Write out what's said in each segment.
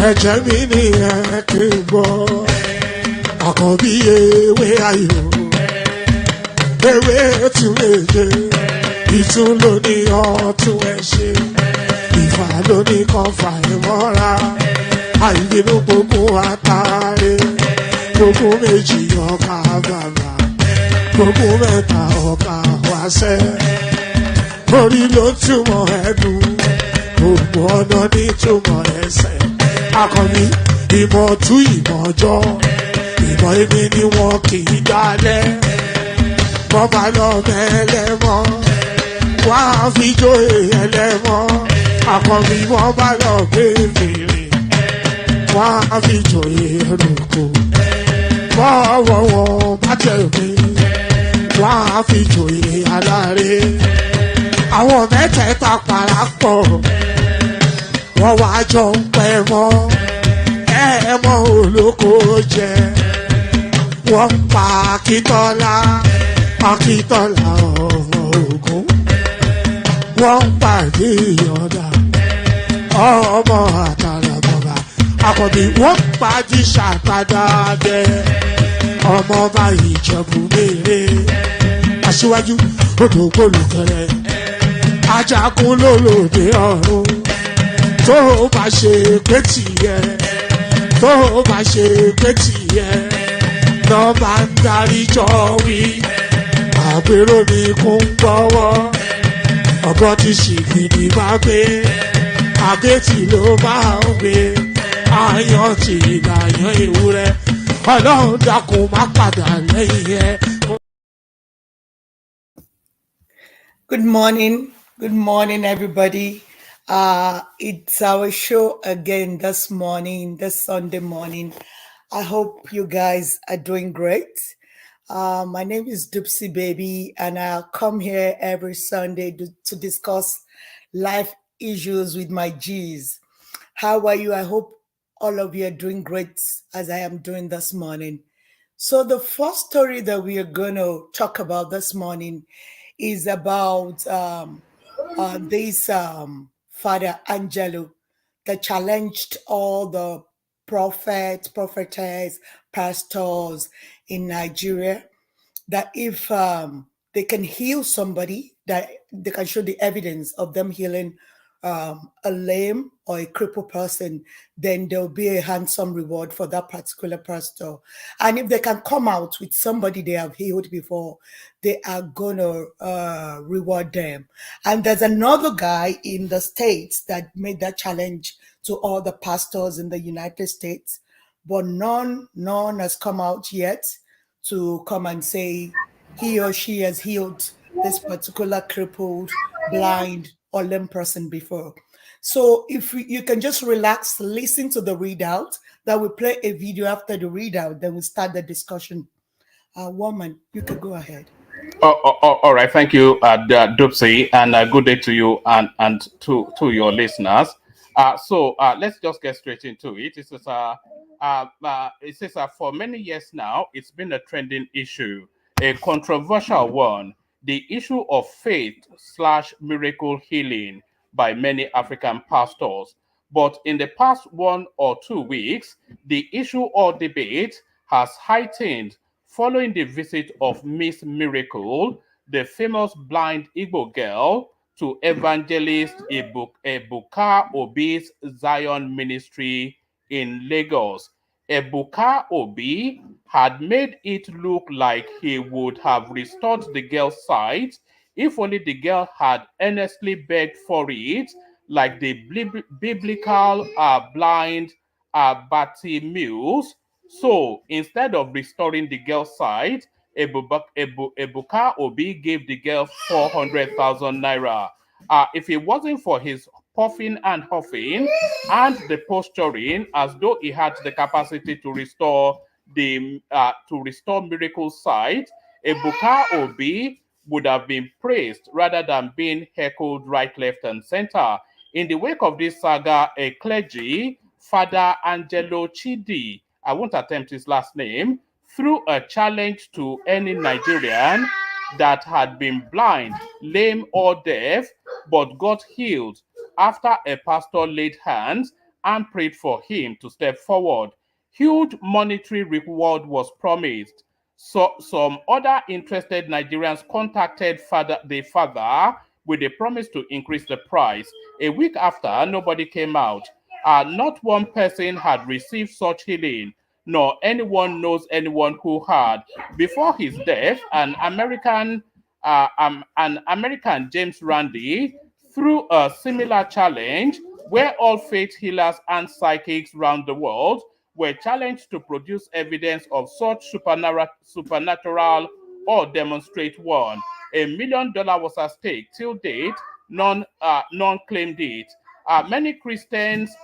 Ẹ̀jẹ̀ mi ni ẹ kì í gbọ́, àkànbí ewé ayò, ewé tún méje, ìtún ló ní ọ̀tún ẹ̀ ṣe, ìfà ló ní kan fà ẹ̀ mọ́ra, àìbínú gbogbo àtàrẹ, gbogbo méjì ọkà bàbà, gbogbo mẹ́ta ọkà wáṣẹ́, orí ló túmọ̀ ẹ̀dùn, gbogbo ọ̀nà ní túmọ̀ ẹsẹ̀. Akọni ìmọ̀ tú ìmọ̀ ọjọ́, ìmọ̀ èmi ni wọn kì í dálẹ̀. Bọ́bá lọ mẹ́lẹ́mọ́, wá fi jóye ẹlẹ́mọ́. Akọni bọ́bá lọ bèbèrè, wá fi jóye ẹlòkó. Bọ́wọ́ wọn bá tẹ̀ mí, wá fi jóye aláre. Àwọn mẹ́tẹ̀ẹ̀ta parapọ̀. Wọ́n wá jọ ń pẹ́ mọ́, ẹ̀ẹ́mọ́ olóko jẹ. Wọ́n pa Akíntọ́lá, Akíntọ́lá ọmọ Ògún. Wọ́n pàdé Ìyọ̀dà, ọmọ Àtàlàbọ̀bà. Àkànbí wọ́n pàdé Ṣàtàdàdẹ, ọmọ ọba Ìjẹ̀bú Mèrè. Aṣíwájú odò gbólùkẹrẹ, ajagun lólòdì ọ̀run. Tó o bá ṣe pé tìyẹ, tó o bá ṣe pé tìyẹ, lọ́ bá ń darí jọ wí. Àgbèrò ni kò ń gbọ́wọ́, ọ̀gọ́ ti ṣìgìdì bá gbé, àbẹ́tì ló máa ń gbé, àyàn ti ìlàyàn ewúrẹ́, Ọlọ́run dákun má padà lẹ́yìn ẹ. Good morning, everybody. It's our show again this morning, this Sunday morning. I hope you guys are doing great. My name is Dupsy Baby, and I'll come here every Sunday to discuss life issues with my G's. How are you? I hope all of you are doing great as I am doing this morning. So the first story that we are going to talk about this morning is about this Father Angelo that challenged all the prophets, prophetess, pastors in Nigeria that if they can heal somebody, that they can show the evidence of them healing a lame or a crippled person, then there'll be a handsome reward for that particular pastor. And if they can come out with somebody they have healed before, they are gonna reward them. And there's another guy in the States that made that challenge to all the pastors in the United States, but none has come out yet to come and say he or she has healed this particular crippled, blind, or lame person before. So if you can just relax, listen to the readout, that will play a video after the readout, then we'll start the discussion. Woman, you can go ahead. All right, thank you, Dupsy, and good day to you and to your listeners. So let's just get straight into it. It says for many years now, it's been a trending issue, a controversial one. The issue of faith/miracle healing by many African pastors. But in the past 1 or 2 weeks, the issue or debate has heightened following the visit of Miss Miracle, the famous blind Igbo girl, to evangelist Ebuka Obi's Zion Ministry in Lagos. Ebuka Obi had made it look like he would have restored the girl's sight if only the girl had earnestly begged for it, like the biblical blind Bartimaeus. So instead of restoring the girl's sight, Ebuka Obi gave the girl 400,000 naira. If it wasn't for his puffing and huffing and the posturing as though he had the capacity to restore miracle sight, Ebuka Obi would have been praised rather than being heckled right, left, and center. In the wake of this saga, a clergy, Father Angelo Chidi, I won't attempt his last name, threw a challenge to any Nigerian that had been blind, lame, or deaf, but got healed after a pastor laid hands and prayed for him to step forward. Huge monetary reward was promised. So some other interested Nigerians contacted the father with a promise to increase the price. A week after, nobody came out. Not one person had received such healing, nor anyone knows anyone who had. Before his death, an American, James Randi, through a similar challenge where all faith healers and psychics around the world were challenged to produce evidence of such supernatural or demonstrate one. $1 million was at stake. Till date, none claimed it. Many Christians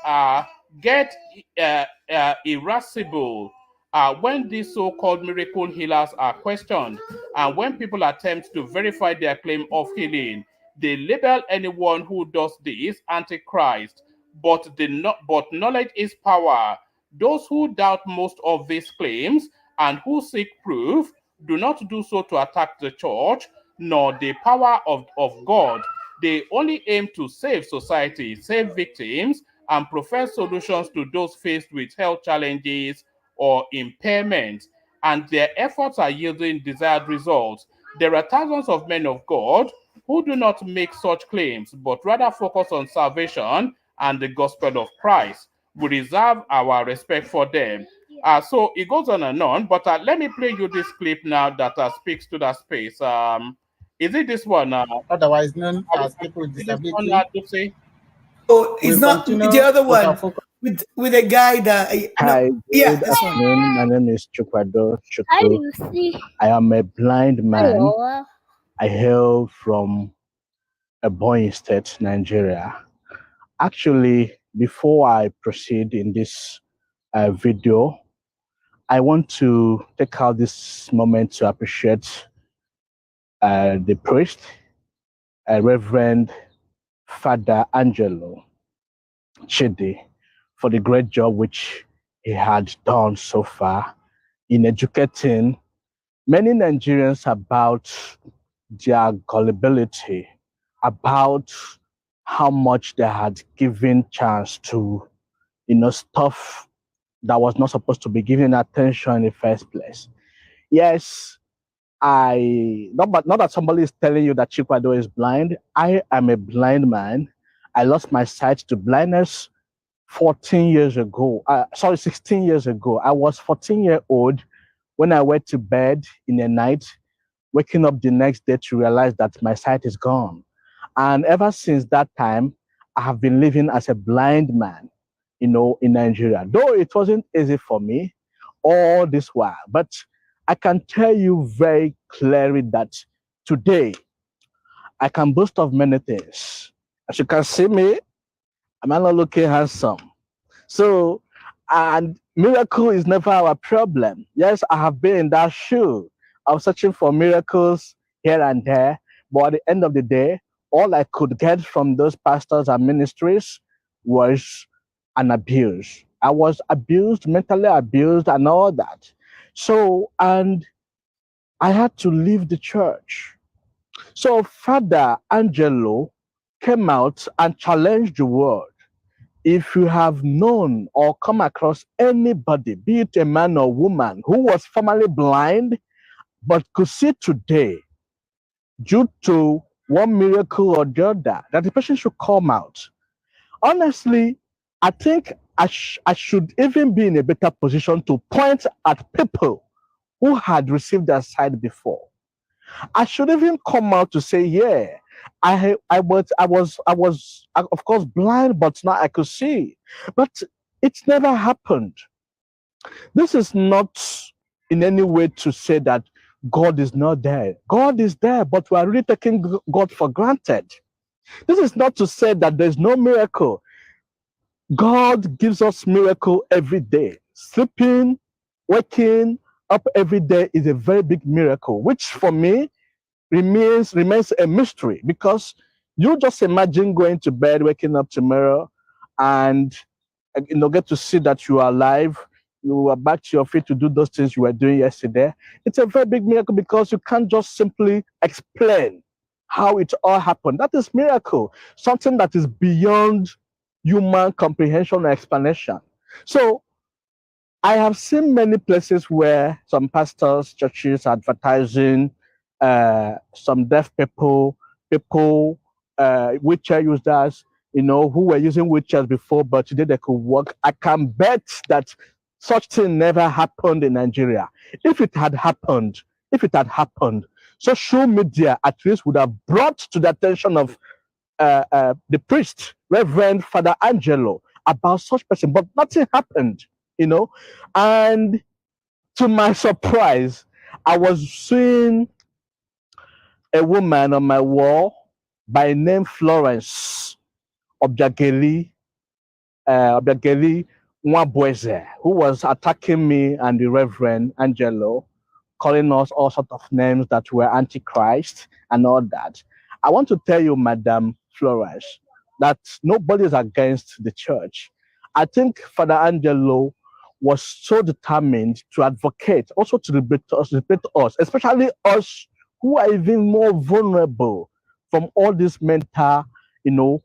get irascible when these so-called miracle healers are questioned, and when people attempt to verify their claim of healing, they label anyone who does this antichrist. But knowledge is power. Those who doubt most of these claims and who seek proof do not do so to attack the church nor the power of God. They only aim to save society, save victims, and profess solutions to those faced with health challenges or impairments, and their efforts are yielding desired results. There are thousands of men of God who do not make such claims, but rather focus on salvation and the gospel of Christ. We reserve our respect for them. So it goes on and on, but let me play you this clip now that speaks to that space. Is it this one? Otherwise known as people with disability. Oh, it's not the other one with a guy that. Hi, No, yeah, good this one. afternoon. My name is Chukwado Chukwu. I am a blind man. Hello. I hail from Ebonyi State, Nigeria. Actually, before I proceed in this video, I want to take out this moment to appreciate the priest, Reverend Father Angelo Chidi, for the great job which he had done so far in educating many Nigerians about their gullibility, about how much they had given chance to, stuff that was not supposed to be given attention in the first place. Yes, not that somebody is telling you that Chikwado is blind. I am a blind man. I lost my sight to blindness 16 years ago. I was 14-year-old when I went to bed in the night, waking up the next day to realize that my sight is gone. And ever since that time, I have been living as a blind man, in Nigeria. Though it wasn't easy for me all this while, but I can tell you very clearly that today I can boast of many things. As you can see me, I'm not looking handsome. So, and miracle is never our problem. Yes, I have been in that shoe. I was searching for miracles here and there, but at the end of the day, all I could get from those pastors and ministries was an abuse. I was abused, mentally abused, and all that. So, and I had to leave the church. So Father Angelo came out and challenged the world. If you have known or come across anybody, be it a man or woman, who was formerly blind but could see today due to one miracle or the other, that the person should come out. Honestly, I think I should even be in a better position to point at people who had received their sight before. I should even come out to say, yeah, I was of course blind, but now I could see. But it's never happened. This is not in any way to say that God is not there. God is there, but we are really taking God for granted. This is not to say that there's no miracle. God gives us miracle every day. Sleeping, waking up every day is a very big miracle, which for me remains a mystery, because you just imagine going to bed, waking up tomorrow, and get to see that you are alive. you are back to your feet to do those things you were doing yesterday. It's a very big miracle because you can't just simply explain how it all happened. That is miracle, something that is beyond human comprehension or explanation. So I have seen many places where some pastors, churches advertising, some deaf people, people, wheelchair users, who were using wheelchairs before, but today they could walk. I can bet that such thing never happened in Nigeria. If it had happened, social media at least would have brought to the attention of the priest, Reverend Father Angelo, about such person, but nothing happened, you know. And to my surprise, I was seeing a woman on my wall by name Florence Objageli, Objageli Nwabweze, who was attacking me and the Reverend Angelo, calling us all sorts of names that were antichrist and all that. I want to tell you, Madam Flores, that nobody is against the church. I think Father Angelo was so determined to advocate, also to liberate us, especially us who are even more vulnerable from all this mental, you know,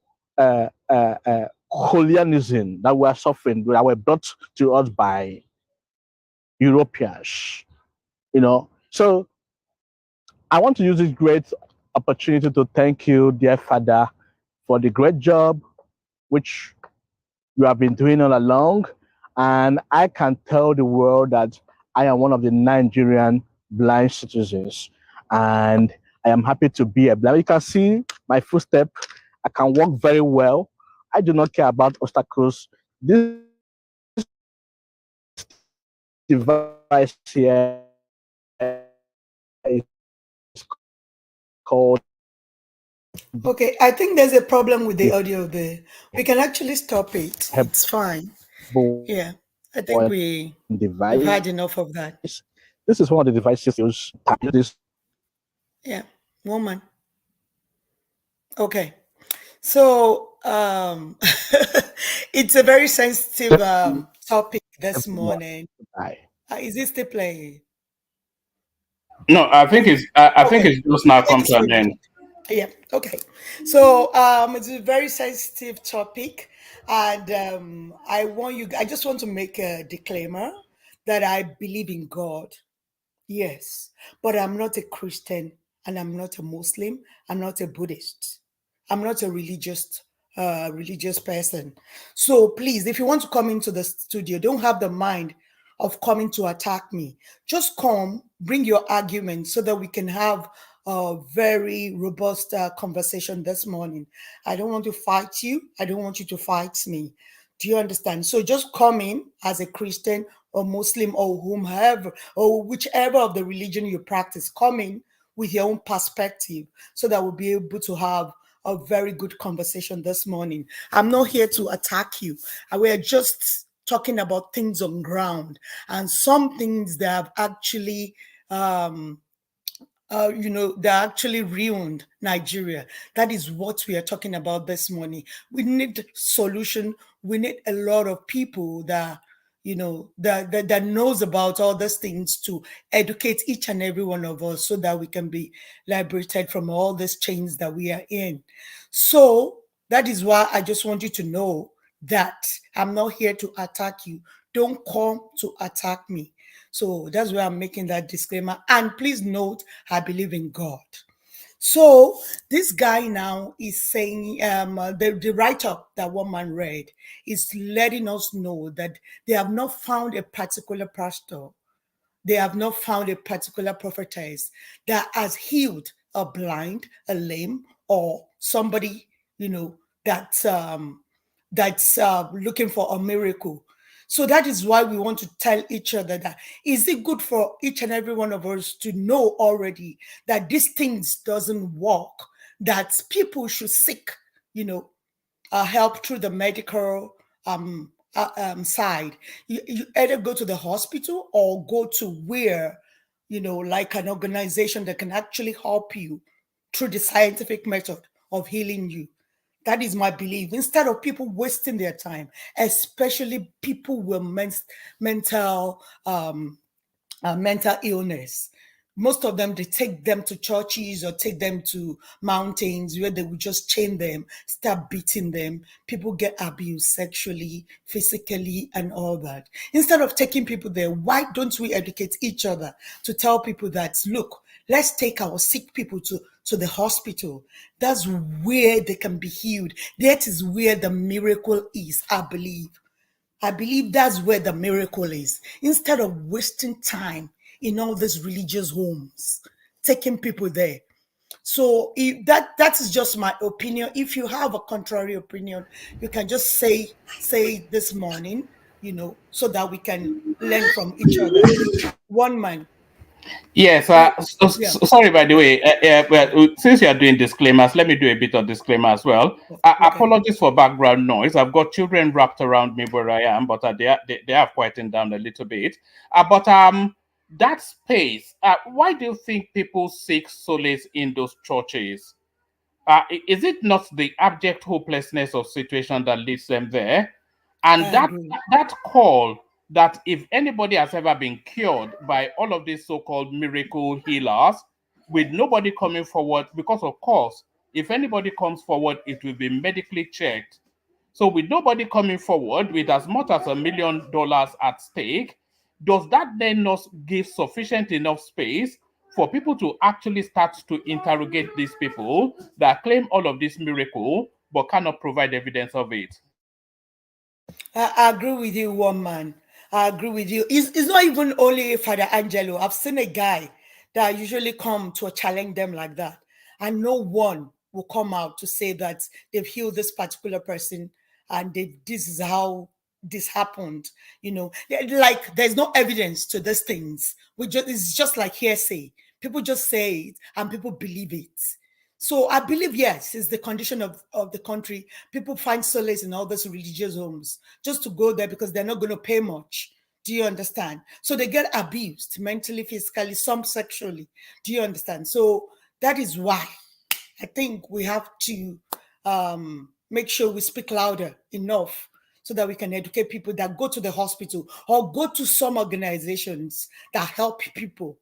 Holianism that we are suffering, that were brought to us by Europeans. So I want to use this great opportunity to thank you, dear Father, for the great job which you have been doing all along. And I can tell the world that I am one of the Nigerian blind citizens. And I am happy to be a blind. You can see my footstep. I can walk very well. I do not care about obstacles. This device here is called Okay, I think there's a problem with the audio there. We can actually stop it. It's fine. Yeah, I think we've had device. enough of that. This is one of the devices use this. Yeah, woman. Okay. So it's a very sensitive topic this morning. Is it still playing? No, I think Okay. it's just now come Let's to an switch. end. Yeah. Okay. So it's a very sensitive topic, and I just want to make a disclaimer that I believe in God. Yes, but I'm not a Christian and I'm not a Muslim. I'm not a Buddhist. I'm not a religious person. So please, if you want to come into the studio, don't have the mind of coming to attack me. Just come, bring your argument so that we can have a very robust conversation this morning. I don't want to fight you. I don't want you to fight me. Do you understand? So just come in as a Christian or Muslim or whomever or whichever of the religion you practice. Come in with your own perspective so that we'll be able to have a very good conversation this morning. I'm not here to attack you. We're just talking about things on ground and some things that have actually they actually ruined Nigeria. That is what we are talking about this morning. We need solution. We need a lot of people that that knows about all these things to educate each and every one of us so that we can be liberated from all these chains that we are in. So that is why I just want you to know that I'm not here to attack you. Don't come to attack me. So that's why I'm making that disclaimer. And please note, I believe in God. So this guy now is saying the write-up that one man read is letting us know that they have not found a particular pastor, they have not found a particular prophetess that has healed a blind, a lame, or somebody that's looking for a miracle. So that is why we want to tell each other that is it good for each and every one of us to know already that these things doesn't work, that people should seek, help through the medical side. You either go to the hospital or go to where, like an organization that can actually help you through the scientific method of healing you. That is my belief. Instead of people wasting their time, especially people with mental mental illness. Most of them, they take them to churches or take them to mountains where they will just chain them, start beating them. People get abused sexually, physically, and all that. Instead of taking people there, why don't we educate each other to tell people that, look, let's take our sick people to the hospital. That's where they can be healed. That is where the miracle is, I believe. I believe that's where the miracle is. Instead of wasting time in all these religious homes, taking people there. So if that is just my opinion. If you have a contrary opinion, you can just say this morning, so that we can learn from each other. One man. Yes, Yeah. sorry, by the way, well, since you are doing disclaimers, let me do a bit of disclaimer as well. Okay. Apologies for background noise. I've got children wrapped around me where I am, but they have quietened down a little bit. But that space, why do you think people seek solace in those churches? Is it not the abject hopelessness of situation that leads them there? And that call that if anybody has ever been cured by all of these so-called miracle healers, with nobody coming forward, because of course, if anybody comes forward, it will be medically checked. So with nobody coming forward with as much as $1 million at stake, does that then not give sufficient enough space for people to actually start to interrogate these people that claim all of this miracle but cannot provide evidence of it? I agree with you, one man. I agree with you. It's not even only Father Angelo. I've seen a guy that usually come to challenge them like that, and no one will come out to say that they've healed this particular person and this is how this happened. Like there's no evidence to these things. It's just like hearsay. People just say it and people believe it. So I believe, yes, it's the condition of the country. People find solace in all those religious homes just to go there because they're not going to pay much. Do you understand? So they get abused mentally, physically, some sexually. Do you understand? So that is why I think we have to make sure we speak louder enough so that we can educate people that go to the hospital or go to some organizations that help people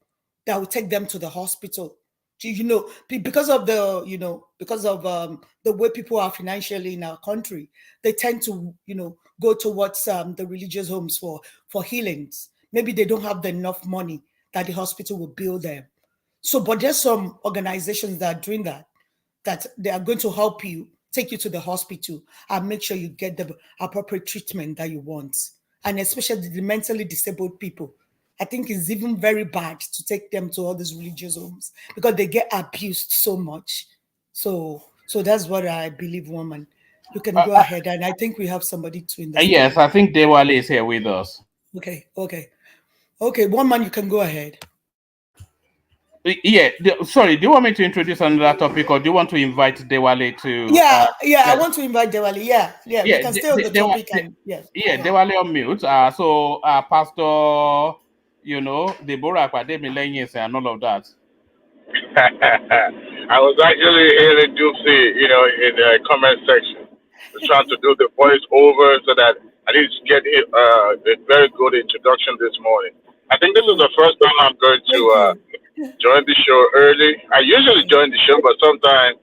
that will take them to the hospital. Because of the way people are financially in our country, they tend to go towards the religious homes for healings. Maybe they don't have enough money that the hospital will bill them. So, but there's some organizations that are doing that they are going to help you, take you to the hospital and make sure you get the appropriate treatment that you want. And especially the mentally disabled people, I think it's even very bad to take them to all these religious homes because they get abused so much. So that's what I believe, woman. You can go ahead, and I think we have somebody to in the Yes, studio. I think Dewale is here with us. Okay. One man, you can go ahead. Yeah, sorry, do you want me to introduce another topic or do you want to invite Dewale to? Yeah, I want to invite Dewali. Yeah, we can stay on the topic and Dewale on mute. So Pastor, Deborah Akwademi and all of that. I was actually hearing Dupsy, in the comment section. I was trying to do the voice over so that I need to get a very good introduction this morning. I think this is the first time I'm going to join the show early. I usually join the show, but sometimes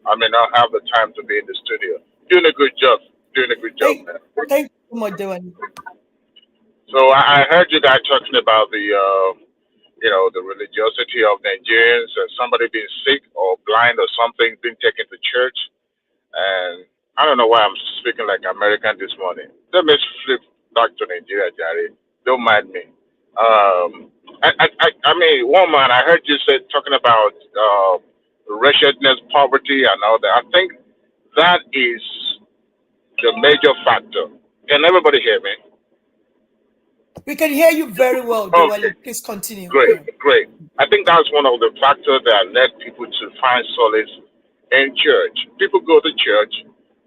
I may not have the time to be in the studio. Doing a good job. Man. Thank you so much, Dewali. So I heard you guys talking about the religiosity of Nigerians, somebody being sick or blind or something, being taken to church. And I don't know why I'm speaking like American this morning. Let me flip back to Nigeria, Jerry. Don't mind me. I mean, woman, I heard you say talking about wretchedness, poverty, and all that. I think that is the major factor. Can everybody hear me? We can hear you very well, Dewali. Okay. Please continue. Great. I think that's one of the factors that led people to find solace in church. People go to church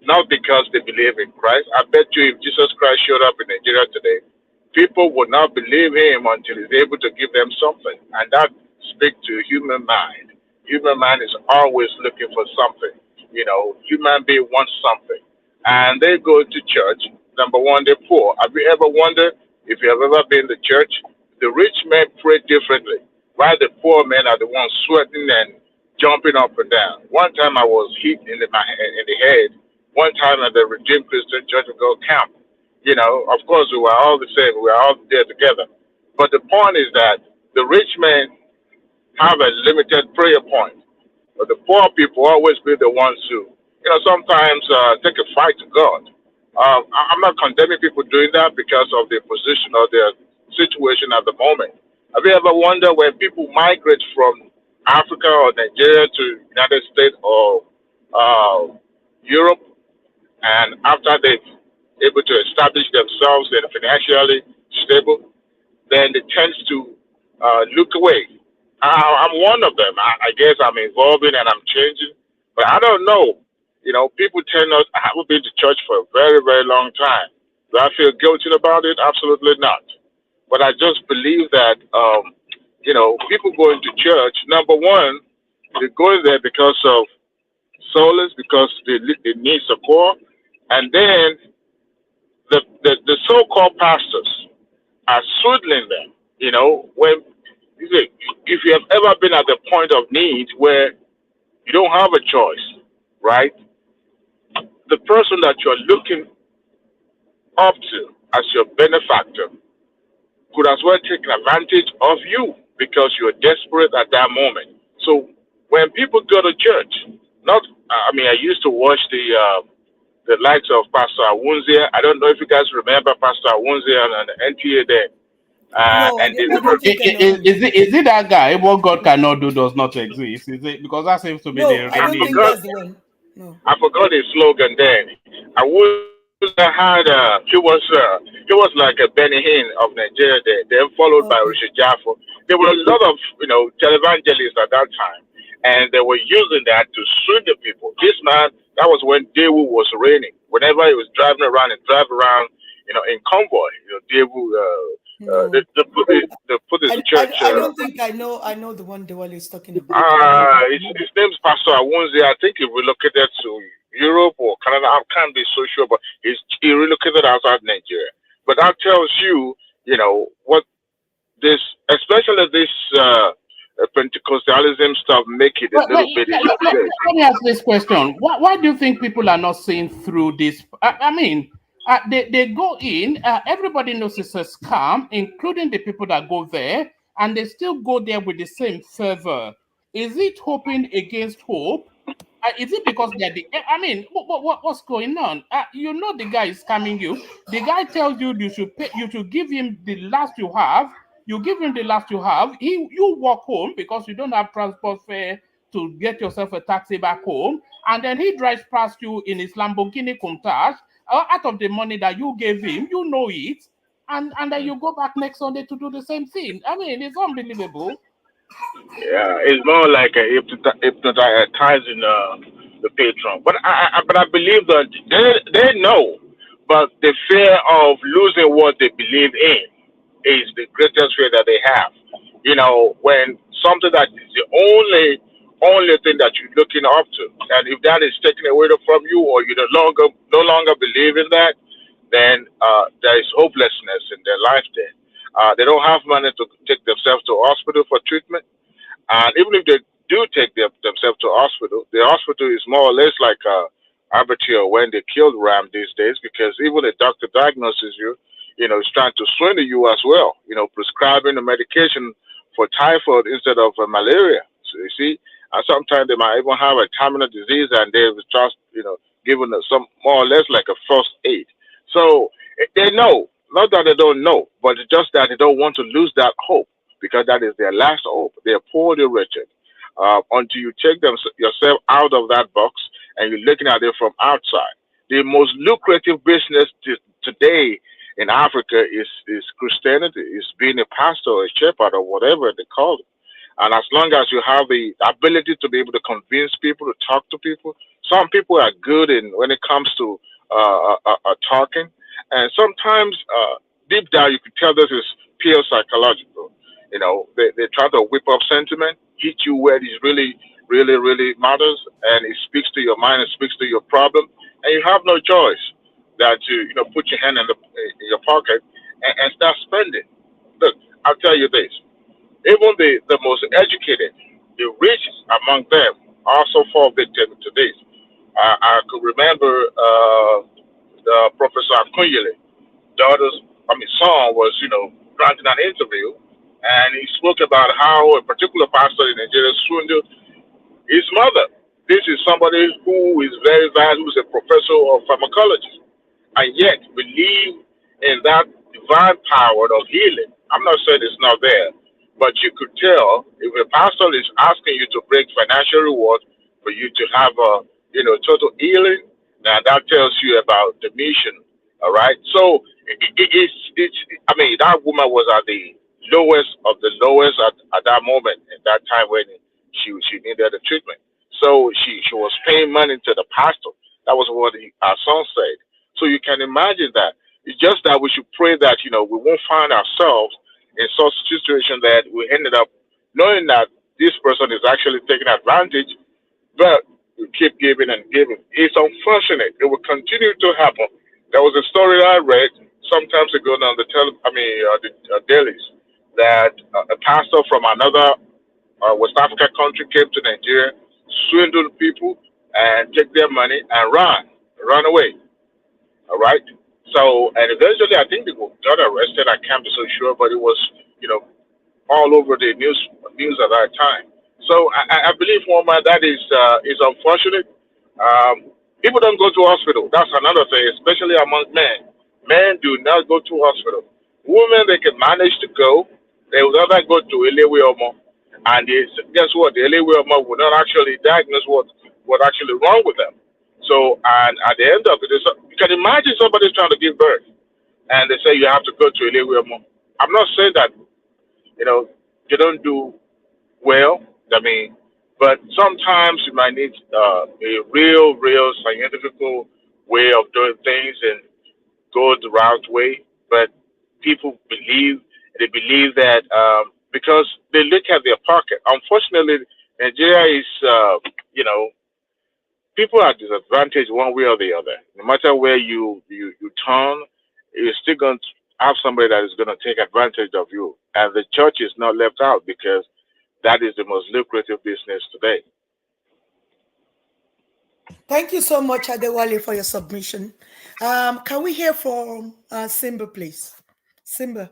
not because they believe in Christ. I bet you if Jesus Christ showed up in Nigeria today, people would not believe him until he's able to give them something. And that speaks to human mind. Human mind is always looking for something. Human being wants something, and they go to church. Number one, they're poor. Have you ever wondered if you have ever been to church? The rich men pray differently, while the poor men are the ones sweating and jumping up and down. One time I was hit in the head. One time at the Redeemed Christian Church of God camp. Of course, we were all the same. We were all there together. But the point is that the rich men have a limited prayer point. But the poor people always be the ones who, sometimes take a fight to God. I'm not condemning people doing that because of their position or their situation at the moment. Have you ever wondered when people migrate from Africa or Nigeria to United States or Europe, and after they've able to establish themselves and financially stable, then they tend to look away. I'm one of them. I guess I'm evolving and I'm changing, but I don't know. People tend not. I haven't been to church for a very, very long time. Do I feel guilty about it? Absolutely not. But I just believe that, people going to church, number one, they're going there because of solace, because they need support, and then the so-called pastors are swindling them. When if you have ever been at the point of need where you don't have a choice, right? The person that you're looking up to as your benefactor could as well take advantage of you because you're desperate at that moment. So when people go to church, I used to watch the likes of Pastor Awunzia. I don't know if you guys remember Pastor Awunzia on the NTA there. No, I don't think I know him. Is it that guy? What God cannot do does not exist. Is it because that seems to be the I don't think that's the one. No. I forgot his slogan then. I was had he was like a Benny Hinn of Nigeria there, then followed by Richard Jaffa. There were a lot of televangelists at that time, and they were using that to swing the people. This man, that was when Daewoo was reigning. Whenever he was driving around in convoy, Daewoo. They put his church. I don't think I know the one Dewali is talking about. His name's Pastor Awunzi. I think he relocated to Europe or Canada. I can't be so sure, but he relocated outside Nigeria. But that tells you, what this, especially this Pentecostalism stuff, make it a little bit. Let me ask this question: Why do you think people are not seeing through this? They go in, everybody knows it's a scam, including the people that go there, and they still go there with the same fervor. Is it hoping against hope? Is it because they're what's going on? The guy is scamming you. The guy tells you you should give him the last you have. You give him the last you have. You walk home because you don't have transport fare to get yourself a taxi back home, and then he drives past you in his Lamborghini Countach. Out of the money that you gave him, it, and then you go back next Sunday to do the same thing. It's unbelievable. Yeah, it's more like hypnotizing the patron. But I believe that they know, but the fear of losing what they believe in is the greatest fear that they have. When something that is the only thing that you're looking up to, and if that is taken away from you, or you no longer believe in that, then there is hopelessness in their life. Then they don't have money to take themselves to hospital for treatment, and even if they do take themselves to hospital, the hospital is more or less like arbitrary when they killed Ram these days, because even a doctor diagnoses you, is trying to swindle you as well, prescribing the medication for typhoid instead of malaria. So you see. And sometimes they might even have a terminal disease, and they've just, given some more or less like a first aid. So they know, not that they don't know, but it's just that they don't want to lose that hope, because that is their last hope. They're poor, they're wretched. Until you take yourself out of that box and you're looking at it from outside. The most lucrative business today in Africa is Christianity, is being a pastor or a shepherd or whatever they call it. And as long as you have the ability to be able to convince people, to talk to people, some people are good when it comes to talking. And sometimes deep down, you can tell this is pure psychological. They try to whip up sentiment, hit you where it's really, really, really matters, and it speaks to your mind, it speaks to your problem, and you have no choice that to put your hand in your pocket and start spending. Look, I'll tell you this: even the most educated, the richest among them, also fall victim to this. I could remember the Professor Akunyele daughter's, son was, granting an interview, and he spoke about how a particular pastor in Nigeria swindled his mother. This is somebody who is very valued, who is a professor of pharmacology, and yet believe in that divine power of healing. I'm not saying it's not there, but you could tell if a pastor is asking you to break financial reward for you to have a, total healing. Now that tells you about the mission. All right. So it's. I mean, that woman was at the lowest of the lowest at that moment, at that time when she needed the treatment. So she was paying money to the pastor. That was what our son said. So you can imagine that. It's just that we should pray that we won't find ourselves in such a situation that we ended up knowing that this person is actually taking advantage, but we keep giving and giving. It's unfortunate. It will continue to happen. There was a story I read sometimes ago on the dailies that a pastor from another West African country came to Nigeria, swindled people, and take their money and run away. All right. So, and eventually, I think they got arrested. I can't be so sure, but it was, all over the news at that time. So, I believe, woman, that is unfortunate. People don't go to hospital. That's another thing, especially among men. Men do not go to hospital. Women, they can manage to go. They would rather go to Elewe Omo, and guess what? The Elewe Omo will not actually diagnose what actually wrong with them. So, and at the end of it, you can imagine somebody's trying to give birth, and they say you have to go to Elewe. I'm not saying that you don't do well. I mean, but sometimes you might need a real scientific way of doing things and go the right way. But people believe that because they look at their pocket. Unfortunately, Nigeria is people are disadvantaged one way or the other. No matter where you turn, you're still going to have somebody that is going to take advantage of you. And the church is not left out because that is the most lucrative business today. Thank you so much, Adewale, for your submission. Can we hear from Simba, please? Simba,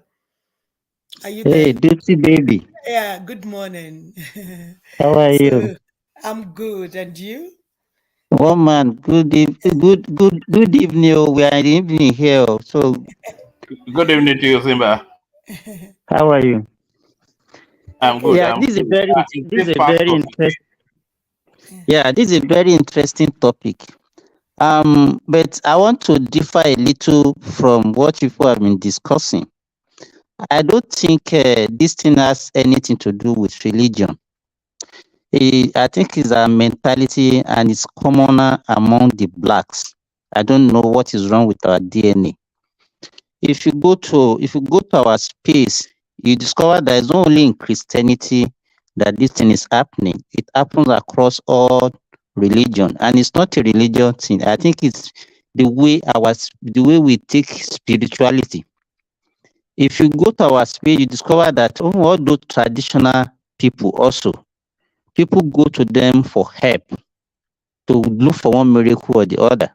are you there? Hey, Dipsy baby. Yeah, good morning. How are you? I'm good, and you? Woman, good evening. Oh, we are in the evening here. So good evening to you, Simba. How are you? I'm good. Yeah, this is a very interesting. Yeah, this is a very interesting topic. But I want to differ a little from what people have been discussing. I don't think this thing has anything to do with religion. I think it's a mentality and it's commoner among the blacks. I don't know what is wrong with our DNA. If you go to our space, you discover that it's not only in Christianity that this thing is happening. It happens across all religion, and it's not a religion thing. I think it's the way we take spirituality. If you go to our space, you discover that all those traditional people also, people go to them for help, to look for one miracle or the other.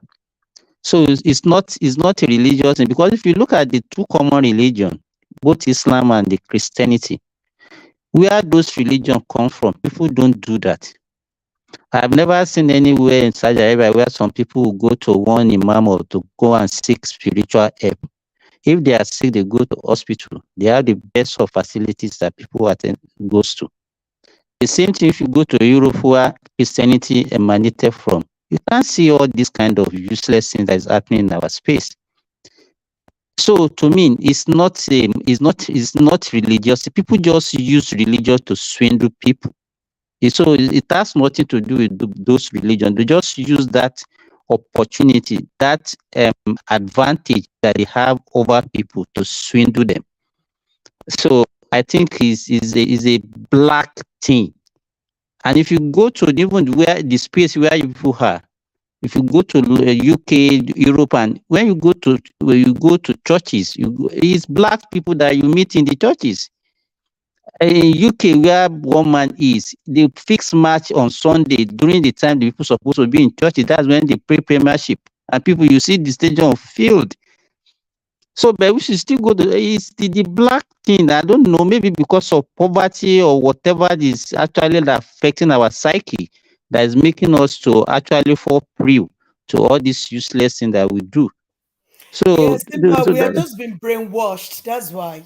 So it's not a religious thing, because if you look at the two common religions, both Islam and the Christianity, where those religions come from, people don't do that. I've never seen anywhere in Saudi Arabia where some people will go to one imam or to go and seek spiritual help. If they are sick, they go to hospital. They have the best of facilities that people goes to. The same thing if you go to Europe, where Christianity emanated from. You can't see all this kind of useless things that is happening in our space. So to me, it's not religious. People just use religion to swindle people. So it has nothing to do with those religions. They just use that opportunity, that advantage that they have over people to swindle them. So I think is a black thing. And if you go to even where the space where you people are, if you go to UK, Europe, and when you go to churches, it's black people that you meet in the churches. In UK, where one man is, they fix match on Sunday during the time the people supposed to be in churches. That's when they play Premiership, and people you see the stadium filled. So, but we should still go to it's the black thing. I don't know, maybe because of poverty or whatever is actually affecting our psyche that is making us to actually fall prey to all this useless thing that we do. So, Yes, but we have just been brainwashed. That's why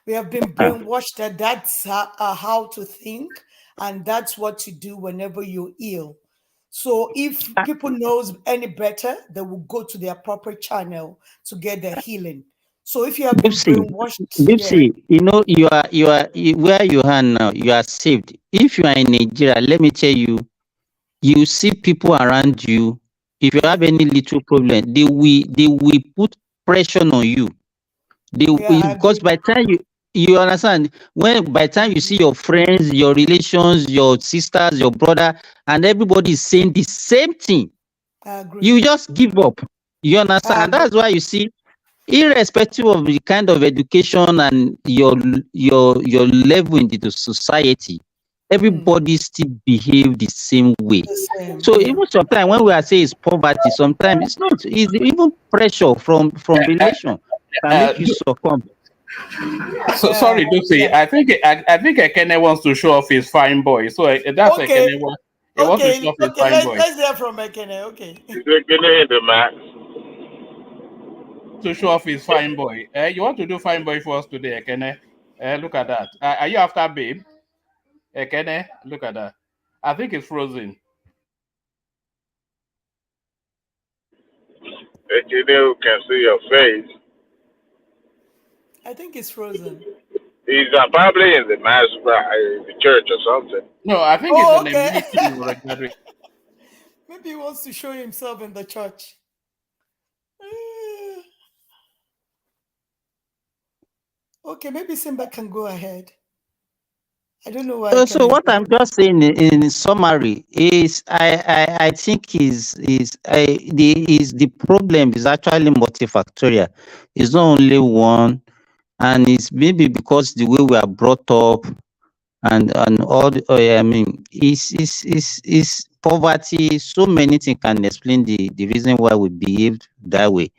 we have been brainwashed that that's how to think and that's what to do whenever you're ill. So if people knows any better, they will go to their proper channel to get their healing. So if you have been brainwashed, yeah, you know, where you are now, you are saved. If you are in Nigeria, let me tell you, you see people around you. If you have any little problem, they will put pressure on you. yeah, I Because agree. by the time you understand, when by the time you see your friends, your relations, your sisters, your brother, and everybody is saying the same thing, I agree. you just give up. You understand? I And that's why you see, irrespective of the kind of education and your level in the society, everybody still behave the same way. the same. So Yeah. even sometimes when we are saying it's poverty, sometimes it's not. It's even pressure from relation can make you succumb. So sorry, Lucy. Yeah. I think Ekene wants to show off his fine boy. So that's Okay. Ekene. He wants to show off his fine boy. Let's hear from Ekene. Okay. Is it getting in the max? To show off his fine boy. You want to do fine boy for us today, Ekene? Look at that. Are you after babe? Ekene, look at that. I think it's frozen. Engineer can see your face. I think it's frozen. He's probably in the mass in the church or something. No, I think it's in a meeting or a gathering. Maybe he wants to show himself in the church. Okay, maybe Simba can go ahead. I don't know why. So what I'm just saying in summary is I think the problem is actually multifactorial. It's not only one, and it's maybe because the way we are brought up and all I mean is poverty. So many things can explain the reason why we behaved that way.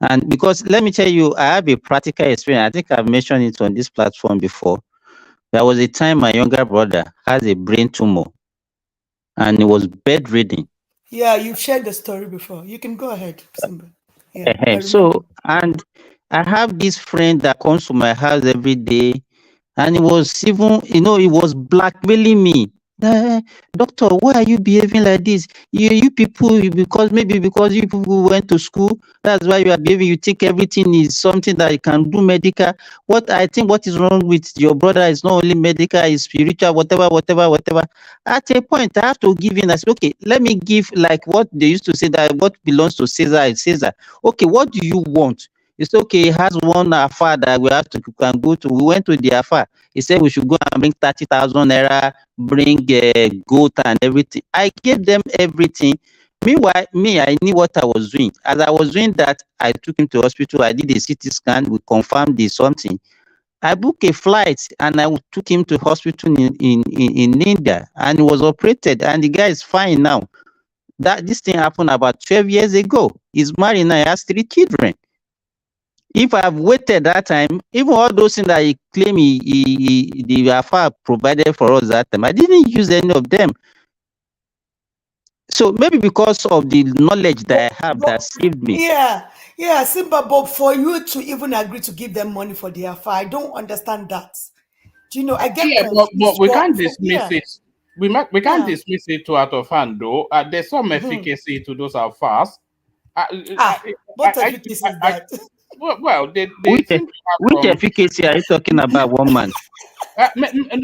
And because let me tell you, I have a practical experience. I think I've mentioned it on this platform before. There was a time my younger brother has a brain tumor and he was bedridden. Yeah, you've shared the story before. You can go ahead, Simba. Yeah, I remember. So, and I have this friend that comes to my house every day, and he was even, he was blackmailing me. Doctor, why are you behaving like this? You people, maybe because you people went to school, that's why you are behaving. You think everything is something that you can do medical. What I think what is wrong with your brother is not only medical, it's spiritual, whatever. At a point, I have to give in. I say, okay, let me give like what they used to say that what belongs to Caesar is Caesar. Okay, what do you want? It's okay. He has one affair that we have to can go to. We went to the affair. He said we should go and bring 30,000 naira, bring goat and everything. I gave them everything. Meanwhile, me, I knew what I was doing. As I was doing that, I took him to hospital. I did a CT scan. We confirmed the something. I booked a flight and I took him to hospital in India, and he was operated, and the guy is fine now. This thing happened about 12 years ago. He's married now. He has 3 children. If I have waited that time, even all those things that he claimed the affair provided for us that time, I didn't use any of them. So maybe because of the knowledge that I have that saved me. Yeah, Simba, but for you to even agree to give them money for the affair, I don't understand that. Do you know? I get confused. But we can't dismiss it. We can't dismiss it to out of hand, though. There's some efficacy to those affairs. What efficacy is that? Well, they which seem to have efficacy are you talking about, one man?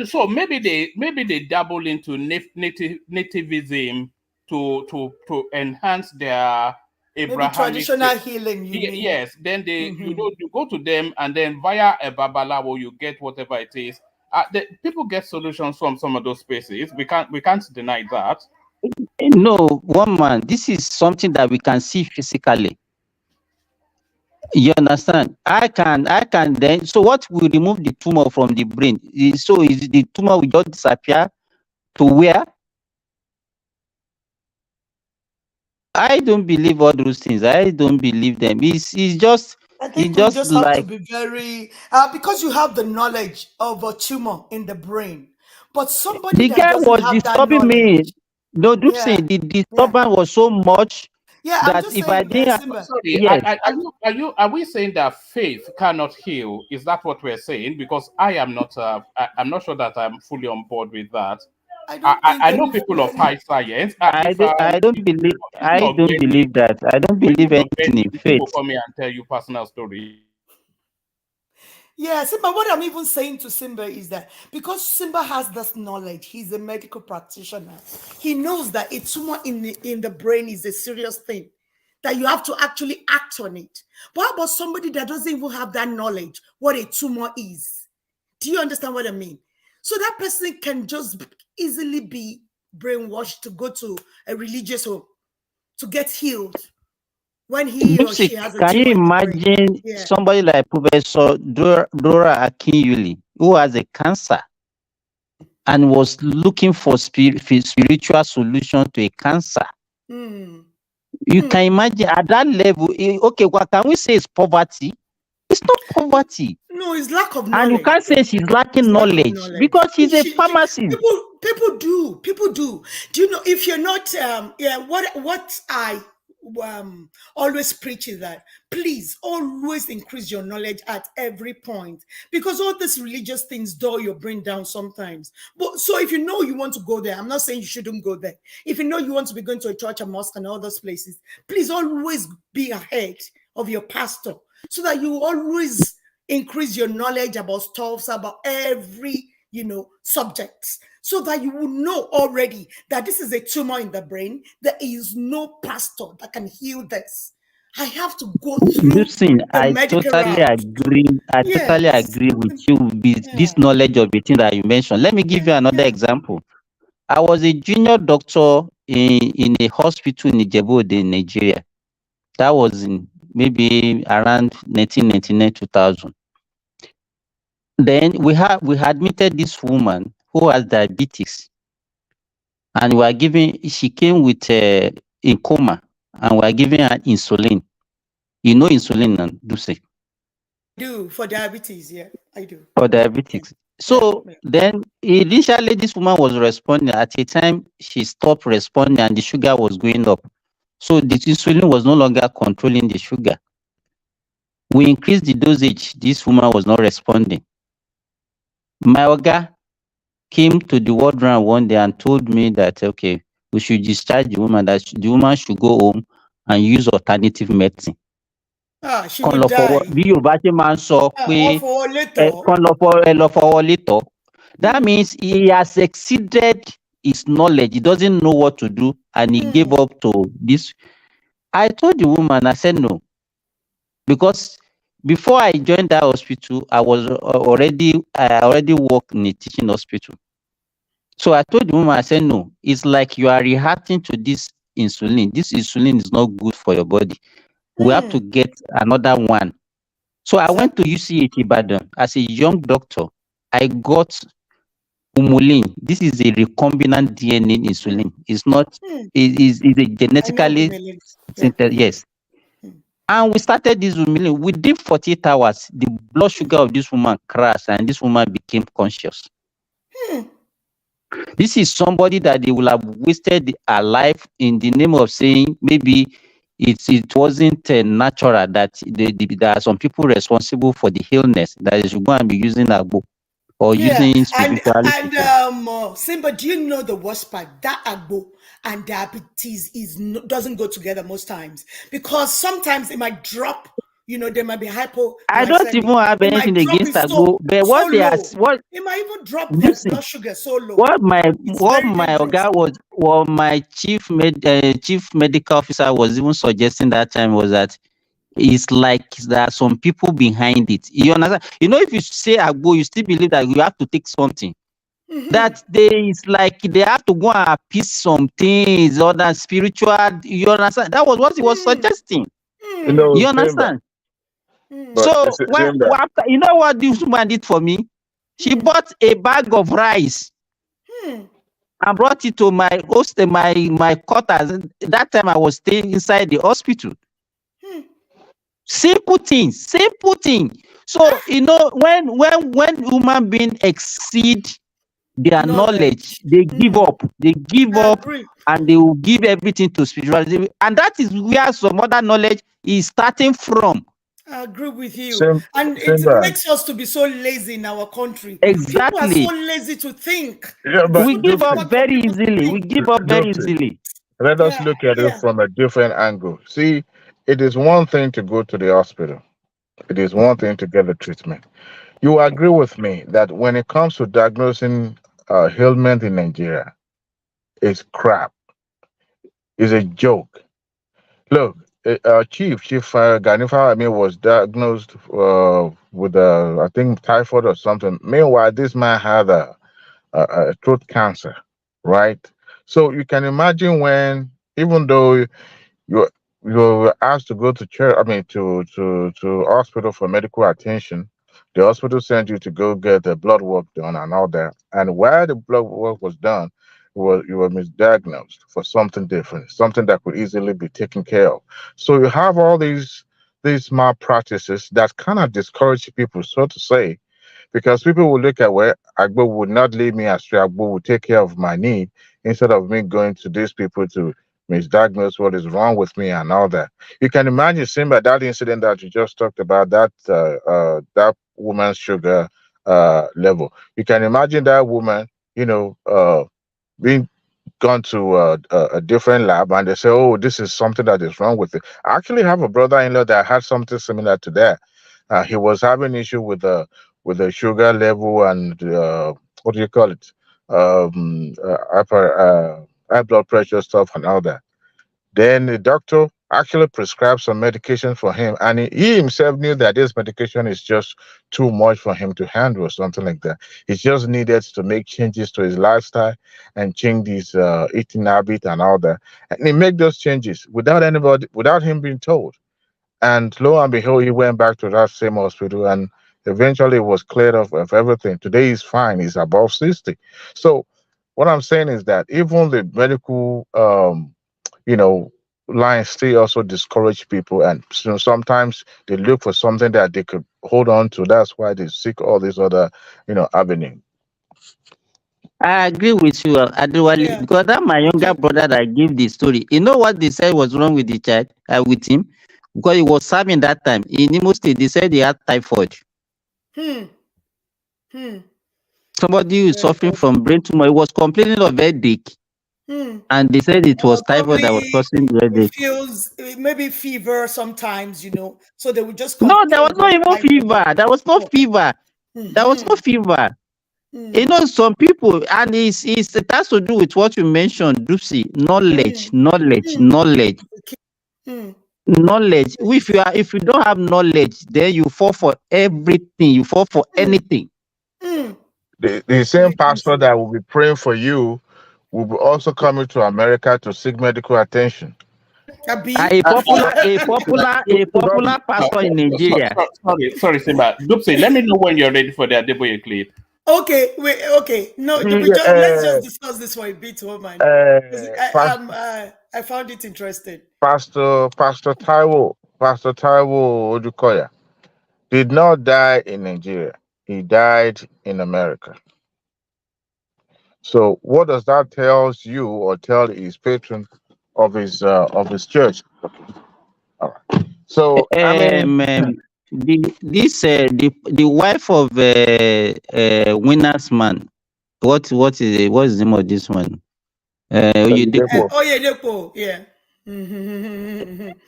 So maybe they dabble into nativism to enhance their Abrahamic. Maybe traditional healing. You mean? Yes. Then you go to them, and then via a babalawo you get whatever it is. People get solutions from some of those spaces. We can't deny that. No, woman, this is something that we can see physically. You understand? I can then. So what will remove the tumor from the brain? So is the tumor will just disappear to where? I don't believe all those things. I don't believe them. It's just. I think It's we just just have to like be very because you have the knowledge of a tumor in the brain, but somebody the that guy doesn't was have that disturbing me. knowledge, No, do yeah, say the yeah, disturbance was so much yeah. I'm that just if I saying, didn't, Simba. Sorry, yes, are we saying that faith cannot heal? Is that what we're saying? Because I'm not sure that I'm fully on board with that. I don't think I know any. people of high science. I don't believe. Speaking I of don't genuine, believe that. I don't believe speaking of anything in genuine, people faith. come here and tell you personal stories. Yeah, Simba, what I'm even saying to Simba is that because Simba has this knowledge, he's a medical practitioner. He knows that a tumor in the brain is a serious thing, that you have to actually act on it. But how about somebody that doesn't even have that knowledge, what a tumor is? Do you understand what I mean? So that person can just easily be brainwashed to go to a religious home to get healed when he or she has a Can you tumor in the brain. imagine Yeah. somebody like Professor Dora Akinyuli, who has a cancer and was looking for spiritual solution to a cancer? Mm. You can imagine at that level. Okay, what can we say is poverty? It's not poverty. No, it's lack of And you knowledge. can't say she's lacking It's lack of knowledge knowledge. because she's a pharmacist. People do. Do you know if you're not what I always preach is that please always increase your knowledge at every point, because all these religious things dull your brain down sometimes. But so if you know you want to go there, I'm not saying you shouldn't go there. If you know you want to be going to a church, a mosque, and all those places, please always be ahead of your pastor so that you always increase your knowledge about stuffs, about every subjects, so that you will know already that this is a tumor in the brain. There is no pastor that can heal this. I have to go through Listen, the I medical totally route. agree. I totally Yes. agree with you with this Yeah. knowledge of the thing that you mentioned. Let me give you another example. I was a junior doctor in a hospital in Ijebu, in Nigeria. That was in maybe around 1999, 2000. Then we admitted this woman who has diabetes, and she came with in coma, and we are giving her insulin. You know insulin, Duse? Do for diabetes, yeah, I do. For diabetes. So then initially this woman was responding. At a time she stopped responding and the sugar was going up. So the insulin was no longer controlling the sugar. We increased the dosage. This woman was not responding. My oga came to the ward round one day and told me that, okay, we should discharge the woman, that the woman should go home and use alternative medicine. She would die. Bí Yorùbá ṣe máa ń sọ pé ẹ lọ fọwọ́ létọ̀. That means he has exceeded his knowledge. He doesn't know what to do, and he gave up to this. I told the woman, I said no, because before I joined that hospital, I already worked in a teaching hospital. So I told the woman, I said no. It's like you are reacting to this insulin. This insulin is not good for your body. We have to get another one. So I went to UCH Ibadan as a young doctor. I got Humulin. This is a recombinant DNA insulin. It's not. It is a genetically yes. And we started this Humulin. Within 48 hours, the blood sugar of this woman crashed, and this woman became conscious. This is somebody that they will have wasted her life in the name of saying maybe it wasn't natural, that there are some people responsible for the illness, that they should go and be using agbo or using spirituality. And Simba, do you know the worst part? That agbo and diabetes doesn't go together most times, because sometimes it might drop. There might be hypo. I don't even have anything against agbo, but what they are, what it might even drop their blood sugar so low. What my chief medical officer was even suggesting that time was that it's like there are some people behind it. You understand? If you say Agbo, you still believe that you have to take something. That it's like they have to go and appease some things or that spiritual. You understand? That was what he was suggesting. You understand? So after, what this woman did for me? She bought a bag of rice and brought it to my quarters. That time I was staying inside the hospital. Simple thing. So when human beings exceed their knowledge, they give up. And they will give everything to spirituality. And that is where some other knowledge is starting from. I agree with you. It makes us to be so lazy in our country. Exactly. People are so lazy to think. Yeah, we give up very easily. Let us look at it from a different angle. See, it is one thing to go to the hospital. It is one thing to get the treatment. You agree with me that when it comes to diagnosing ailment in Nigeria, it's crap. It's a joke. Look, Chief Ganifa was diagnosed with I think typhoid or something. Meanwhile, this man had a throat cancer, right? So you can imagine when, even though you were asked to go to church, to hospital for medical attention, the hospital sent you to go get the blood work done and all that. And while the blood work was done, you were misdiagnosed for something different, something that could easily be taken care of. So you have all these malpractices that kind of discourage people, so to say, because people will look at where Agbo would not leave me astray. Agbo would take care of my need instead of me going to these people to misdiagnose what is wrong with me and all that. You can imagine, Simba, that incident that you just talked about, that woman's sugar level. You can imagine that woman, being gone to a different lab and they say, oh, this is something that is wrong with it. I actually have a brother-in-law that had something similar to that. He was having issue with the sugar level and what do you call it, high blood pressure stuff and all that. Then the doctor actually prescribed some medication for him, and he himself knew that this medication is just too much for him to handle or something like that. He just needed to make changes to his lifestyle and change his eating habit and all that. And he made those changes without him being told. And lo and behold, he went back to that same hospital and eventually was cleared of everything. Today he's fine. He's above 60. So what I'm saying is that even the medical lines still also discourage people, and sometimes they look for something that they could hold on to. That's why they seek all these other avenues. I agree with you, Adewale, because that my younger brother that gave the story. You know what they said was wrong with the child, with him, because he was serving that time in Imo State. They said he had typhoid. Somebody who is suffering from brain tumor. He was complaining of headache. And they said it was typhoid that was causing the headache. Feels maybe fever sometimes, so they would just no, there was not even fever. There was no fever. There was no fever. Some people, and it has to do with what you mentioned, Dusi. Knowledge. If you don't have knowledge, then you fall for everything. You fall for anything. The same pastor that will be praying for you will be also coming to America to seek medical attention. A popular pastor in Nigeria. Sorry, Simba. Dupsy, let me know when you're ready for the Adeboye clip. Okay, wait, okay. No, let's just discuss this for a bit, woman. I found it interesting. Pastor Taiwo Odukoya did not die in Nigeria. He died in America. So what does that tell you or tell his patron of his church? All right. So the wife of Winner's Man. What is the name of this one? Oyedepo, yeah.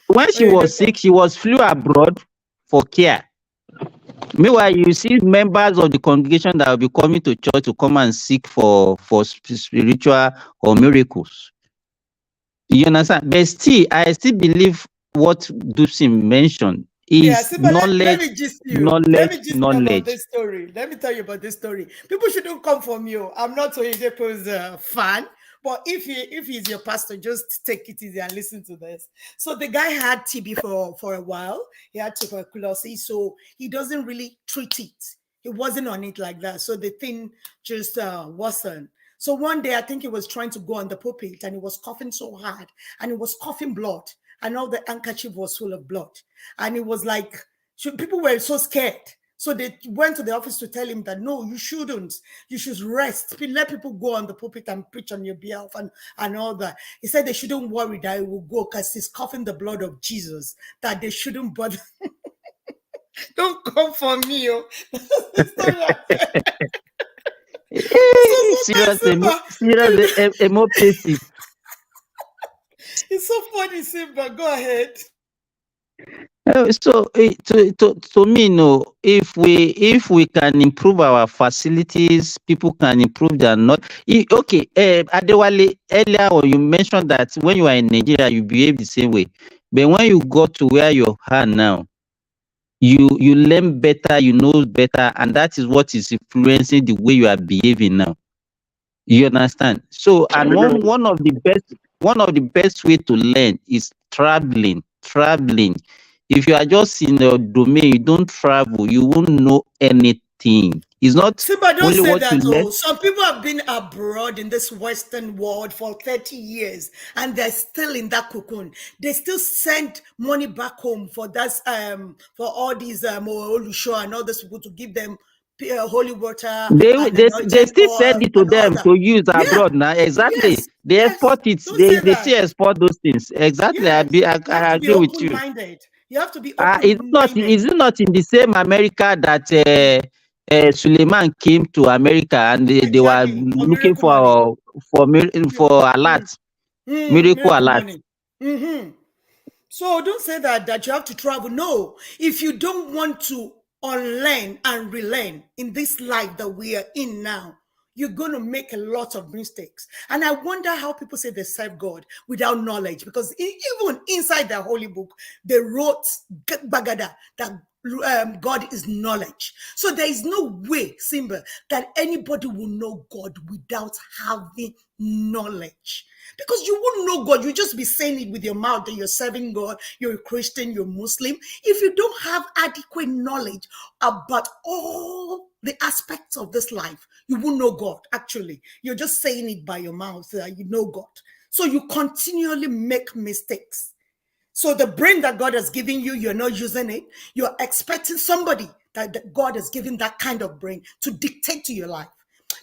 When she was sick, she flew abroad for care. Meanwhile, you see members of the congregation that will be coming to church to come and seek for spiritual or miracles. You understand? But still, I still believe what Dupsin mentioned is Simba, knowledge, let me gist you. knowledge, Let me gist you about knowledge. this story. Let me tell you about this story. People shouldn't come from you. I'm not Oyedepo's fan, but if he's your pastor, just take it easy and listen to this. So the guy had TB for a while. He had tuberculosis, so he doesn't really treat it. He wasn't on it like that. So the thing just worsened. So one day, I think he was trying to go on the pulpit and he was coughing so hard and he was coughing blood. And all the handkerchief was full of blood. And it was like, people were so scared. So they went to the office to tell him that, no, you shouldn't. You should rest. Let people go on the pulpit and preach on your behalf and all that. He said they shouldn't worry that he will go because he's coughing the blood of Jesus, that they shouldn't bother. Don't come for me. Serious emotive. It's so funny, Simba. Go ahead. So to me, no. If we can improve our facilities, people can improve their not. Okay, Adewale, earlier on you mentioned that when you are in Nigeria, you behave the same way, but when you go to where you are now, you learn better, you know better, and that is what is influencing the way you are behaving now. You understand? So, and one of the best way to learn is traveling. If you are just in your domain, you don't travel, you won't know anything. It's not Simba, don't only say what that. you learn. Some people have been abroad in this Western world for 30 years and they're still in that cocoon. They still send money back home for that, for all these Olusho and all those people to give them holy water They and still send it to them to use abroad now. Exactly. Yes, They export it. Don't say They that. still export those things. Exactly. Yes. You have I to be agree with you. open-minded. You have to be open-minded. Is it not in the same America that Suleiman came to America and they were looking for alert, miracle alert? Money. So don't say that you have to travel. No, if you don't want to unlearn and relearn in this life that we are in now, you're going to make a lot of mistakes. And I wonder how people say they serve God without knowledge, because even inside the holy book, they wrote Bagada that God is knowledge. So there is no way, Simba, that anybody will know God without having knowledge. Because you wouldn't know God, you just be saying it with your mouth that you're serving God, you're a Christian, you're Muslim. If you don't have adequate knowledge about all the aspects of this life, you won't know God. Actually, you're just saying it by your mouth that you know God. So you continually make mistakes. So the brain that God has given you, you're not using it. You're expecting somebody that God has given that kind of brain to dictate to your life.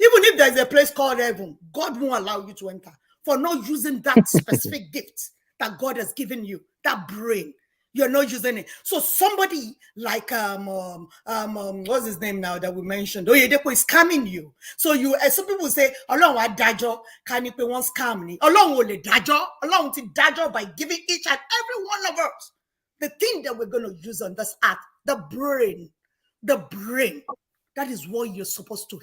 Even if there's a place called heaven, God won't allow you to enter for not using that specific gift that God has given you, that brain. You're not using it. So somebody like what's his name now that we mentioned? Oyedepo is scamming you. So some people say, "Along what dajo can you pay one scam me? Along with the dajo, along with dajo by giving each and every one of us the thing that we're going to use on this earth, the brain. That is what you're supposed to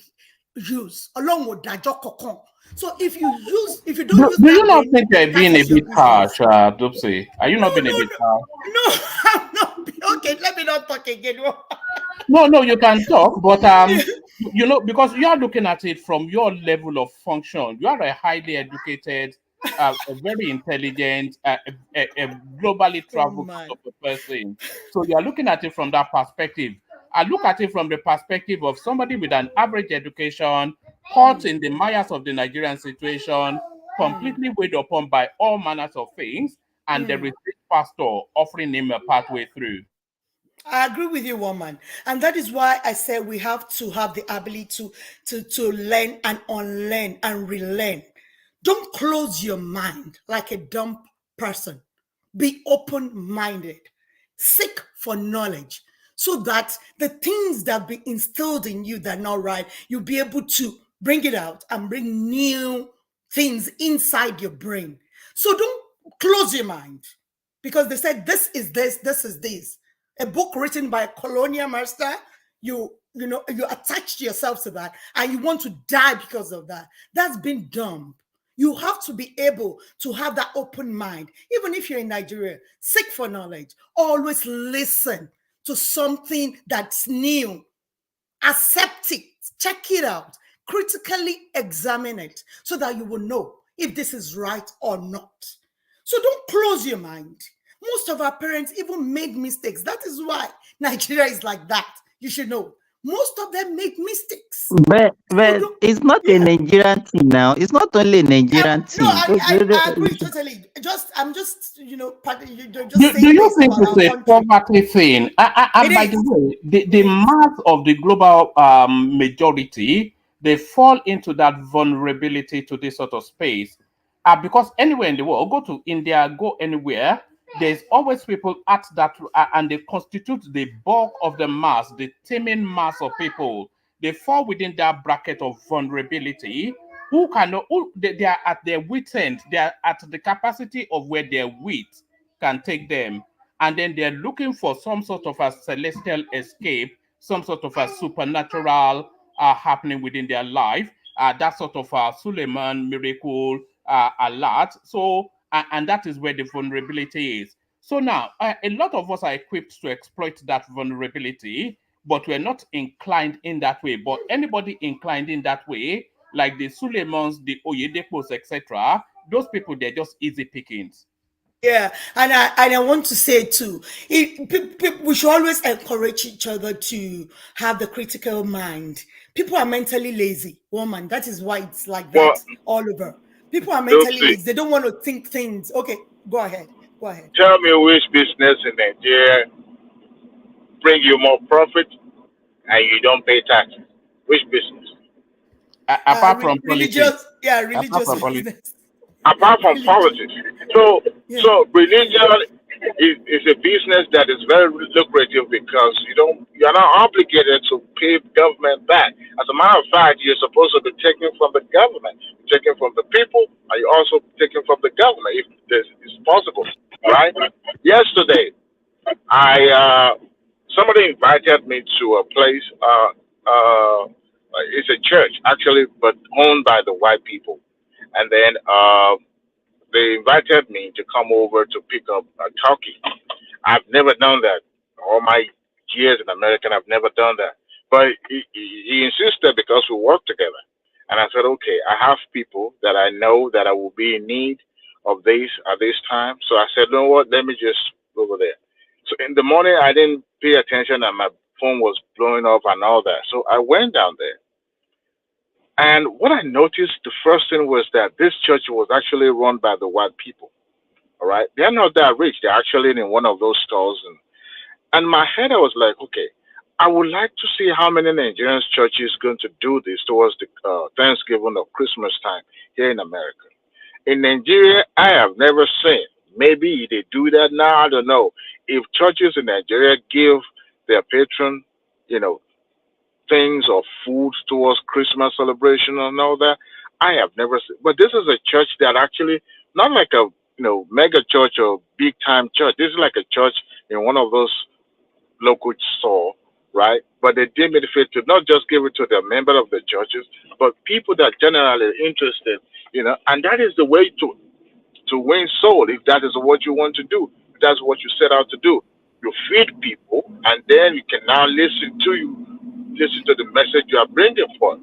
use along with dajo kokon. So if you don't use do that you not brain, think you're being a bit harsh, Dupsy? Are you not being a bit harsh? No, I'm not. Okay, let me not talk again. No, you can talk, but because you are looking at it from your level of function. You are a highly educated, a very intelligent, a globally traveled sort of a person. So you are looking at it from that perspective. I look at it from the perspective of somebody with an average education, caught in the mires of the Nigerian situation, completely weighed upon by all manners of things, and there is this pastor offering him a pathway through. I agree with you, woman. And that is why I say we have to have the ability to learn and unlearn and relearn. Don't close your mind like a dumb person. Be open-minded. Seek for knowledge so that the things that be instilled in you that are not right, you'll be able to bring it out and bring new things inside your brain. So don't close your mind, because they said this is this, this is this. A book written by a colonial master, you attach yourself to that and you want to die because of that. That's been dumb. You have to be able to have that open mind. Even if you're in Nigeria, seek for knowledge. Always listen to something that's new. Accept it, check it out, critically examine it so that you will know if this is right or not. So don't close your mind. Most of our parents even made mistakes. That is why Nigeria is like that. You should know. Most of them make mistakes. But it's not a Nigerian thing now. It's not only a Nigerian No, thing. I agree totally. I'm just just Do saying you this think about it's our a country. poverty thing? And by It the is. way, the mass of the global majority, they fall into that vulnerability to this sort of space. Because anywhere in the world, go to India, go anywhere, there's always people at that, and they constitute the bulk of the mass, the teeming mass of people. They fall within that bracket of vulnerability. Who cannot? They are at their wit end. They are at the capacity of where their wit can take them, and then they're looking for some sort of a celestial escape, some sort of a supernatural happening within their life, that sort of a Suleiman miracle alert. So, and that is where the vulnerability is. So now, a lot of us are equipped to exploit that vulnerability, but we're not inclined in that way. But anybody inclined in that way, like the Suleimans, the Oyedepos, etc., those people, they're just easy pickings. Yeah, and I want to say too, we should always encourage each other to have the critical mind. People are mentally lazy, woman. That is why it's like Well, that all over. People are mentally Dulcie, lazy. They don't want to think things. Okay, go ahead. Go ahead. tell me which business in Nigeria bring you more profit and you don't pay tax? Which business? Apart from politics. Religious, yeah, Apart religious from politics. business. Apart from Religious. politics. So, Yeah. so religion is a business that is very lucrative because you're not obligated to pay government back. As a matter of fact, you're supposed to be taking from the government, taking from the people, and you're also taking from the government if this is possible. All right. Yesterday, somebody invited me to a place. It's a church actually, but owned by the white people, and then they invited me to come over to pick up a turkey. I've never done that. All my years in America, I've never done that. But he insisted because we work together. And I said, okay, I have people that I know that I will be in need of this at this time. So I said, you know what, let me just go over there. So in the morning, I didn't pay attention and my phone was blowing up and all that. So I went down there. And what I noticed, the first thing was that this church was actually run by the white people. All right. They're not that rich. They're actually in one of those stores. And in my head, I was like, okay, I would like to see how many Nigerian churches going to do this towards the Thanksgiving or Christmas time here in America. In Nigeria, I have never seen. Maybe they do that now. I don't know. If churches in Nigeria give their patron, things or food towards Christmas celebration and all that, I have never seen. But this is a church that actually, not like a mega church or big time church. This is like a church in one of those local store, right? But they deem it fit to not just give it to the member of the churches, but people that generally interested, and that is the way to win soul. If that is what you want to do, if that's what you set out to do. You feed people, and then you can now listen to the message you are bringing forth.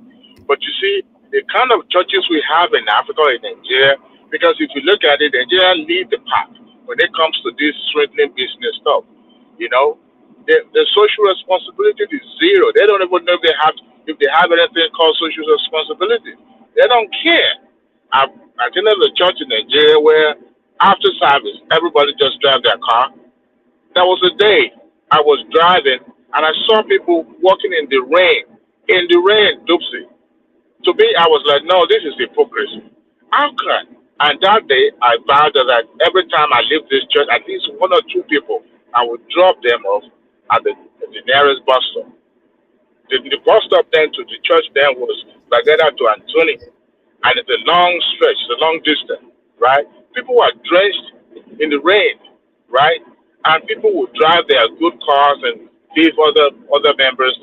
But you see, the kind of churches we have in Africa and Nigeria, because if you look at it, Nigeria lead the pack when it comes to this strengthening business stuff. The social responsibility is zero. They don't even know if they have anything called social responsibility. They don't care. I've attended a church in Nigeria where after service, everybody just drive their car. There was a day I was driving and I saw people walking in the rain. In the rain, Dupsy. To me, I was like, no, this is hypocrisy. How can? And that day, I vowed that every time I leave this church, at least one or two people, I would drop them off at the nearest bus stop. The bus stop then to the church then was Bagada to Antony. And it's a long stretch, it's a long distance, right? People were drenched in the rain, right? And people would drive their good cars and leave other members.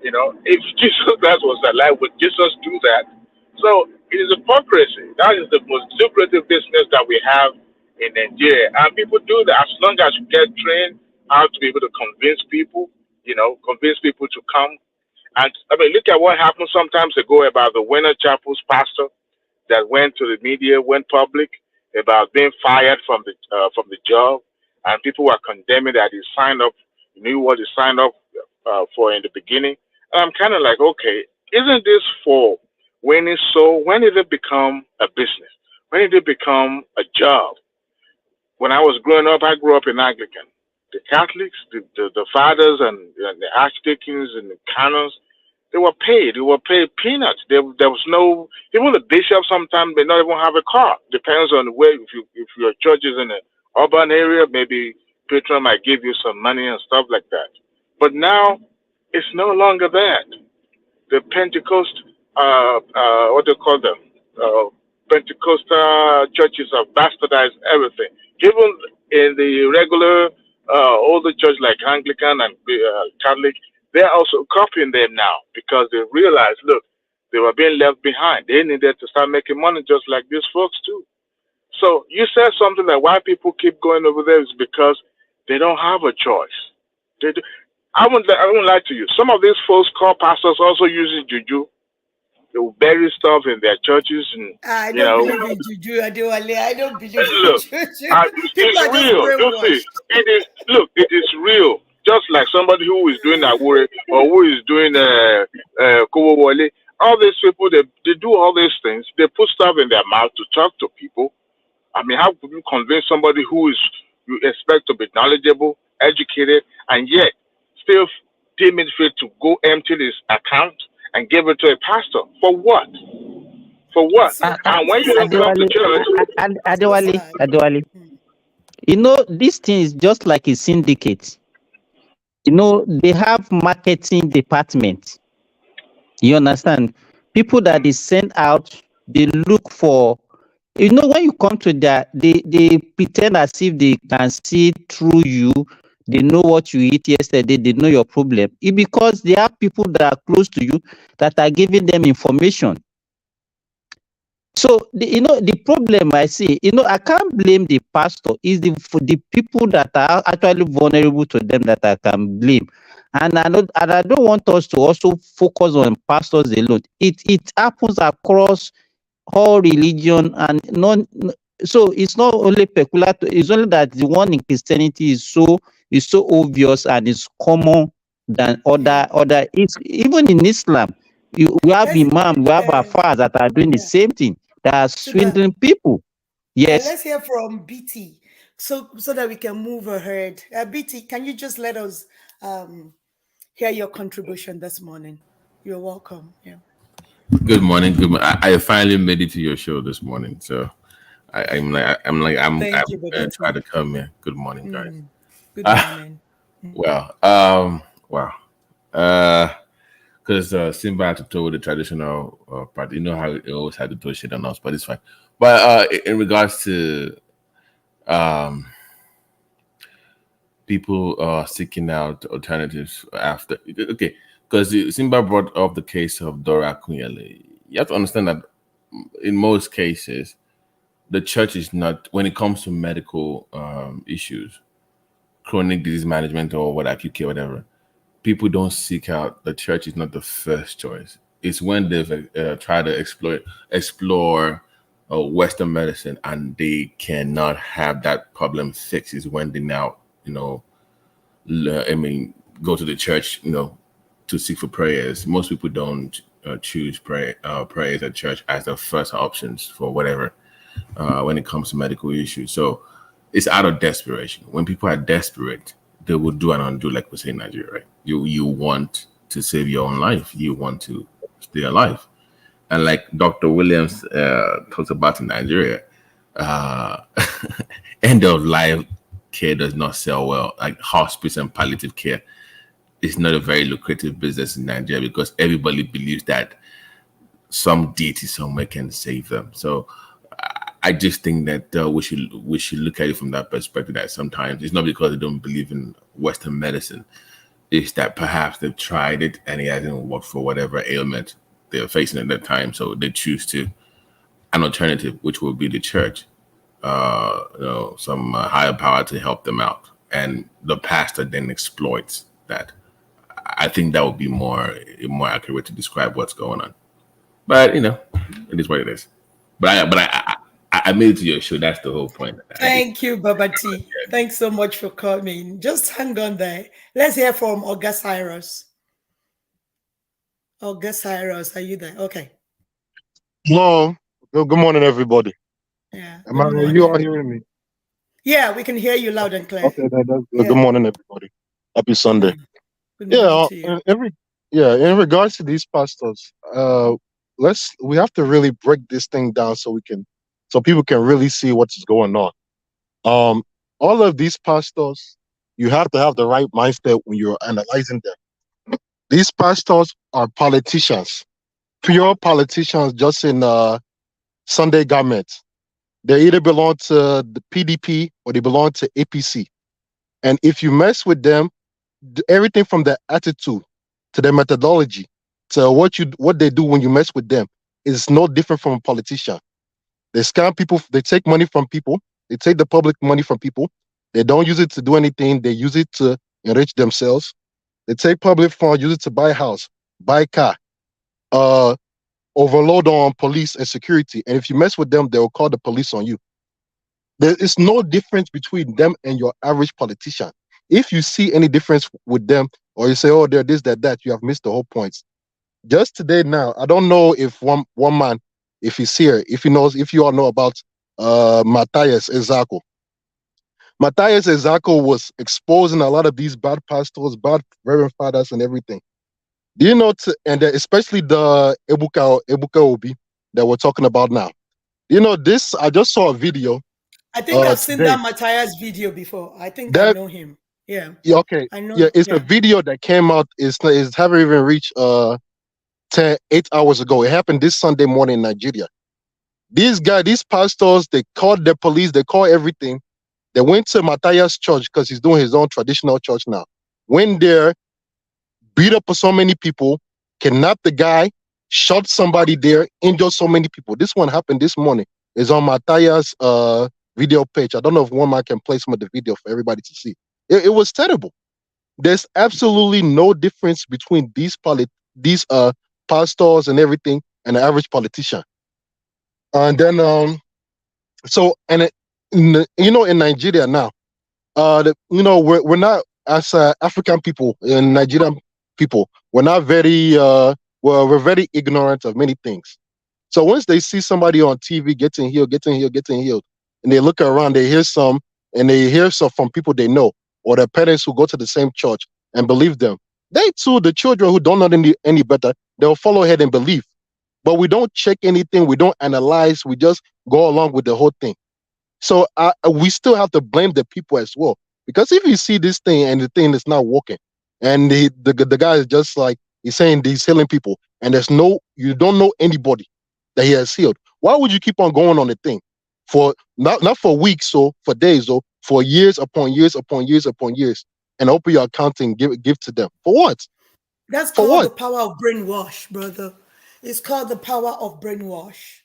If Jesus Christ was alive, would Jesus do that? So It is hypocrisy. That is the most lucrative business that we have in Nigeria. And people do that as long as you get trained how to be able to convince people, convince people to come. And I mean, look at what happened sometimes ago about the Winter Chapel's pastor that went to the media, went public about being fired from the job, and people were condemning that he signed up, knew what he signed up for in the beginning. And I'm kind of like, okay, isn't this for winning? So when did it become a business? When did it become a job? When I was growing up, I grew up in Anglican. The Catholics, the fathers and the archdeacons and the canons, they were paid. They were paid peanuts. There was no, even the bishop sometimes may not even have a car. Depends on where. If your church is in an urban area, maybe patron might give you some money and stuff like that. But now it's no longer that. The Pentecost, what do you call them? Pentecostal churches have bastardized everything. Even in the regular older church like Anglican and Catholic, they're also copying them now because they realize, look, they were being left behind. They needed to start making money just like these folks too. So you said something that why people keep going over there is because they don't have a choice. They do. I won't lie to you. Some of these folks call pastors also using juju. They will bury stuff in their churches, and I don't believe in juju, Adewale. I don't believe look, in juju. it's real. You see, it is real. Just like somebody who is doing Awure or who is doing Kowole, all these people they do all these things. They put stuff in their mouth to talk to people. I mean, how could you convince somebody who is you expect to be knowledgeable, educated, and yet still deem it fit to go empty his account and give it to a pastor for what? For what? And when you don't come to church, Adewale, this thing is just like a syndicate. They have marketing department. You understand? People that they send out, they look for. When you come to that, they pretend as if they can see through you. They know what you eat yesterday. They know your problem. It's because they have people that are close to you that are giving them information. So the problem I see, I can't blame the pastor. It's the people that are actually vulnerable to them that I can blame. And I don't want us to also focus on pastors alone. It happens across all religion and so it's not only peculiar it's only that the one in Christianity is so obvious and is common than other it's even in Islam. We have imam, we have affairs that are doing the same thing, that are swindling people. Yes. Let's hear from BT so that we can move ahead. BT, can you just let us hear your contribution this morning? You're welcome. Yeah. Good morning. I finally made it to your show this morning, so I'm gonna try to come here. Good morning, guys. Good morning. Wow. Because Simba had to tow the traditional part. You know how it always had to throw shit on us, but it's fine. But in regards to people seeking out alternatives after, okay. Because Simba brought up the case of Dora Akunyele. You have to understand that in most cases, the church is not, when it comes to medical issues, chronic disease management or acute care, whatever, people don't seek out, the church is not the first choice. It's when they've tried to explore Western medicine and they cannot have that problem fixed is when they now, go to the church, to seek for prayers. Most people don't choose prayers at church as the first options for whatever when it comes to medical issues. So it's out of desperation. When people are desperate, they will do and undo, like we say in Nigeria, right? You want to save your own life. You want to stay alive. And like Dr. Williams talks about in Nigeria, end of life care does not sell well. Like hospice and palliative care, it's not a very lucrative business in Nigeria because everybody believes that some deity somewhere can save them. So I just think that we should look at it from that perspective, that sometimes it's not because they don't believe in Western medicine. It's that perhaps they've tried it and it hasn't worked for whatever ailment they're facing at that time. So they choose to an alternative, which will be the church, some higher power to help them out, and the pastor then exploits that. I think that would be more accurate way to describe what's going on. But it is what it is. But I made it to your show. That's the whole point. Thank you, Baba T. Thanks so much for coming. Just hang on there. Let's hear from August Cyrus. August Cyrus, are you there? Okay. Hello. Good morning, everybody. Yeah. Are you all hearing me? Yeah, we can hear you loud and clear. Okay, that's good. Yeah. Good morning, everybody. Happy Sunday. Good morning to you. In regards to these pastors, we have to really break this thing down so people can really see what's going on. All of these pastors, you have to have the right mindset when you're analyzing them. These pastors are politicians, pure politicians, just in Sunday garments. They either belong to the PDP or they belong to APC. And if you mess with them, everything from their attitude to their methodology to what they do when you mess with them is no different from a politician. They scam people. They take money from people. They take the public money from people. They don't use it to do anything. They use it to enrich themselves. They take public funds, use it to buy a house, buy a car, overload on police and security. And if you mess with them, they will call the police on you. There is no difference between them and your average politician. If you see any difference with them, or you say, oh, they're this, that, you have missed the whole point. Just today now, I don't know if one man, if he's here, if you all know about Matthias Ezako. Matthias Ezako was exposing a lot of these bad pastors, bad reverend fathers and everything. Do you know, especially the Ebuka Obi that we're talking about now. You know, I just saw a video. I think I've seen that Matthias video before. I think I know him. Yeah. Okay. I know. Yeah, it's a video that came out. It haven't even reached 8 hours ago. It happened this Sunday morning in Nigeria. These pastors, they called the police, they called everything. They went to Matthias' church because he's doing his own traditional church now. Went there, beat up so many people, kidnapped the guy, shot somebody there, injured so many people. This one happened this morning. It's on Matthias' video page. I don't know if one man can play some of the video for everybody to see. It was terrible. There's absolutely no difference between these pastors and everything and the average politician. And then in Nigeria now, we're not, as African people and Nigerian people, we're not very we're very ignorant of many things. So once they see somebody on TV getting healed, and they look around, they hear some from people they know, or their parents who go to the same church and believe them. They too, the children who don't know any better, they'll follow ahead and believe. But we don't check anything, we don't analyze, we just go along with the whole thing. So we still have to blame the people as well. Because if you see this thing and the thing is not working, and the guy is just like, he's saying he's healing people, and you don't know anybody that he has healed, why would you keep on going on the thing? For not for weeks or for days or for years upon years upon years upon years, and open your account and give to them. For what? That's called the power of brainwash, brother. It's called the power of brainwash.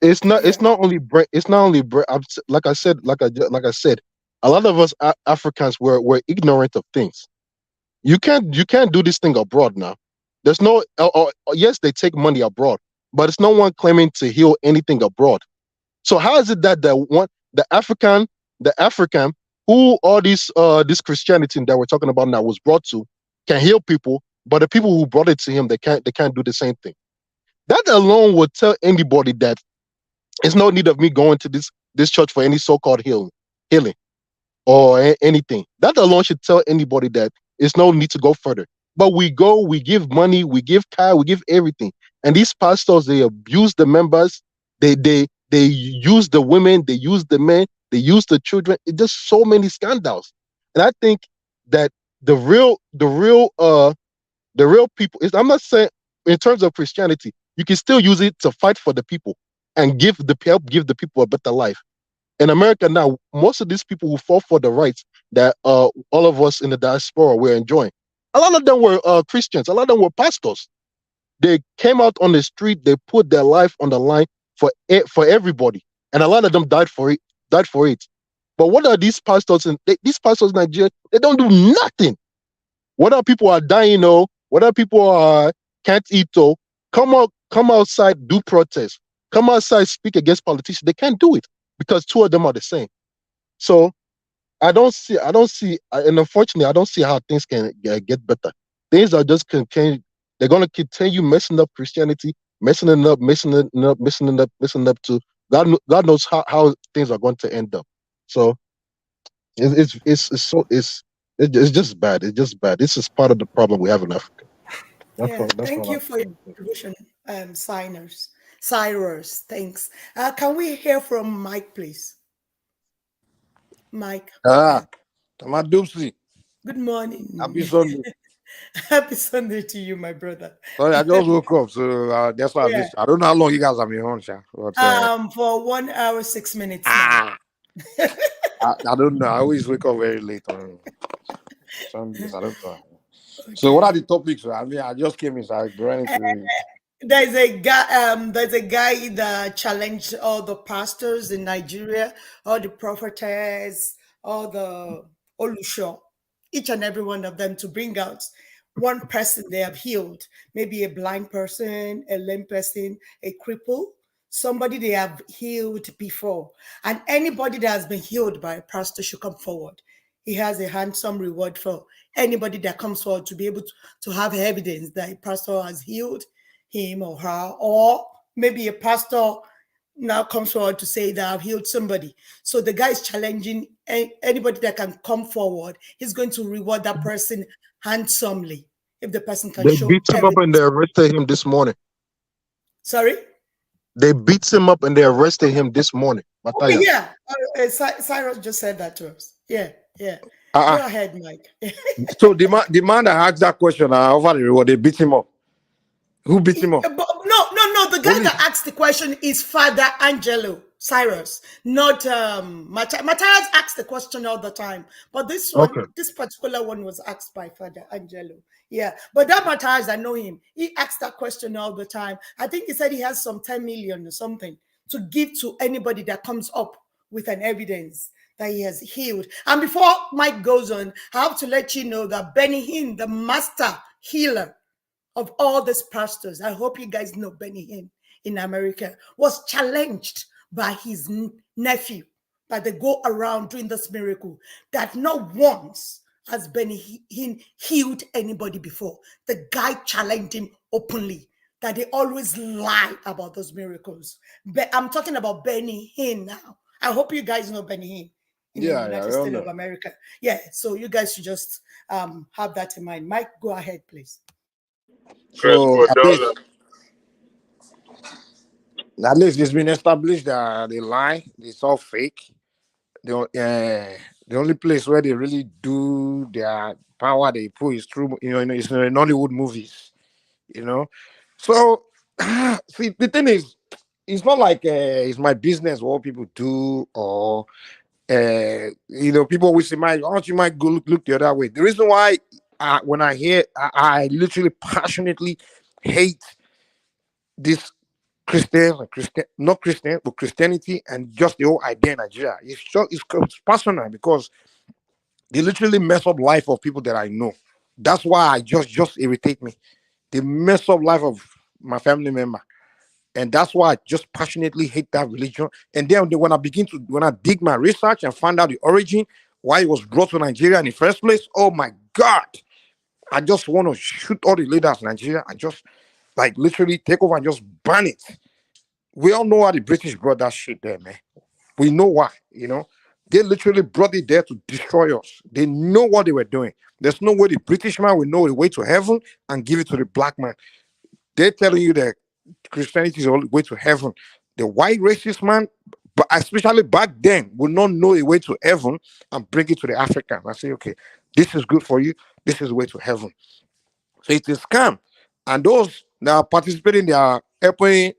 It's not. Yeah. It's not only brain. It's not only brain. Like I said, a lot of us Africans we're ignorant of things. You can't do this thing abroad now. There's no. Yes, they take money abroad, but it's no one claiming to heal anything abroad. So how is it that the African who all this Christianity that we're talking about now was brought to can heal people, but the people who brought it to him they can't do the same thing. That alone would tell anybody that there's no need of me going to this church for any so-called healing or anything. That alone should tell anybody that there's no need to go further. But we go, we give money, we give car, we give everything, and these pastors, they abuse the members. They use the women, they use the men, they use the children. It's just so many scandals. And I think that the real people is, I'm not saying in terms of Christianity, you can still use it to fight for the people and help give the people a better life. In America now, most of these people who fought for the rights that all of us in the diaspora were enjoying, a lot of them were Christians, a lot of them were pastors. They came out on the street, they put their life on the line for everybody, and a lot of them died for it. But what are these pastors these pastors in Nigeria? They don't do nothing. Whether people are dying or whether people are can't eat or come outside, do protest, come outside, speak against politicians. They can't do it because two of them are the same. So I don't see, and unfortunately, I don't see how things can get better. Things are just continue. They're going to continue messing up Christianity, messing it up to God knows how things are going to end up. So it's just bad. It's just bad. This is part of the problem we have in Africa. Thank you for your contribution, Cyrus. Thanks. Can we hear from Mike, please? Mike. Doopsy. Good morning. Happy Sunday. Happy Sunday to you, my brother. Sorry, I just woke up, so that's why I don't know how long you guys have been on, but, for 1 hour 6 minutes. I don't know. I always wake up very late on Sundays. I don't know. Okay. So what are the topics? I mean, I just came inside. There's a guy that challenged all the pastors in Nigeria, all the prophetess, all the Olusho, each and every one of them, to bring out one person they have healed, maybe a blind person, a lame person, a cripple, somebody they have healed before. And anybody that has been healed by a pastor should come forward. He has a handsome reward for anybody that comes forward to be able to have evidence that a pastor has healed him or her, or maybe a pastor now comes forward to say that I've healed somebody. So the guy is challenging anybody that can come forward. He's going to reward that person handsomely if the person can show. They beat him up and they arrested him this morning. Sorry? They beat him up and they arrested him this morning. Okay, yeah. Cyrus just said that to us. Yeah. Go ahead, Mike. So the man that asked that question over the reward, they beat him up. Who beat him up? No. The guy that asked the question is Father Angelo Cyrus, not Matthias asks the question all the time, but this one, this particular one was asked by Father Angelo. Yeah, but that Matthias, I know him. He asks that question all the time. I think he said he has some 10 million or something to give to anybody that comes up with an evidence that he has healed. And before Mike goes on, I have to let you know that Benny Hinn, the master healer of all these pastors, I hope you guys know Benny Hinn in America, was challenged by his nephew, that they go around doing this miracle, that not once has Benny Hinn healed anybody before. The guy challenged him openly, that they always lie about those miracles. But I'm talking about Benny Hinn now. I hope you guys know Benny Hinn in the United States of America. Yeah, so you guys should just have that in mind. Mike, go ahead, please. So at least it's been established that they lie, it's all fake. The only place where they really do their power they put is through, it's in Hollywood movies, So see, the thing is, it's not like it's my business what people do, or people always say, "Mike, aren't you might go look the other way?" The reason why when I hear, I literally passionately hate this not Christian, but Christianity and just the whole idea in Nigeria. It's personal because they literally mess up life of people that I know. That's why I just irritate me. They mess up life of my family member. And that's why I just passionately hate that religion. And then when I dig my research and find out the origin, why it was brought to Nigeria in the first place, oh my God. I just want to shoot all the leaders in Nigeria and just literally take over and just ban it. We all know why the British brought that shit there, man. We know why, They literally brought it there to destroy us. They know what they were doing. There's no way the British man will know the way to heaven and give it to the black man. They're telling you that Christianity is the only way to heaven. The white racist man, but especially back then, would not know the way to heaven and bring it to the African. I say, okay, this is good for you. This is the way to heaven. So it's a scam. And those that are participating, they are helping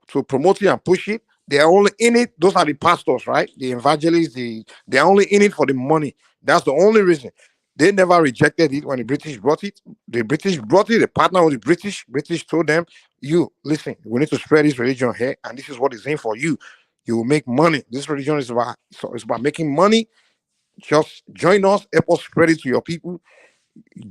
to promote it and push it. They are only in it. Those are the pastors, right? The evangelists, they are only in it for the money. That's the only reason. They never rejected it when the British brought it. The British brought it. They partnered with the British. British told them, you listen, we need to spread this religion here, and this is what it's in for you. You will make money. This religion is about, so it's about making money. Just join us, help us spread it to your people.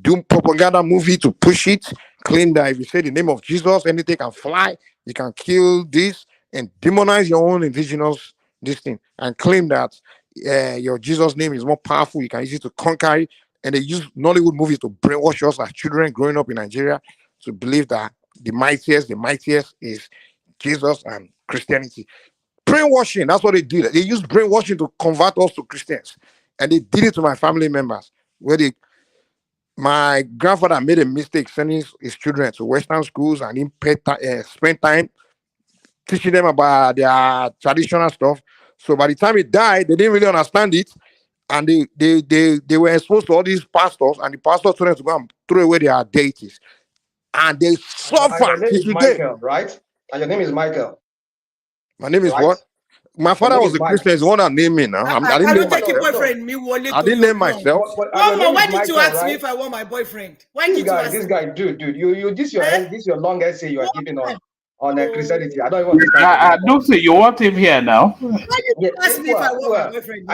Do propaganda movie to push it. Claim that if you say the name of Jesus, anything can fly. You can kill this and demonize your own indigenous this thing, and claim that your Jesus name is more powerful. You can use it to conquer it. And they use Nollywood movies to brainwash us as children growing up in Nigeria to believe that the mightiest is Jesus and Christianity. Brainwashing, that's what they did. They used brainwashing to convert us to Christians. And they did it to my family members, where my grandfather made a mistake sending his children to Western schools, and he spent time teaching them about their traditional stuff. So by the time he died, they didn't really understand it. And they were exposed to all these pastors, and the pastors told them to go and throw away their deities. And they suffer. Your name is Michael, right? And your name is Michael. My name is what? My father was a Christian. He's the one that named me now. I didn't name myself. I didn't name myself. Why did you ask me if I want my boyfriend? Why did you ask this guy, dude, this your long essay you are giving on Christianity. I don't even understand. Don't say you want him here now. Why did you ask me if I want my boyfriend?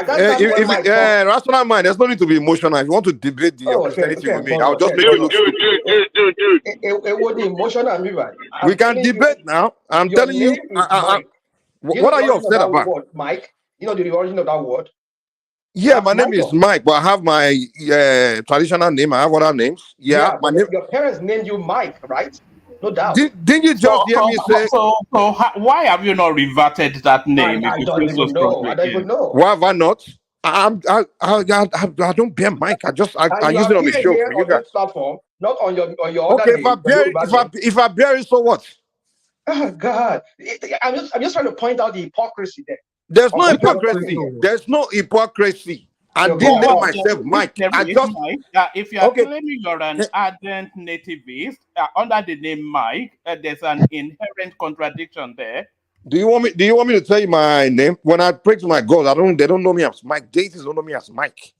Rational mind, there's no need to be emotional. If you want to debate the Christianity with me, I'll just make you look stupid. It was emotional. We can debate now. I'm telling you. What are you upset about? Word, Mike? You know the origin of that word? Yeah, my name is Mike, but I have my traditional name. I have other names. Yeah, my name. Your parents named you Mike, right? No doubt. Didn't you just hear me say? So why have you not reverted that name? I don't even know. Why have I not? I don't bear Mike. I use it on the show for you guys. Platform, not on your okay, if I bear it, so what? Oh God! I'm just trying to point out the hypocrisy there. There's no hypocrisy. There's no hypocrisy. I didn't name myself Mike. If you are claiming you're an ardent nativist under the name Mike, there's an inherent contradiction there. Do you want me to tell you my name? When I pray to my God, they don't know me as Mike. Deities don't know me as Mike.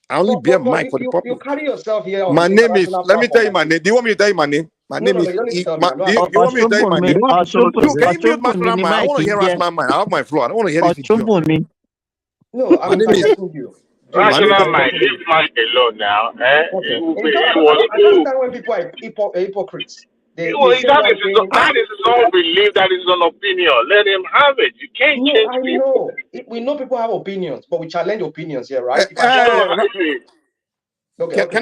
I only bear Mike for the purpose. You carry yourself here. My name is. Let me tell you my name. Do you want me to tell you my name? My name is. Do you want me to tell you my name? Can you mute my mind? I want to hear Rational Mind. I have my floor. I don't want to hear this. No, I'm listening to you. Rational Mind, leave Mike alone now. I understand when people are hypocrites. That is his own belief. That is his own opinion. Let him have it. You can't change people. We know people have opinions, but we challenge opinions here, right? Can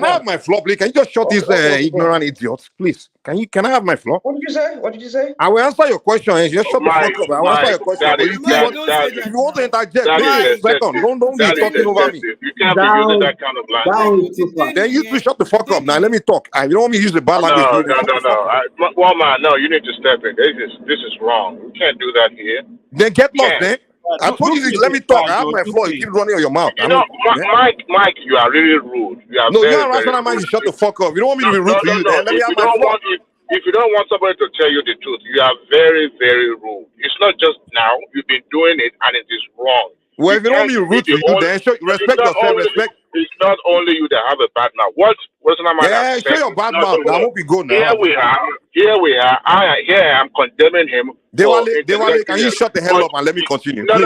I have my floor, please? Can you just shut these ignorant idiots, please? Can I have my floor? What did you say? I will answer your question. Just shut the fuck up. I will answer your question. If you want to interject, please, second. Don't be talking over me. You can't be using that kind of language. Then you two shut the fuck up now. Let me talk. You don't want me to use the bad language. No. Woman, no, you need to step in. This is wrong. You can't do that here. Then get lost, then. I told you to let me talk. I have my floor. You keep running on your mouth. Mike, you are really rude. You're rational man. You shut the fuck up. You don't want me to be rude to you. Then let me have my floor. If you don't want somebody to tell you the truth, you are very, very rude. It's not just now. You've been doing it, and it is wrong. Well, if you don't want me to be rude to you, then respect yourself. Respect. It's not only you that have a bad mouth. What's my man? Yeah, show your bad mouth. I won't be good now. Here we are. I'm condemning him. Dewale, can you shut the hell up and let me continue? No.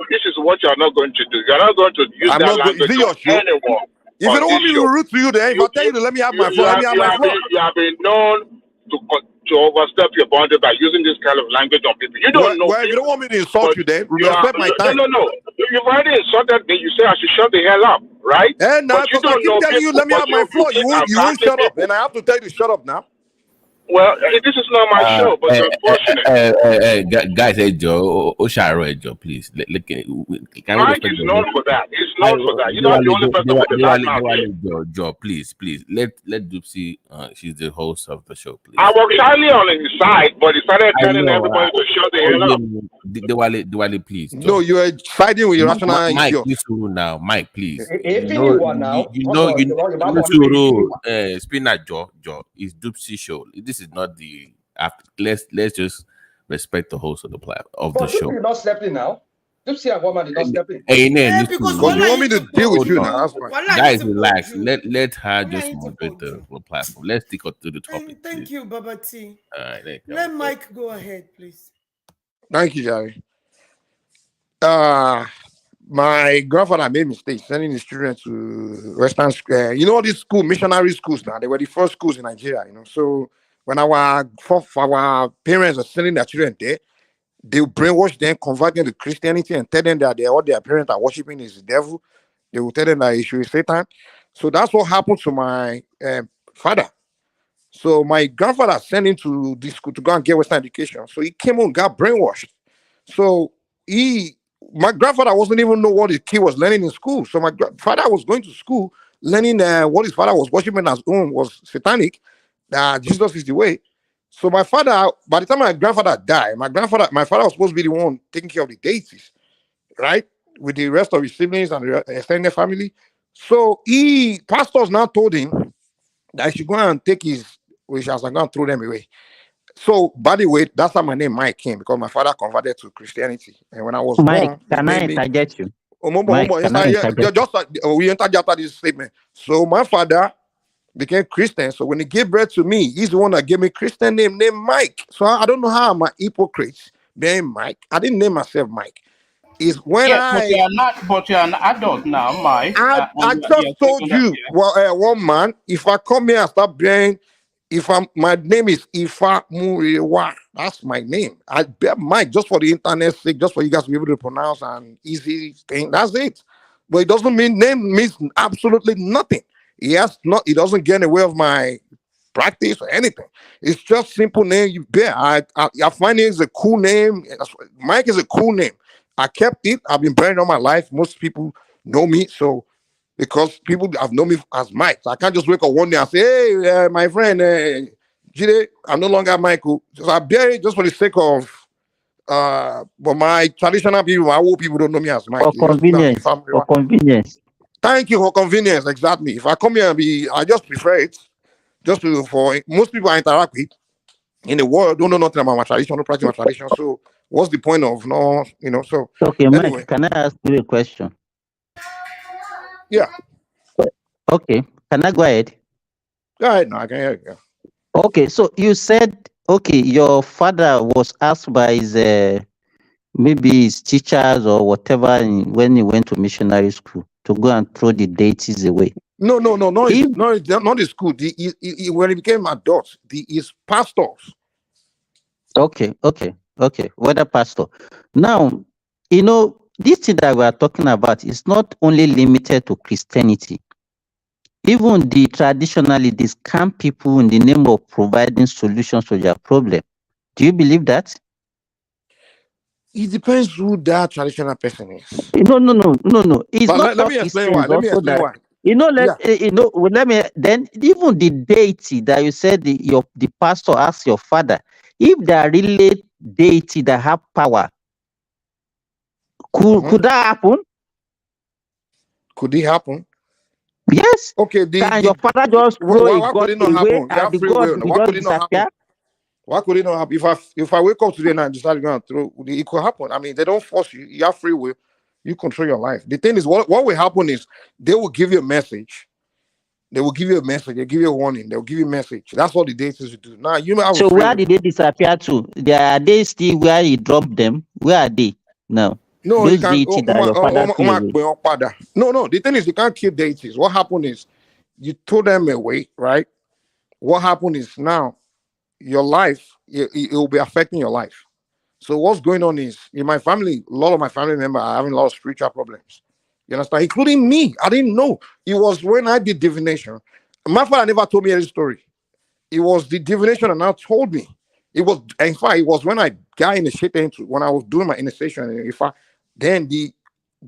This is what you're not going to do. You're not going to use that language anymore. If you don't want me to be rude to you, then if I tell you to let me have my floor, let me have my floor. You have been known to overstep your boundary by using this kind of language on people. You don't know. Well, if you don't want me to insult you, then respect my time. No. You've already insulted me. You say I should shut the hell up, right? And now, because I keep telling you, let me have my floor. You won't shut up. And I have to tell you to shut up now. Well, this is not my show, but it's unfortunate. Guys, Joe, Joe, please. Mike is known for that. He's known for that. You're not the only person with the Joe, please. Let Dupsy, she's the host of the show, please. I was shyly on his side, but he started telling everybody to shut the hell up. Dewale, please. Joe. No, you are siding with your rational Mike, now. Mike, please. Spinach Joe is Dupsy show. This is not the let's just respect the host of the show. You're not stepping now. Just see a woman did not step in. Because Because you want me to deal with you now. That's fine. guys, relax. Let her just moderate the platform. Let's stick up to the topic. Thank you, Baba T. All right, Let Mike go ahead, please. Thank you, Jerry. My grandfather made mistake sending his children to Western school. You know all these school missionary schools now. They were the first schools in Nigeria. So when our parents are sending their children there, they brainwash them, convert them to Christianity, and tell them that all their parents are worshiping is the devil. They will tell them that issue is Satan. So that's what happened to my father. So my grandfather sent him to this school to go and get Western education. So he came home, got brainwashed. So my grandfather wasn't even know what his kid was learning in school. So my father was going to school learning what his father was worshiping as own was satanic. Jesus is the way. So my father, by the time my grandfather died, my father was supposed to be the one taking care of the deities, right? With the rest of his siblings and the extended family. So pastors now told him that he should go and take his wishes and go and throw them away. So, by the way, that's how my name Mike came, because my father converted to Christianity. And when I was Mike, born, can I interject you? we entered after this statement. So my father became Christian. So when he gave birth to me, he's the one that gave me Christian name named Mike. So I don't know how I'm a hypocrite being Mike. I didn't name myself Mike. Is when but you're an adult now, Mike. I just told you, one man, if I come here and start bearing, my name is Ifa Muriwa. That's my name. I bear Mike just for the internet sake, just for you guys to be able to pronounce an easy thing. That's it. But it doesn't mean name means absolutely nothing. It doesn't get in the way of my practice or anything. It's just simple name you bear. I find it is a cool name. Mike is a cool name. I kept it. I've been bearing all my life. Most people know me, so because people have known me as Mike. So I can't just wake up one day and say, hey, my friend, Jide, I'm no longer Michael. So I bear it just for the sake of but my traditional people, my old people don't know me as Mike. For convenience. For convenience. Thank you for convenience, exactly. If I come here and I just prefer it. For most people I interact with in the world don't know nothing about my tradition, don't practice my tradition. So what's the point of so okay, anyway. Mike, can I ask you a question? Yeah. Okay. Can I go ahead? Go ahead now, I can hear you. Okay, so you said your father was asked by his maybe his teachers or whatever when he went to missionary school to go and throw the deities away. No, not the school. When he became adult, his pastors. Okay. Whether pastor. Now, this thing that we are talking about is not only limited to Christianity. Even the traditionally, they scam people in the name of providing solutions to their problem. Do you believe that? It depends who that traditional person is. No. It's not. Let me explain why. Let me explain why. Let me. Then even the deity that you said the pastor asked your father, if they are really deity that have power, could that happen? Could it happen? Yes. Okay. Can your father just throw why could it not happen? Why could it not happen? Why could it not happen? If I wake up today and I decide to go and throw, it could happen. I mean, they don't force you. You have free will. You control your life. The thing is, what will happen is they will give you a message. They will give you a message. They give you a warning. They will give you a message. That's what the deities will do. Now you know. So where did they disappear to? Are they still where he dropped them? Where are they now? No, those you can't. deities that your father No. The thing is, you can't kill deities. What happened is you throw them away, right? What happened is now your life, it will be affecting your life. So what's going on is in my family, a lot of my family members are having a lot of spiritual problems. You understand? Including me. I didn't know. It was when I did divination. My father never told me any story. It was the divination that now told me. It was when I got initiated when I was doing my initiation. Then the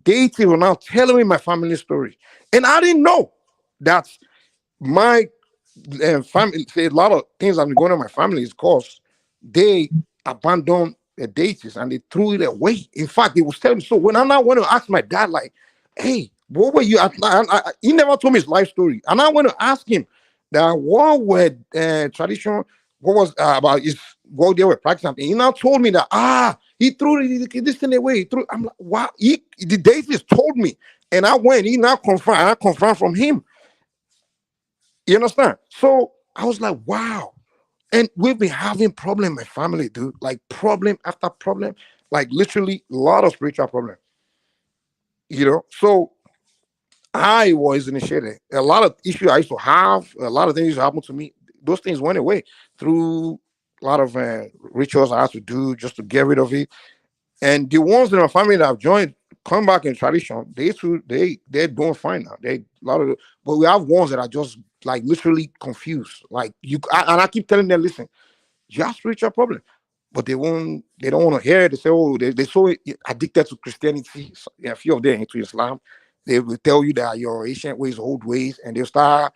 deity was now telling me my family story. And I didn't know that my family, say a lot of things that have been going on in my family is because they abandoned the deities and they threw it away. In fact, they was telling me. So when I now went to ask my dad, like, hey, what were you at? He never told me his life story. And I went to ask him that what were tradition, what was about his while they were practicing, he now told me that he threw this thing away. I'm like, wow. The deist told me, and I went. He now confirmed. I confirmed from him. You understand? So I was like, wow. And we've been having problem in my family, dude. Like problem after problem, like literally a lot of spiritual problem. So I was initiated. A lot of issues I used to have, a lot of things happened to me. Those things went away through a lot of rituals I had to do just to get rid of it. And the ones in my family that have joined, come back in tradition, they're doing fine now. But we have ones that are just like literally confused. Like and I keep telling them, listen, you have spiritual problem. But they don't want to hear it. They say, oh, they're so addicted to Christianity. So, a few of them into Islam. They will tell you that your ancient ways, old ways, and they'll start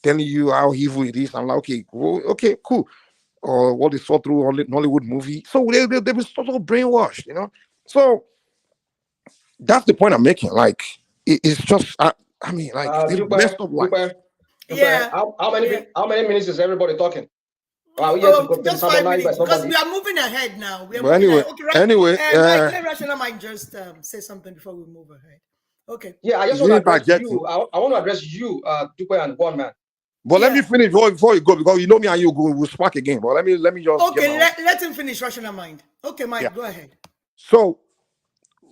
telling you how evil it is. I'm like, okay, cool. Or what they saw through Hollywood movie. So they've been sort of brainwashed, So that's the point I'm making. Like, it's just, they messed up life. Yeah. How many minutes is everybody talking? Wow, Just 5 minutes because we are moving ahead now. We are But moving anyway, ahead. Okay, Mike, let Rational Mind just say something before we move ahead. Okay. Yeah, I just want to address you. I want to address you, Dupe and one man. But let me finish before you go, because you know me and you will spark again. But let me just let him finish Rational Mind. Okay, Mike, go ahead. So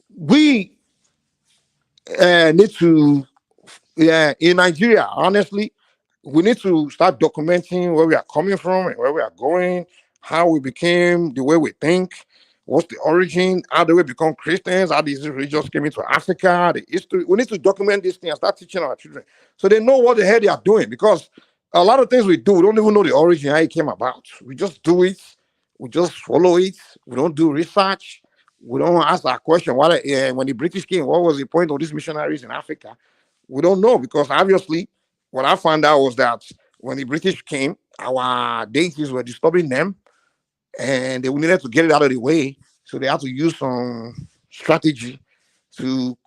we need to in Nigeria, honestly, we need to start documenting where we are coming from and where we are going, how we became the way we think, what's the origin, how do we become Christians, how these religions came into Africa, the history. We need to document these things and start teaching our children so they know what the hell they are doing, because a lot of things we do, we don't even know the origin, how it came about. We just do it, we just follow it, we don't do research, we don't ask that question. When the British came, what was the point of these missionaries in Africa? We don't know, because obviously what I found out was that when the British came, our deities were disturbing them, and they needed to get it out of the way. So they had to use some strategy to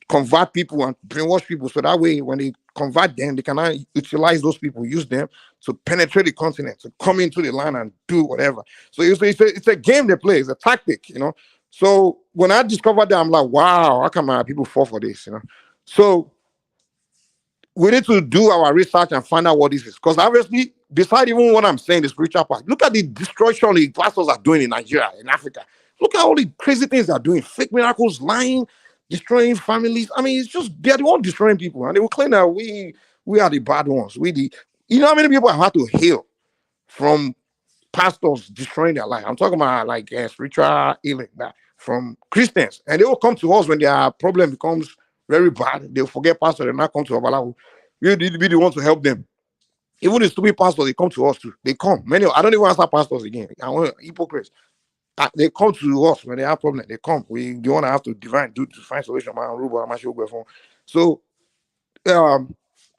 convert people and brainwash people. So that way, when they convert them, they cannot utilize those people, use them to penetrate the continent, to come into the land and do whatever. So it's a game they play, it's a tactic, So when I discovered that, I'm like, wow, how come people fall for this, So we need to do our research and find out what this is. Because obviously, beside even what I'm saying, the spiritual part, look at the destruction the pastors are doing in Nigeria, in Africa. Look at all the crazy things they're doing. Fake miracles, lying, destroying families. I mean, it's just, they're the ones destroying people. And they will claim that we are the bad ones. You know how many people have had to heal from pastors destroying their life? I'm talking about like spiritual healing from Christians. And they will come to us when their problem becomes very bad. They'll forget pastor and not come to Babalawo. We need to be the ones to help them. Even the stupid pastors, they come to us too. They come. I don't even answer pastors again. I want hypocrites. They come to us when they have problems. They come. We want to have to to find solution. So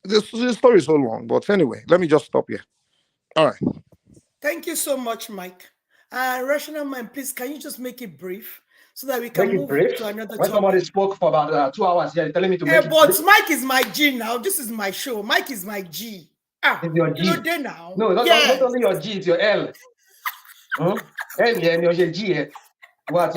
this story is so long, but anyway, let me just stop here. All right. Thank you so much, Mike. Rational Mind, please, can you just make it brief so that we can move to another topic? Somebody spoke for about 2 hours here, telling me to make it brief. Mike is my G now. This is my show. Mike is my G. It's your G. Now. No, not only your G, it's your L. Your G. What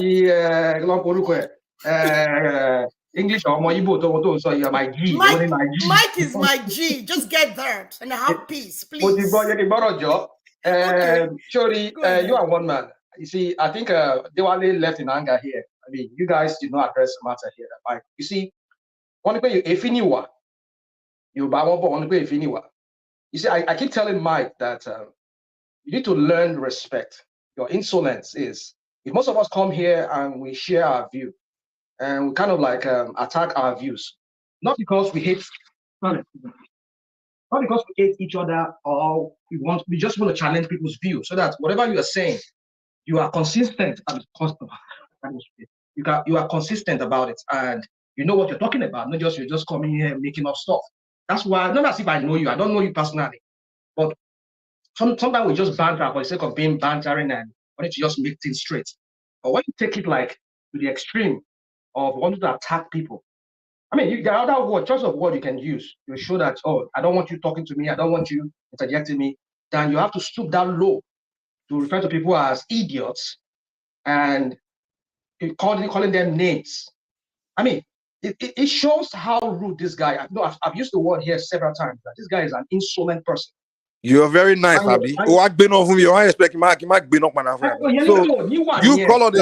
English or more Igbo, so you're my G. Mike is my G. Just get there and have peace, please. Shori, you are one man. You see, I think they were left in anger here. I mean, you guys did not address the matter here. Like, you see, you see, I keep telling Mike that you need to learn respect. Your insolence is, if most of us come here and we share our view and we kind of like attack our views, not because we hate, not because we hate each other or we just want to challenge people's views, so that whatever you are saying, you are consistent. You are consistent about it, and you know what you're talking about. Not just you're just coming here and making up stuff. That's why, not as if I know you. I don't know you personally, but sometimes we just banter for the sake of being bantering and wanting to just make things straight. But when you take it like to the extreme of wanting to attack people, I mean, there are other choice of word you can use to show that, oh, I don't want you talking to me, I don't want you interjecting me. Then you have to stoop down low to refer to people as idiots and calling them names. I mean, it shows how rude this guy. I've used the word here several times that this guy is an insolent person. You're very nice, Abi. Oh, I've been off you. I expect Mark been up, man. So you call on the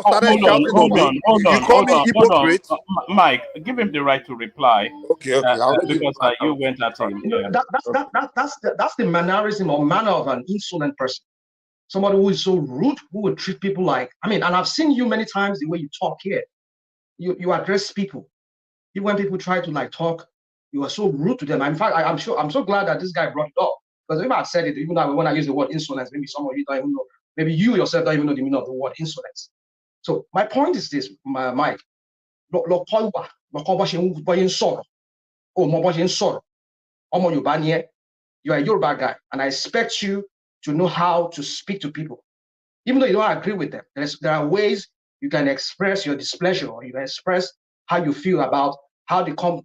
started shouting on me. You call me hypocrite. Mike, give him the right to reply. Okay. Because you went at him. That's the mannerism or manner of an insolent person. Somebody who is so rude, who would treat people like, and I've seen you many times the way you talk here. You address people. Even when people try to like talk, you are so rude to them. In fact, I'm so glad that this guy brought it up. Because if I said it, even though when I use the word insolence, maybe some of you don't even know, maybe you yourself don't even know the meaning of the word insolence. So my point is this, Mike. You are a Yoruba guy, and I expect you to know how to speak to people. Even though you don't agree with them, there are ways you can express your displeasure, or you can express how you feel about how they how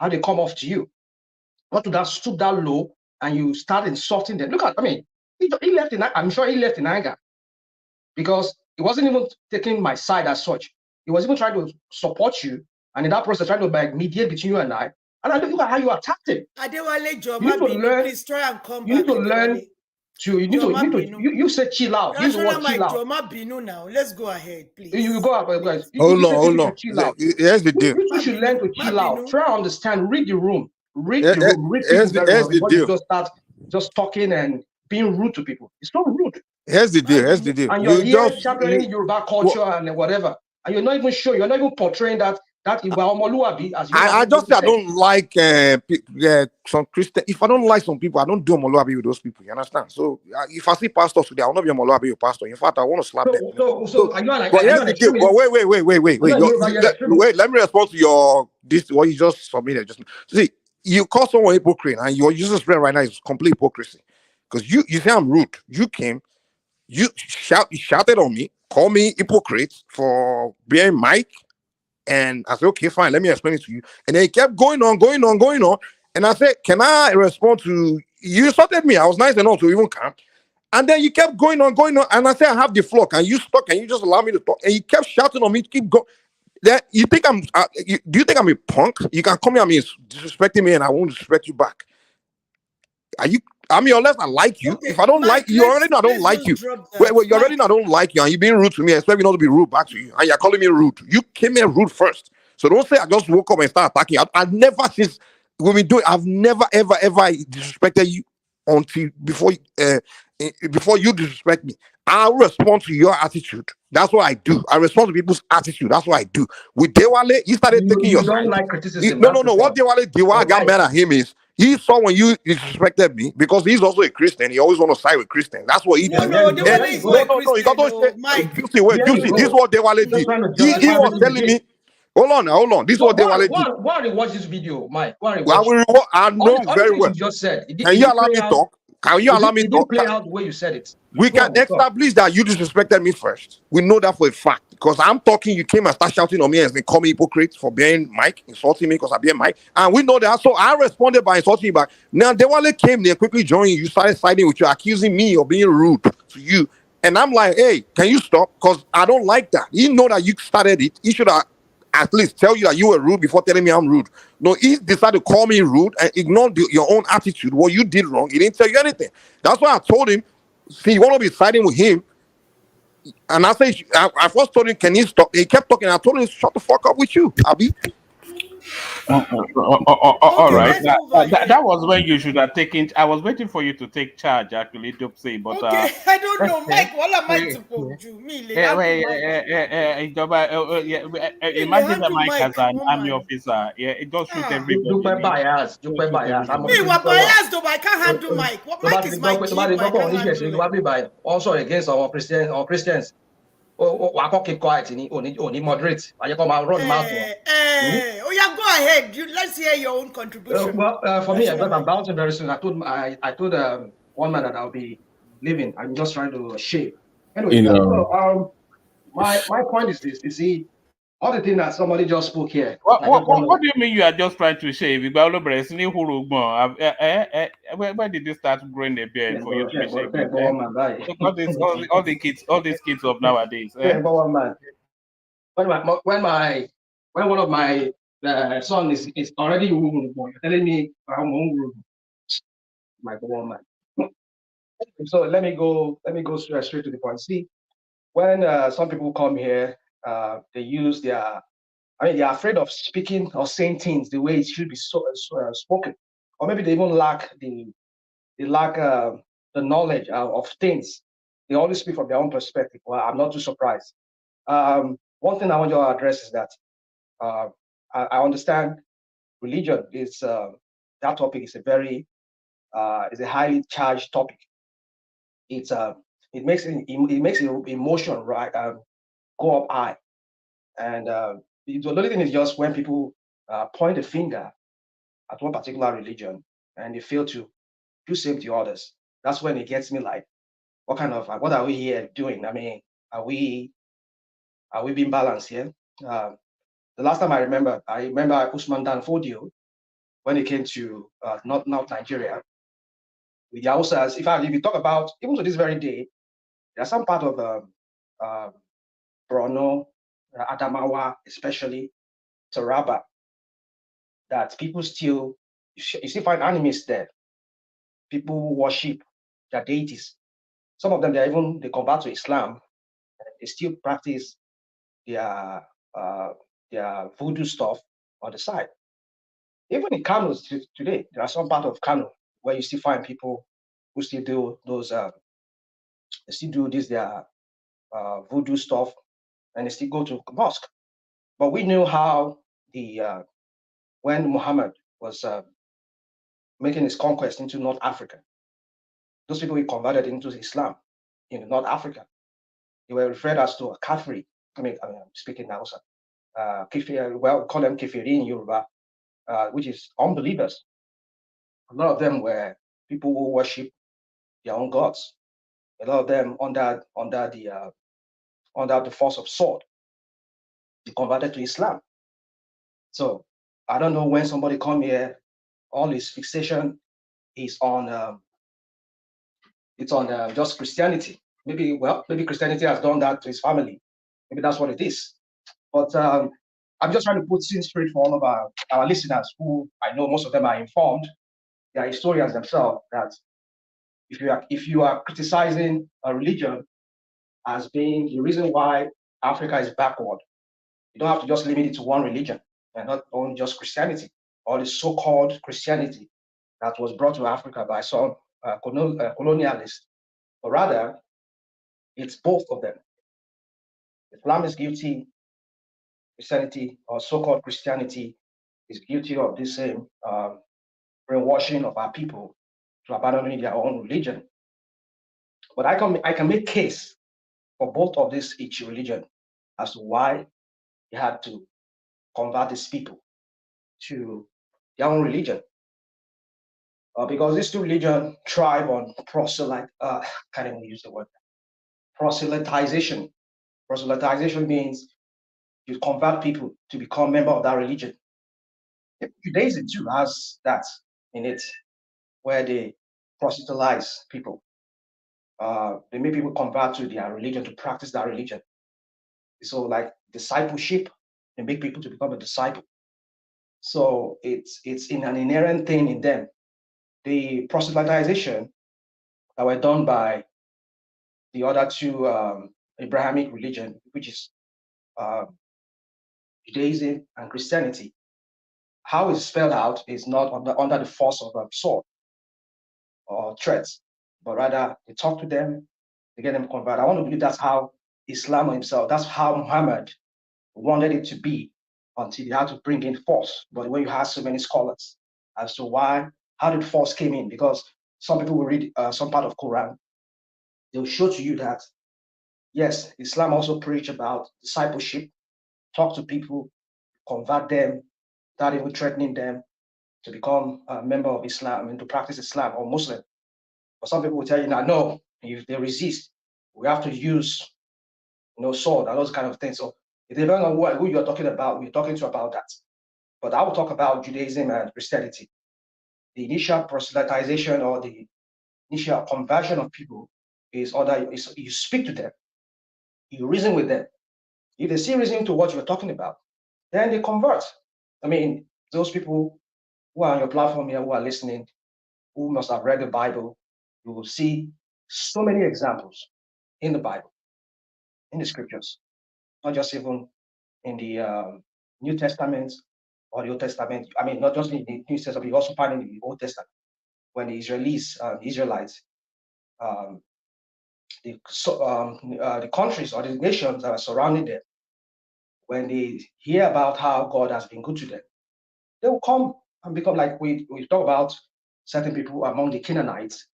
they come off to you. Not to that stoop that low and you start insulting them. Look at, he left I'm sure he left in anger because he wasn't even taking my side as such. He was even trying to support you, and in that process, trying to mediate between you and I. And I look at how you attacked him. You need to learn. Please try and come back. You need to learn. You say chill out. Use the word chill out. Now. Let's go ahead, please. You go out, guys. Hold on. Chill out. Here's the deal. You should learn to chill out. Try to understand. Read the room. Read here's the deal. You just talking and being rude to people. It's not rude. Here's the deal. And you're here championing Yoruba culture and whatever. And you're not even sure. You're not even portraying that Omoluabi as you. I just say I don't like some Christian. If I don't like some people, I don't do Omoluabi with those people. You understand? So if I see pastors today, I will not be Omoluabi with pastor. In fact, I want to slap them. So are you like? But here's the deal. But wait. Let me respond to what you just submitted. See, you call someone hypocrite, and your user spread right now is complete hypocrisy. Because you say I'm rude. You came, you shouted on me, call me hypocrite for being Mike. And I said, okay, fine, let me explain it to you. And then he kept going on. And I said, can I respond to you? Insulted me. I was nice enough to even come. And then you kept going on. And I said, I have the floor. Can you stop? Can you just allow me to talk? And he kept shouting on me to keep going. Then you think do you think I'm a punk? You can come here and disrespecting me and I won't disrespect you back. Unless I like you. Okay, if I don't like you, you already know I don't like you. Wait, you already know I don't like you, and you're being rude to me. I expect me not to be rude back to you, and you're calling me rude. You came here rude first, so don't say I just woke up and start attacking. I've never since we've been doing. I've never ever disrespected you until before you disrespect me. I'll respond to your attitude. That's what I do. I respond to people's attitude. That's what I do. With Dewale, he started taking your side. Like criticism. No. What Dewale did, what I got mad at him is he saw when you disrespected me because he's also a Christian. He always want to side with Christian. That's what he did. No, you got to say. Juicy, this is what Dewale did. He was telling me. Hold on. This is what Dewale did. Why do you watch this video, Mike? I know very well. You just said. Can you allow me talk? Can you allow me to talk? Play out the way you said it. We can establish that you disrespected me first. We know that for a fact. Because I'm talking, you came and start shouting on me and call me hypocrite for being Mike, insulting me because I being Mike. And we know that. So I responded by insulting you back. Now, Dewale came there, quickly joined you. You started siding with you, accusing me of being rude to you. And I'm like, hey, can you stop? Because I don't like that. You know that you started it. He should have at least tell you that you were rude before telling me I'm rude. No, he decided to call me rude and ignore your own attitude. What you did wrong, he didn't tell you anything. That's why I told him, see, you want to be siding with him. And I said, I first told him, can he stop? He kept talking. I told him, shut the fuck up with you, Abi. All right. That was when you should have taken. I was waiting for you to take charge, actually, Dupsy. But I don't know, Mike. What am I supposed to do? Imagine the Mike as an army officer. Yeah, it does shoot everybody. You bias. Me, what bias though? I can't handle Mike. What Mike is my chief? Also against our Christians. I can't keep quiet. Only moderate. I come and run mouth. Go ahead. Let's hear your own contribution. For me, I'm bouncing very soon. I told one man that I'll be leaving. I'm just trying to shave. Anyway, my point is this. You see, all the thing that somebody just spoke here. What, Like what, what, what do you mean you are just trying to shave? Where did you start growing a beard for you to be shaving? Look, all these kids of nowadays. Man. When one of my son is already you're telling me I'm my woman. So let me go straight to the point. See, when some people come here, they use their, they're afraid of speaking or saying things the way it should be spoken, or maybe they even lack the knowledge of things. They always speak from their own perspective. Well, I'm not too surprised. One thing I want you to address is that I understand religion is that topic is a very is a highly charged topic. It's it makes emotion right go up high, and the only thing is just when people point a finger at one particular religion and they fail to do same to others. That's when it gets me like, what are we here doing? I mean, are we being balanced here? The last time I remember Usman Dan Fodio when it came to not Nigeria with the Hausas. If you talk about even to this very day, there are some part of Borno, Adamawa, especially Taraba, that people still you still find animals there. People worship their deities. Some of them they convert to Islam. They still practice their voodoo stuff on the side. Even in Kano today, there are some part of Kano where you still find people who still do those. They still do this their voodoo stuff, and they still go to mosque. But we knew how when Muhammad was making his conquest into North Africa, those people he converted into Islam in North Africa. They were referred as to a Kafiri. I'm speaking now, sir. Well, call them Kefiri in Yoruba, which is unbelievers. A lot of them were people who worship their own gods. A lot of them under the force of sword, they converted to Islam. So I don't know when somebody come here, all his fixation is on just Christianity. Maybe Christianity has done that to his family. Maybe that's what it is. But I'm just trying to put things straight for all of our listeners who I know most of them are informed. They are historians themselves. That if you are criticizing a religion as being the reason why Africa is backward, you don't have to just limit it to one religion and not only just Christianity or the so-called Christianity that was brought to Africa by some colonialists, but rather it's both of them. Islam is guilty, Christianity or so-called Christianity is guilty of this same brainwashing of our people to abandoning their own religion. But I can make case for both of these each religion as to why they had to convert these people to their own religion. Because these two religions thrive on can't even use the word proselytization. Proselytization means you convert people to become member of that religion. Judaism too has that in it, where they proselytize people. They make people convert to their religion to practice that religion. So like discipleship, they make people to become a disciple. So it's in an inherent thing in them. The proselytization that were done by the other two Abrahamic religion, which is Judaism and Christianity, how it's spelled out is not under the force of a sword or threats, but rather they talk to them, they get them converted. I want to believe that's how Islam himself, that's how Muhammad wanted it to be until he had to bring in force. But when you have so many scholars as to how did force came in, because some people will read some part of Quran, they'll show to you that yes, Islam also preach about discipleship, talk to people, convert them, without even threatening them to become a member of Islam and to practice Islam or Muslim. But some people will tell you now, no, if they resist, we have to use sword and those kind of things. So It depends on who you're talking about. We're talking to about that. But I will talk about Judaism and Christianity. The initial proselytization or the initial conversion of people is you speak to them, you reason with them. If they see reason to what you're talking about, then they convert. I mean, those people who are on your platform here, who are listening, who must have read the Bible, you will see so many examples in the Bible, in the scriptures, not just even in the New Testament or the Old Testament. I mean, not just in the New Testament, you also find in the Old Testament when the Israelites, um, the countries or the nations that are surrounding them, when they hear about how God has been good to them, they will come and become like we talk about certain people among the Canaanites.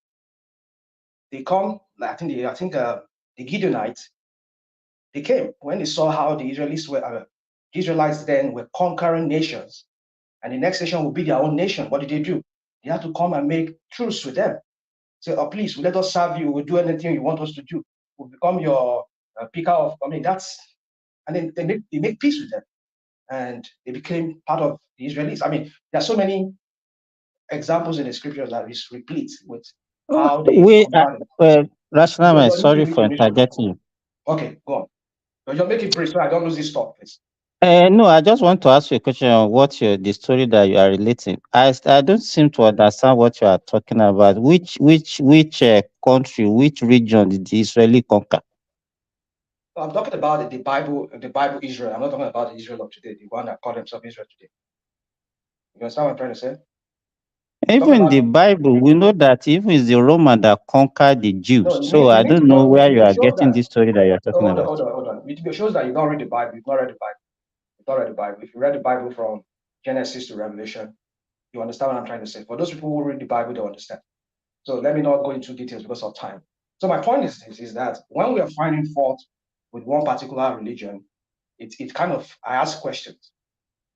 They come, I think the Gideonites, they came when they saw how the Israelites then were conquering nations, and the next nation will be their own nation. What did they do? They had to come and make truce with them. Say, oh, please, let us serve you. We'll do anything you want us to do. We'll become your picker of. I mean, and then they make peace with them, and they became part of the Israelis. I mean, there are so many examples in the scriptures that is replete with how they We, converted. sorry for interjecting you. Okay, go on. But you're making brief so I don't lose this thought, please. No, I just want to ask you a question on the story that you are relating. I don't seem to understand what you are talking about. Which country, which region did the Israeli conquer? I'm talking about the Bible Israel. I'm not talking about the Israel of today, the one that called himself Israel today. You understand what I'm trying to say? Even in the Bible, we know that even it's the Roman that conquered the Jews. No, So I don't know where you are shows getting that. this story that you're talking Hold about. on. It shows that you don't read the Bible. You've not read the Bible. You've not read the Bible. If you read the Bible from Genesis to Revelation, you understand what I'm trying to say. For those people who read the Bible, they understand. So let me not go into details because of time. So my point is this: is that when we are finding fault with one particular religion, it kind of I ask questions.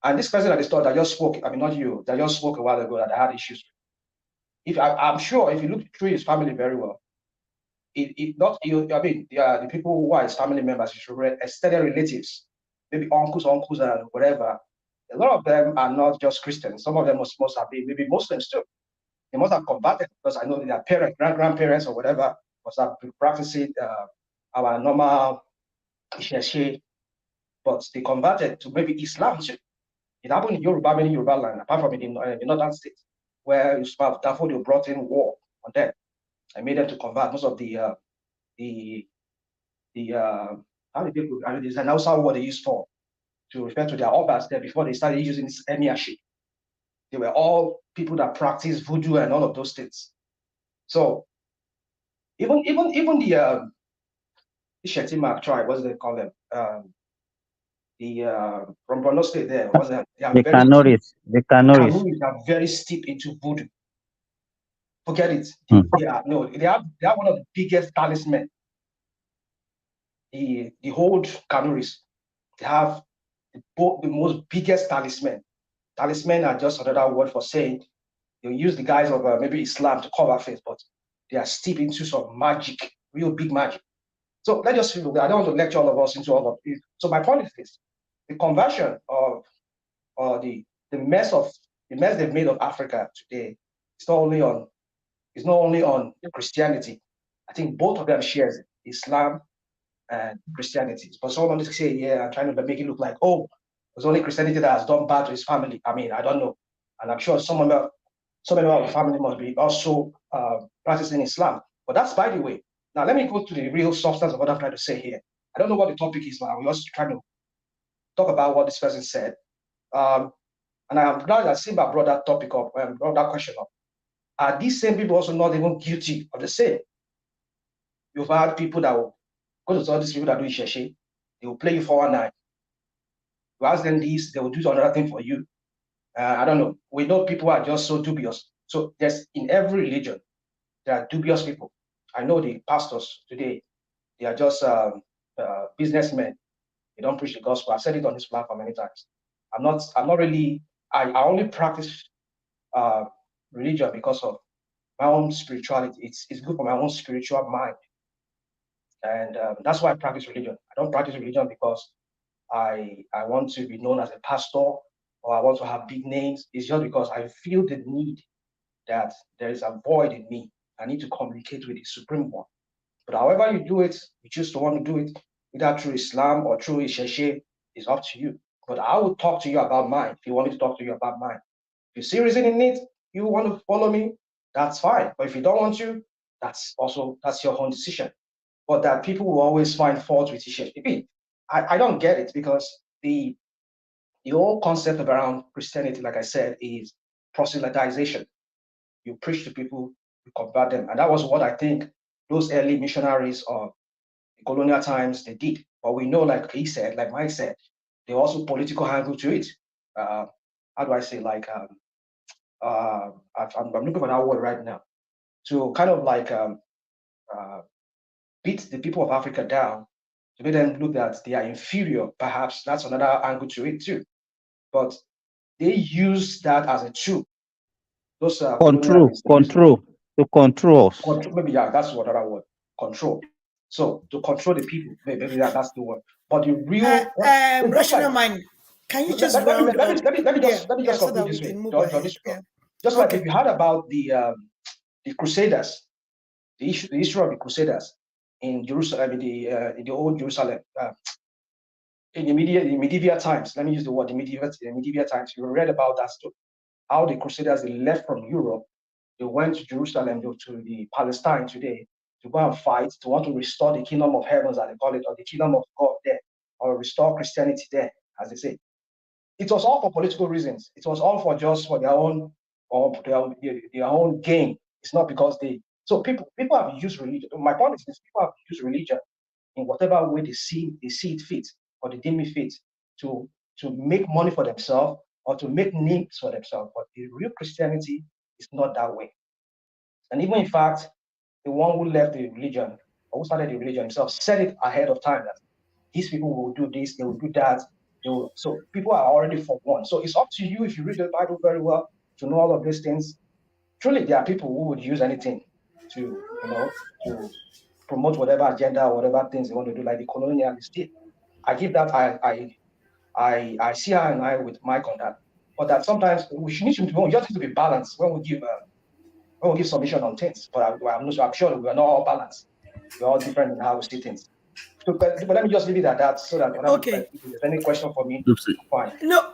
And this person at the store that just spoke, I mean not you, that just spoke a while ago that I had issues. I'm sure if you look through his family very well, the people who are his family members, extended relatives, maybe uncles, and whatever. A lot of them are not just Christians. Some of them must have been maybe Muslims too. They must have converted because I know their parents, grandparents, or whatever must have been practicing our normal Isheshe, but they converted to maybe Islam too. It happened in Yoruba, many Yoruba land, apart from in the northern states, where therefore they brought in war on them and made them to convert. Most of the how do people? I mean, there's an outside word they used for to refer to their obas there before they started using this emirship. They were all people that practiced voodoo and all of those things. So even the Shetima tribe, what do they call them? From Borno State there, was they are The very Canoris. The Canoris. Kanuris are very steep into voodoo. Forget it. Hmm. They have one of the biggest talisman. The whole Kanuris, they have the most biggest talisman. Talisman are just another word for saying they use the guise of maybe Islam to cover face, but they are steep into some magic, real big magic. So let's just feel. I don't want to lecture all of us into all of it. So my point is this: the conversion of or the mess they've made of Africa today is not only on Christianity. I think both of them shares it, Islam and Christianity. But someone to say, yeah, I'm trying to make it look like, oh, it's only Christianity that has done bad to his family. I mean, I don't know. And I'm sure some of our family must be also practicing Islam. But that's by the way. Now, let me go to the real substance of what I'm trying to say here. I don't know what the topic is now. We're just trying to talk about what this person said. And I'm glad that Simba brought that topic up and brought that question up. Are these same people also not even guilty of the same? You've had people that will go to all these people that do Isheshe, they will play you 419. You ask them this, they will do another thing for you. I don't know. We know people are just so dubious. So there's in every religion, there are dubious people. I know the pastors today, they are just businessmen. They don't preach the gospel. I've said it on this platform many times. I'm not really, I only practice religion because of my own spirituality. It's good for my own spiritual mind. And that's why I practice religion. I don't practice religion because I want to be known as a pastor, or I want to have big names. It's just because I feel the need that there is a void in me. I need to communicate with the Supreme One. But however you do it, you choose to want to do it, either through Islam or through Isheshe, is up to you. But I will talk to you about mine if you want me to talk to you about mine. If you see reason in it, you want to follow me, that's fine. But if you don't want to, that's your own decision. But that people will always find fault with Isheshe. I don't get it, because the whole concept around Christianity, like I said, is proselytization. You preach to people, you convert them. And that was what I think those early missionaries of the colonial times, they did. But we know, like he said, like Mike said, there also political angle to it. How do I say, like, I'm looking for that word right now. To kind of like beat the people of Africa down, to make them look that they are inferior. Perhaps that's another angle to it too. But they use that as a tool. Those Control to control us. Maybe that's what other word. Control. So to control the people, maybe that's the word. But the real rational mind. Can you just let me just conclude so this way. Yeah. Just like if you heard about the Crusaders, the issue of the Crusaders in Jerusalem, in the old Jerusalem, in the medieval times. Let me use the word the medieval times. You read about that story, how the Crusaders, they left from Europe, they went to Jerusalem, to the Palestine today, to go and fight, to want to restore the kingdom of heavens, as they call it, or the kingdom of God there, or restore Christianity there, as they say. It was all for political reasons. It was all for just for their own, or their own gain. It's not because so people have used religion. My point is this: people have used religion in whatever way they see it fit, or they deem it fit, to make money for themselves, or to make names for themselves. But the real Christianity is not that way. And even in fact, the one who left the religion, or who started the religion himself, said it ahead of time that these people will do this, they will do that. So people are already forewarned. So it's up to you, if you read the Bible very well, to know all of these things. Truly, there are people who would use anything to promote whatever agenda or whatever things they want to do, like the colonialists did. I give that, I see eye and eye with Mike on that. But that sometimes we just need to be balanced when we give submission on things. But I'm sure we are not all balanced. We're all different in how we see things. So, but let me just leave it at that, so that if there's any question for me, fine. No.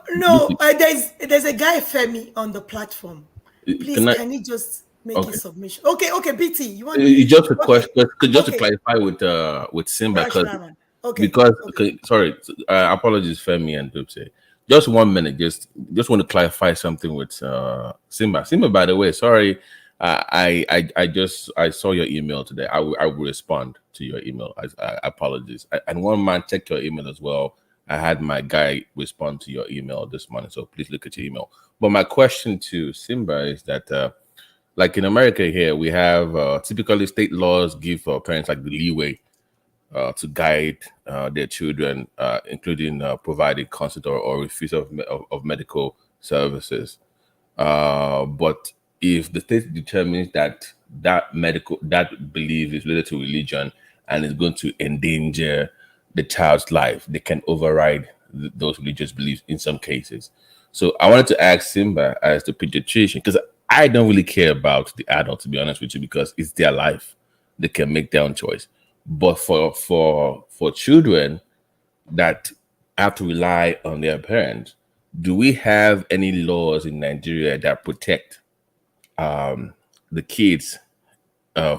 There's a guy Femi on the platform. Please, can you just make his submission? Okay, BT, you want? Just a question, just to clarify with Simba, because sorry, apologies, Femi and Dupse. Just 1 minute, just want to clarify something with Simba. Simba, by the way, sorry. I saw your email today. I will respond to your email. I apologize. And one man, check your email as well. I had my guy respond to your email this morning, so please look at your email. But my question to Simba is that, like in America here, we have typically state laws give parents like the leeway to guide their children, including providing consent or refusal of medical services. But if the state determines that that belief is related to religion and is going to endanger the child's life, they can override those religious beliefs in some cases. So I wanted to ask Simba as the pediatrician, because I don't really care about the adult, to be honest with you, because it's their life. They can make their own choice. But for children that have to rely on their parents, do we have any laws in Nigeria that protect the kids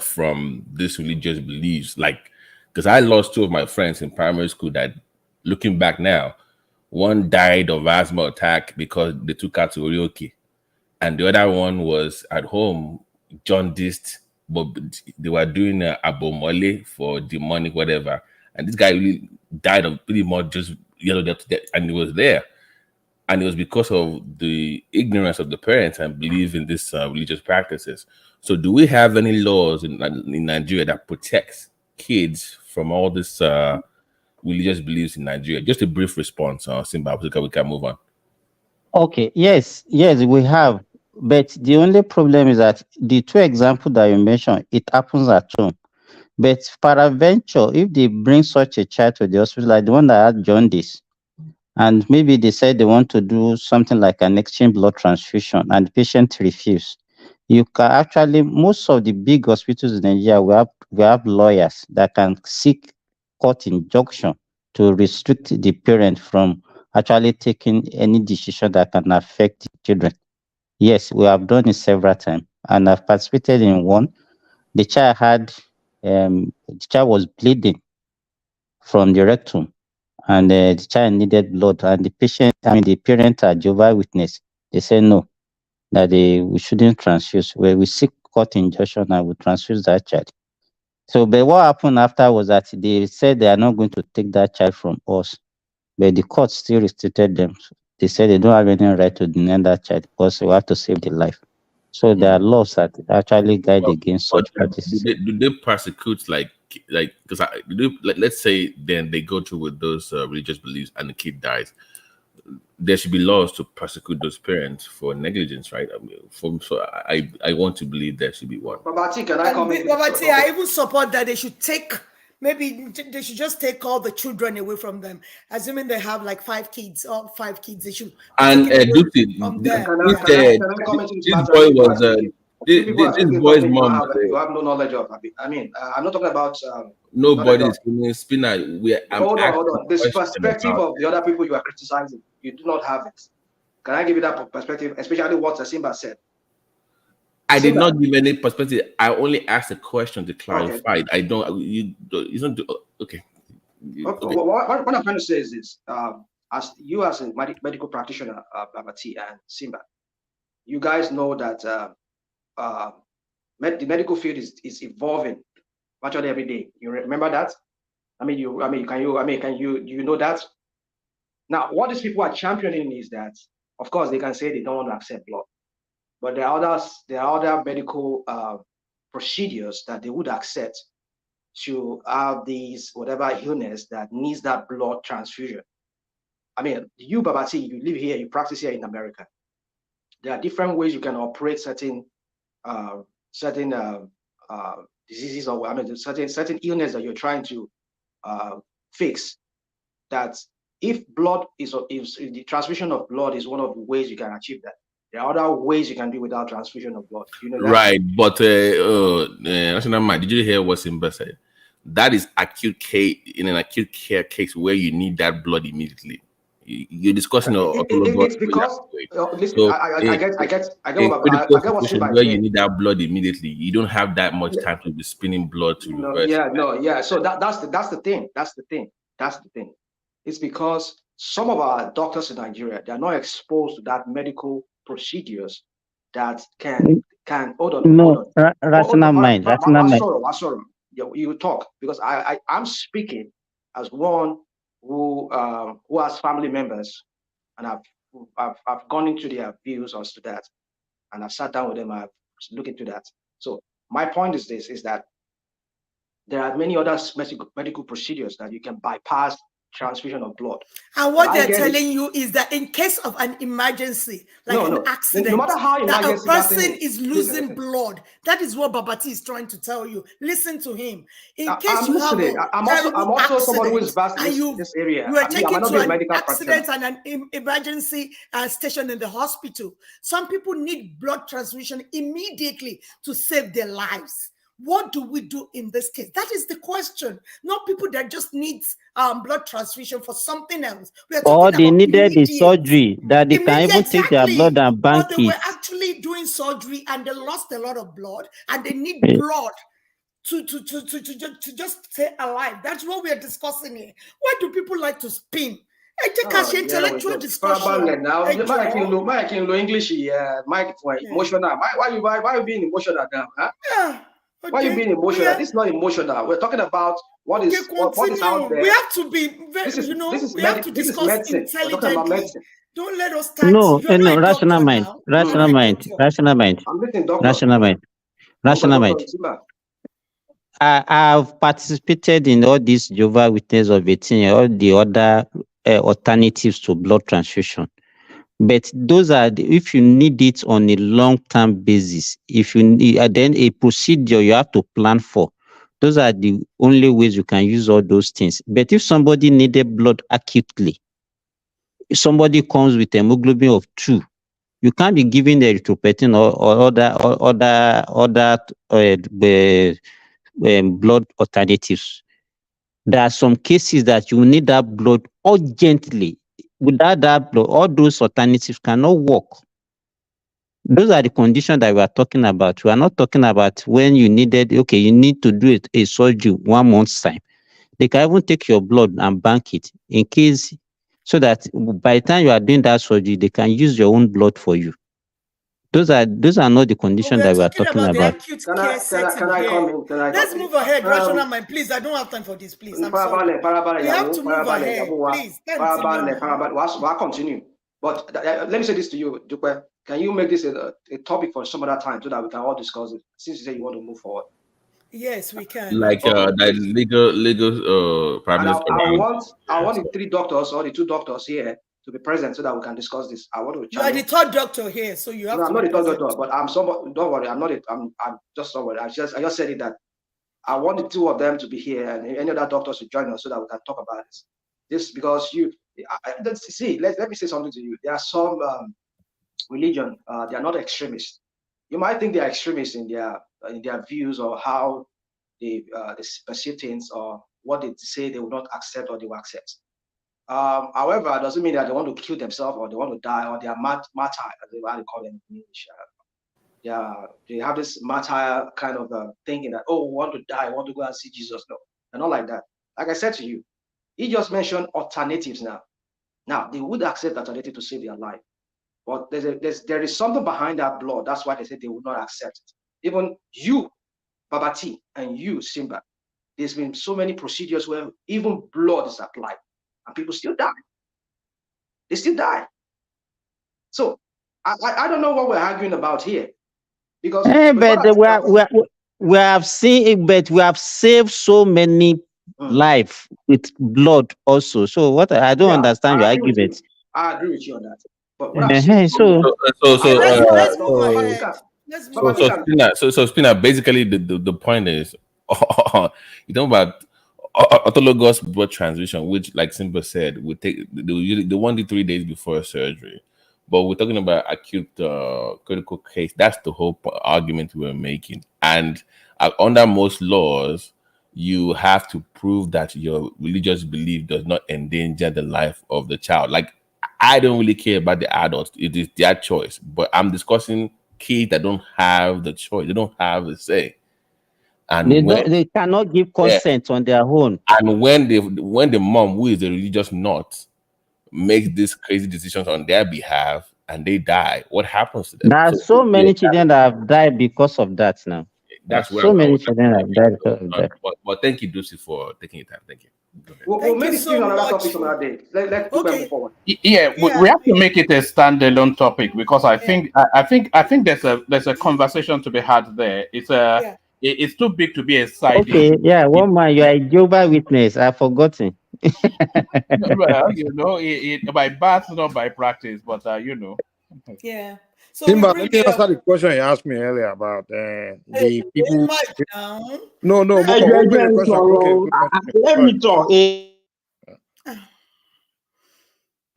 from these religious beliefs? Like, because I lost 2 of my friends in primary school that, looking back now, one died of asthma attack because they took her to Orioke, and the other one was at home jaundiced, but they were doing a abomole for demonic whatever, and this guy really died of pretty much just yellowed up to death, and he was there. And it was because of the ignorance of the parents and belief in these religious practices. So do we have any laws in Nigeria that protects kids from all these religious beliefs in Nigeria? Just a brief response, Simba, we can move on. Okay, yes, we have. But the only problem is that the 2 examples that you mentioned, it happens at home. But peradventure, if they bring such a child to the hospital, like the one that had jaundice, and maybe they said they want to do something like an exchange blood transfusion, and the patient refuse. You can actually, most of the big hospitals in Nigeria, we have lawyers that can seek court injunction to restrict the parent from actually taking any decision that can affect the children. Yes, we have done it several times, and I've participated in one. The child the child was bleeding from the rectum, and the child needed blood, and the parents are Jehovah Witness. They said no, that we shouldn't transfuse. Where we seek court injunction and we transfuse that child. So, but what happened after was that they said they are not going to take that child from us, but the court still restricted them. They said they don't have any right to deny that child because we have to save the life. So there are laws that actually guide against But such practices. do they persecute like because let's say then they go through with those religious beliefs and the kid dies, there should be laws to prosecute those parents for negligence, right? I mean, I want to believe there should be one. Babati, can I comment? Babati, I even support that they should take. Maybe they should just take all the children away from them. Assuming they have like 5 kids, or 5 kids, they should. And this boy was this boy's mom. You have no knowledge of. I mean, I'm not talking about. Nobody is spinner. Hold on. This perspective of the other people you are criticizing, you do not have it. Can I give you that perspective, especially what Simba said? I did not give any perspective. I only asked a question to clarify. Okay. I don't. You don't do. Okay. Okay. What I'm trying to say is this: as a medical practitioner, Babati and Simba, you guys know that the medical field is evolving virtually every day. You remember that? Can you know that? Now, what these people are championing is that, of course, they can say they don't want to accept blood, but there are other medical procedures that they would accept to have these whatever illness that needs that blood transfusion. I mean, you, Babati, you live here, you practice here in America. There are different ways you can operate certain diseases, or certain illness that you're trying to fix. That if the transfusion of blood is one of the ways you can achieve that. There are other ways you can do without transfusion of blood. You know that? Right, but National Mind, did you hear what Simba said? That is acute case in an acute care case where you need that blood immediately. You're discussing it's because I get what Simba where you need that blood immediately. You don't have that much time to be spinning blood to reverse. So that's the thing. It's because some of our doctors in Nigeria, they are not exposed to that medical procedures that can hold on. Rational mind. You talk, because I'm speaking as one who has family members, and I've gone into their views as to that, and I've sat down with them, I've looked into that. So my point is this: is that there are many other medical procedures that you can bypass transfusion of blood. And what they're telling you is that in case of an emergency, like an accident, no matter how that a person is losing blood, that is what Babati is trying to tell you. Listen to him. In case you have I'm also someone who is vast in this area. You are taken to an accident and an emergency station in the hospital. Some people need blood transfusion immediately to save their lives. What do we do in this case? That is the question. Not people that just need blood transfusion for something else. Or they needed the surgery that they can even take their blood and bank it. Or they were actually doing surgery and they lost a lot of blood and they need blood to just stay alive. That's what we are discussing here. Why do people like to spin? Intellectual discussion. Now, Mike in English, Mike for emotional. Why you being emotional now? Huh? Yeah. Okay. Why are you being emotional? This is not emotional. We're talking about what is out there. We have to be very, we have to discuss intelligently. Don't let us start. No, rational mind. Rational mind. I've participated in all these Jehovah Witness of 18, all the other alternatives to blood transfusion. But those are if you need it on a long-term basis, if you need then a procedure you have to plan for. Those are the only ways you can use all those things. But if somebody needed blood acutely, somebody comes with hemoglobin of 2, you can't be giving erythropoietin or other blood alternatives. There are some cases that you need that blood urgently. Without that blood, all those alternatives cannot work. Those are the conditions that we are talking about. We are not talking about when you needed, okay, you need to do a surgery 1 month's time. They can even take your blood and bank it in case, so that by the time you are doing that surgery, they can use your own blood for you. Those are not the conditions that we are talking the about. acute care setting Can I come here. in? Can I Let's come in? move ahead, rational mind. Please, I don't have time for this. Please, I'm sorry. We have to move ahead. Please, We'll continue. But let me say this to you, Dupe. Can you make this a topic for some other time so that we can all discuss it? Since you say you want to move forward. Yes, we can. Like that legal parameters around. I want the 3 doctors or the 2 doctors here to be present so that we can discuss this. I want to. You are the 3rd doctor here, so you have to. I'm not the 3rd doctor, but I'm somebody. Don't worry, I'm just somebody. I just said it that I want the 2 of them to be here and any other doctors to join us so that we can talk about this. This because let me say something to you. There are some religion, they are not extremists. You might think they are extremists in their views or how they perceive things or what they say they will not accept or they will accept. However, it doesn't mean that they want to kill themselves or they want to die or they are martyr, as they call them in English. They have this martyr kind of thinking that, oh, we want to die, we want to go and see Jesus. No, they're not like that. Like I said to you, he just mentioned alternatives now. Now, they would accept alternative to save their life. But there is something behind that blood. That's why they said they would not accept it. Even you, Babati, and you, Simba, there's been so many procedures where even blood is applied and people still die. They still die. So I don't know what we're arguing about here. Because we have seen it, but we have saved so many lives with blood also. So what I don't understand your argument. I agree with you on that. But what I'm saying, so Spina, basically the point is, you know about autologous blood transfusion, which, like Simba said, would take the 1 to 3 days before surgery. But we're talking about acute critical case. That's the whole argument we're making. And under most laws, you have to prove that your religious belief does not endanger the life of the child. Like, I don't really care about the adults. It is their choice. But I'm discussing kids that don't have the choice. They don't have a say. And they cannot give consent on their own. And when the mom, who is a religious nut, makes these crazy decisions on their behalf and they die, what happens to them? There are so many children that have died because of that now. That's where so many children have died because of that. But thank you, Dusi, for taking your time. Thank you. We'll make this another topic another day. Let's move forward. Yeah, we have to make it a standalone topic because I think there's a conversation to be had there. It's too big to be a side. Okay, yeah, one man, you are a Jehovah's Witness. I've forgotten. Well, by birth, not by practice, but Yeah. So Simba, let me answer the question you asked me earlier about the people. No, let me talk.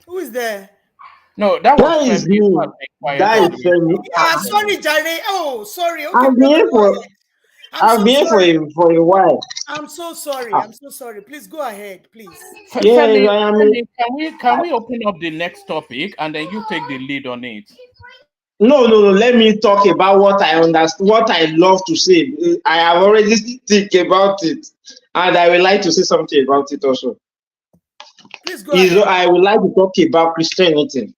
Who is there? No, that was me. That is me. Sorry, Jare. Oh, sorry. Okay, I've been here for a while. I'm so sorry. I'm so sorry. Please go ahead, please. Yes, can we open up the next topic and then you take the lead on it? No. Let me talk about what I understand, what I love to say. I have already think about it, and I would like to say something about it also. Please go ahead. I would like to talk about Christianity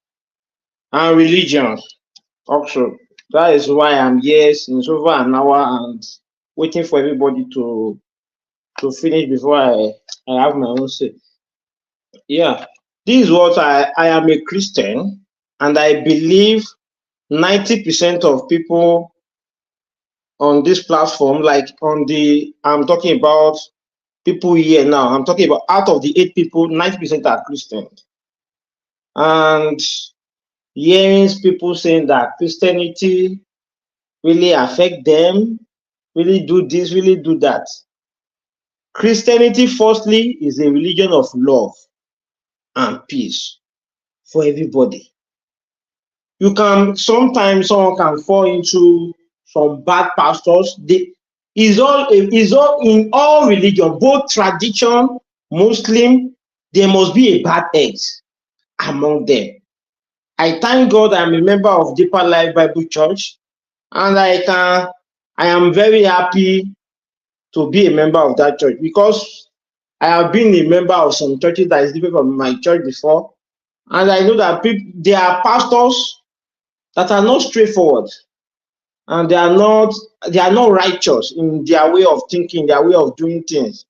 and religion also. That is why I'm here since over an hour and waiting for everybody to finish before I have my own say. Yeah, this is what I am a Christian, and I believe 90% of people on this platform, like I'm talking about people here now. I'm talking about out of the 8 people, 90% are Christian. And hearing people saying that Christianity really affect them, really do this, really do that. Christianity, firstly, is a religion of love and peace. for everybody. You can sometimes someone can fall into some bad pastors. Is all in all religion, both tradition, Muslim, there must be a bad egg among them. I thank God I'm a member of Deeper Life Bible Church, and I am very happy to be a member of that church, because I have been a member of some churches that is different from my church before, and I know that there are pastors that are not straightforward, and they are not righteous in their way of thinking, their way of doing things.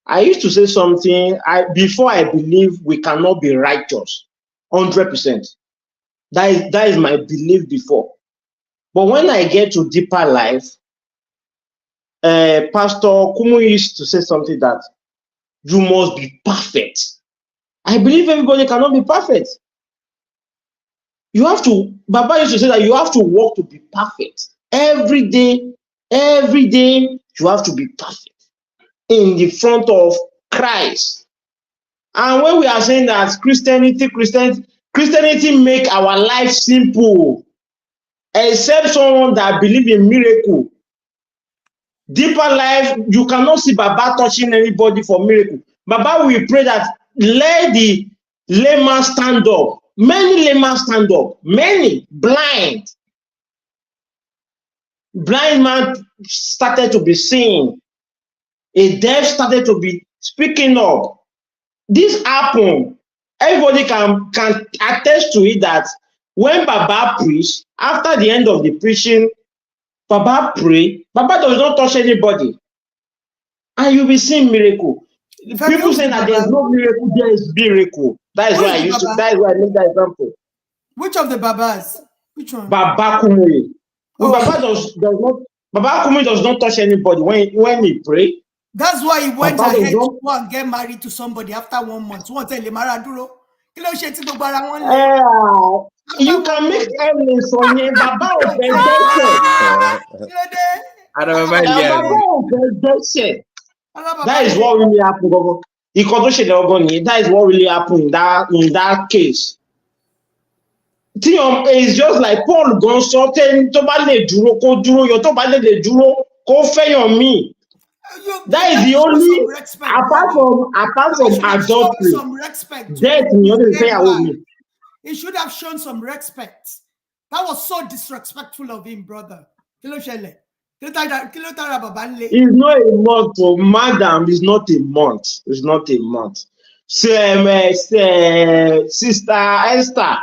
I used to say something, before I believe we cannot be righteous 100%. That is my belief before. But when I get to Deeper Life, Pastor Kumu used to say something that you must be perfect. I believe everybody cannot be perfect. You have to, Baba used to say that you have to work to be perfect. Every day, you have to be perfect in the front of Christ. And when we are saying that Christianity make our life simple, except someone that believe in miracle. Deeper Life, you cannot see Baba touching anybody for miracle. Baba will pray that let the layman stand up. Many laymen stand up. Many blind man started to be seeing. A deaf started to be speaking up. This happened. Everybody can attest to it that when Baba preached, after the end of the preaching, Baba pray. Baba does not touch anybody, and you'll be seeing miracle. People say that there's no miracle, there is miracle. That is why I used to. That is why I make that example. Which of the Babas? Which one? Baba Kumu. Baba Kumu does not touch anybody when he pray. That's why he went ahead to go and get married to somebody after 1 month. You can make evidence on him. Baba that is what really happened. That is what really happened in that case. It's just like Paul gone something to ballet duro ko duro yo to ballet duro ko fayon me. That is the only apart from adultery. Some respect. He should have shown some respect. That was so disrespectful of him, brother. It's not a month, madam. It's not a month. It's not a month. Sister Esther,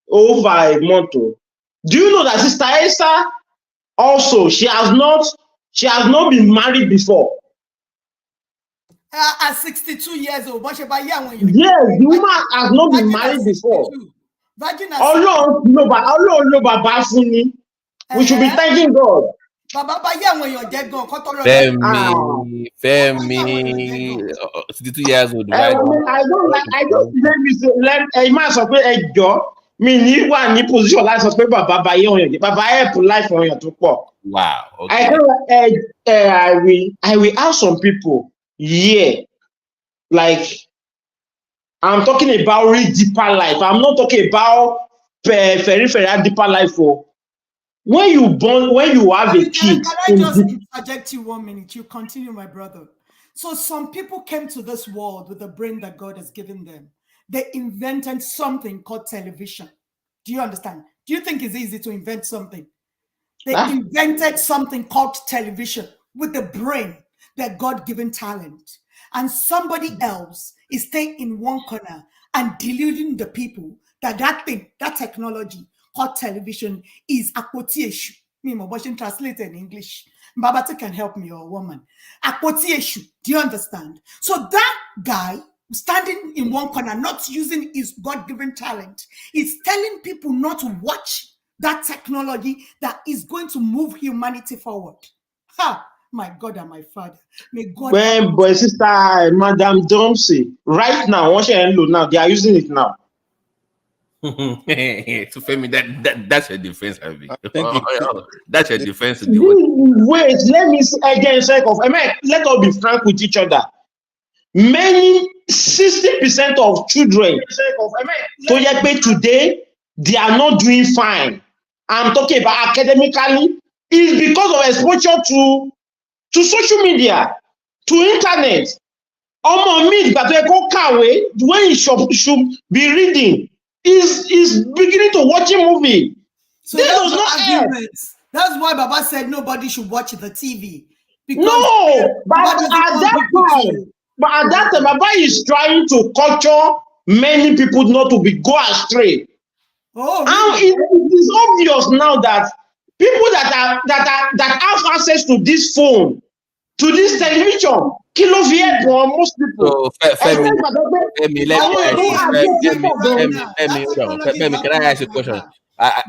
over a month. Do you know that Sister Esther also she has not been married before? At 62 years old, yes, the woman has not been married before. We should be thanking God. Femi, 62 years old. I don't let me say position life wow. Okay. I will ask some people. Yeah, like I'm talking about real deeper life. I'm not talking about very deeper life. When you have a kid. Can I just interject you 1 minute? You continue, my brother. So some people came to this world with the brain that God has given them. They invented something called television. Do you understand? Do you think it's easy to invent something? They invented something called television with the brain, their God-given talent. And somebody else is staying in one corner and deluding the people that technology called television is akpotieshu. Me, my boy, translate in English. Babati can help me, or woman. Akpotieshu. Do you understand? So that guy standing in one corner, not using his God-given talent, is telling people not to watch that technology that is going to move humanity forward. Ha! My God and my Father. May God. When boy, sister, Madam Domsey, right now, once now, they are using it now. So Femi, that's your defense, Abby. That's your defense. Wait, let me again say let us be frank with each other. Many 60 60% of children today, they are not doing fine. I'm talking about academically, is because of exposure to social media, to internet. Ọmọ mi ìgbà tó yẹ kó kàwé, when he should be reading, is beginning to watching movie. So this that's does not help. That's why Baba said nobody should watch the TV. Because No, but at that time, Baba is trying to culture many people not to go astray. Oh, really? And it is obvious now that people that have access to this phone, to this television, for most people. So, Femi, can I ask you a question? Are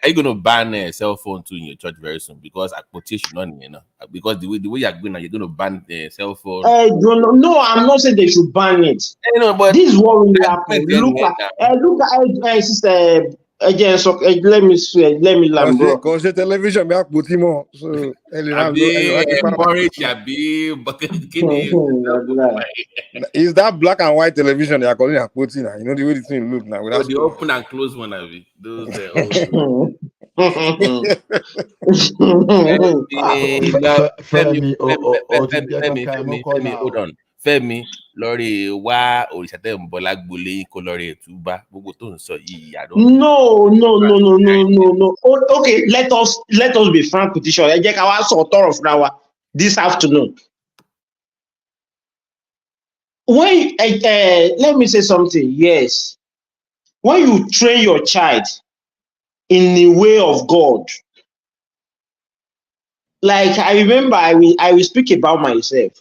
you going to ban cell phone too in your church very soon? Because I quotation on because the way you're going now, you're going to ban cell phone. No, I'm not saying they should ban it. But this is what will happen. Look at sister. Again, so let me land, bro. Because the television back with him on. So is that black and white television they are calling a putting? You know the way the thing look now. The open and close one of it. Those Femi, hold on. Femi, Lori, why or is that Bolag Bully, Colore, Tuba, Bogotun? So no. Okay, let us be frank with each other. I just our sort of now this afternoon. When let me say something, yes. When you train your child in the way of God, like I remember I will speak about myself.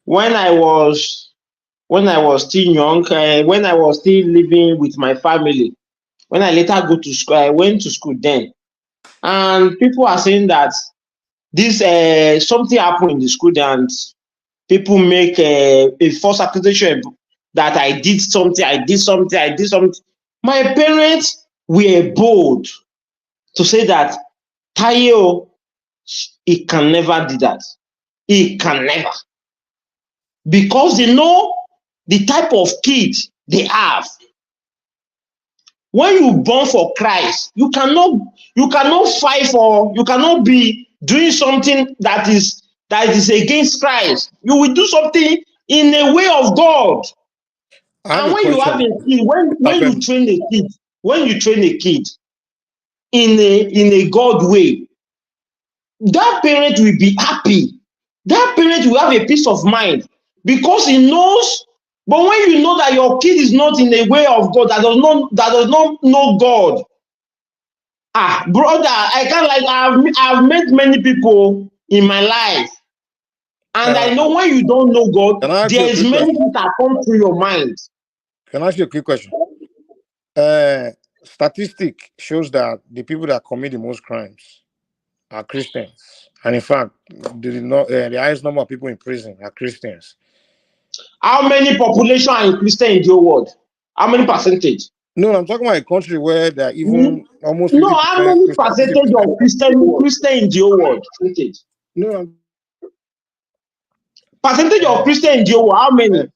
When I was still young, when I was still living with my family, when I later go to school, I went to school then. And people are saying that this something happened in the school and people make a false accusation that I did something. My parents were bold to say that Tayo, he can never do that. He can never. Because they know the type of kids they have. When you born for Christ, you cannot fight for, you cannot be doing something that is against Christ. You will do something in a way of God. And when you have a kid, when you train a kid in a God way, that parent will be happy. That parent will have a peace of mind because he knows. But when you know that your kid is not in a way of God, that does not know God, brother, I can't I've met many people in my life, and I know when you don't know God, there's many things that come through your mind. Can I ask you a quick question? Statistic shows that the people that commit the most crimes are Christians, and in fact, the highest number of people in prison are Christians. How many population are in Christian in the whole world? How many percentage? No, I'm talking about a country where there are even almost 50%. No, how many percentage of Christian in the whole world? No, percentage of Christian in the whole world, how many?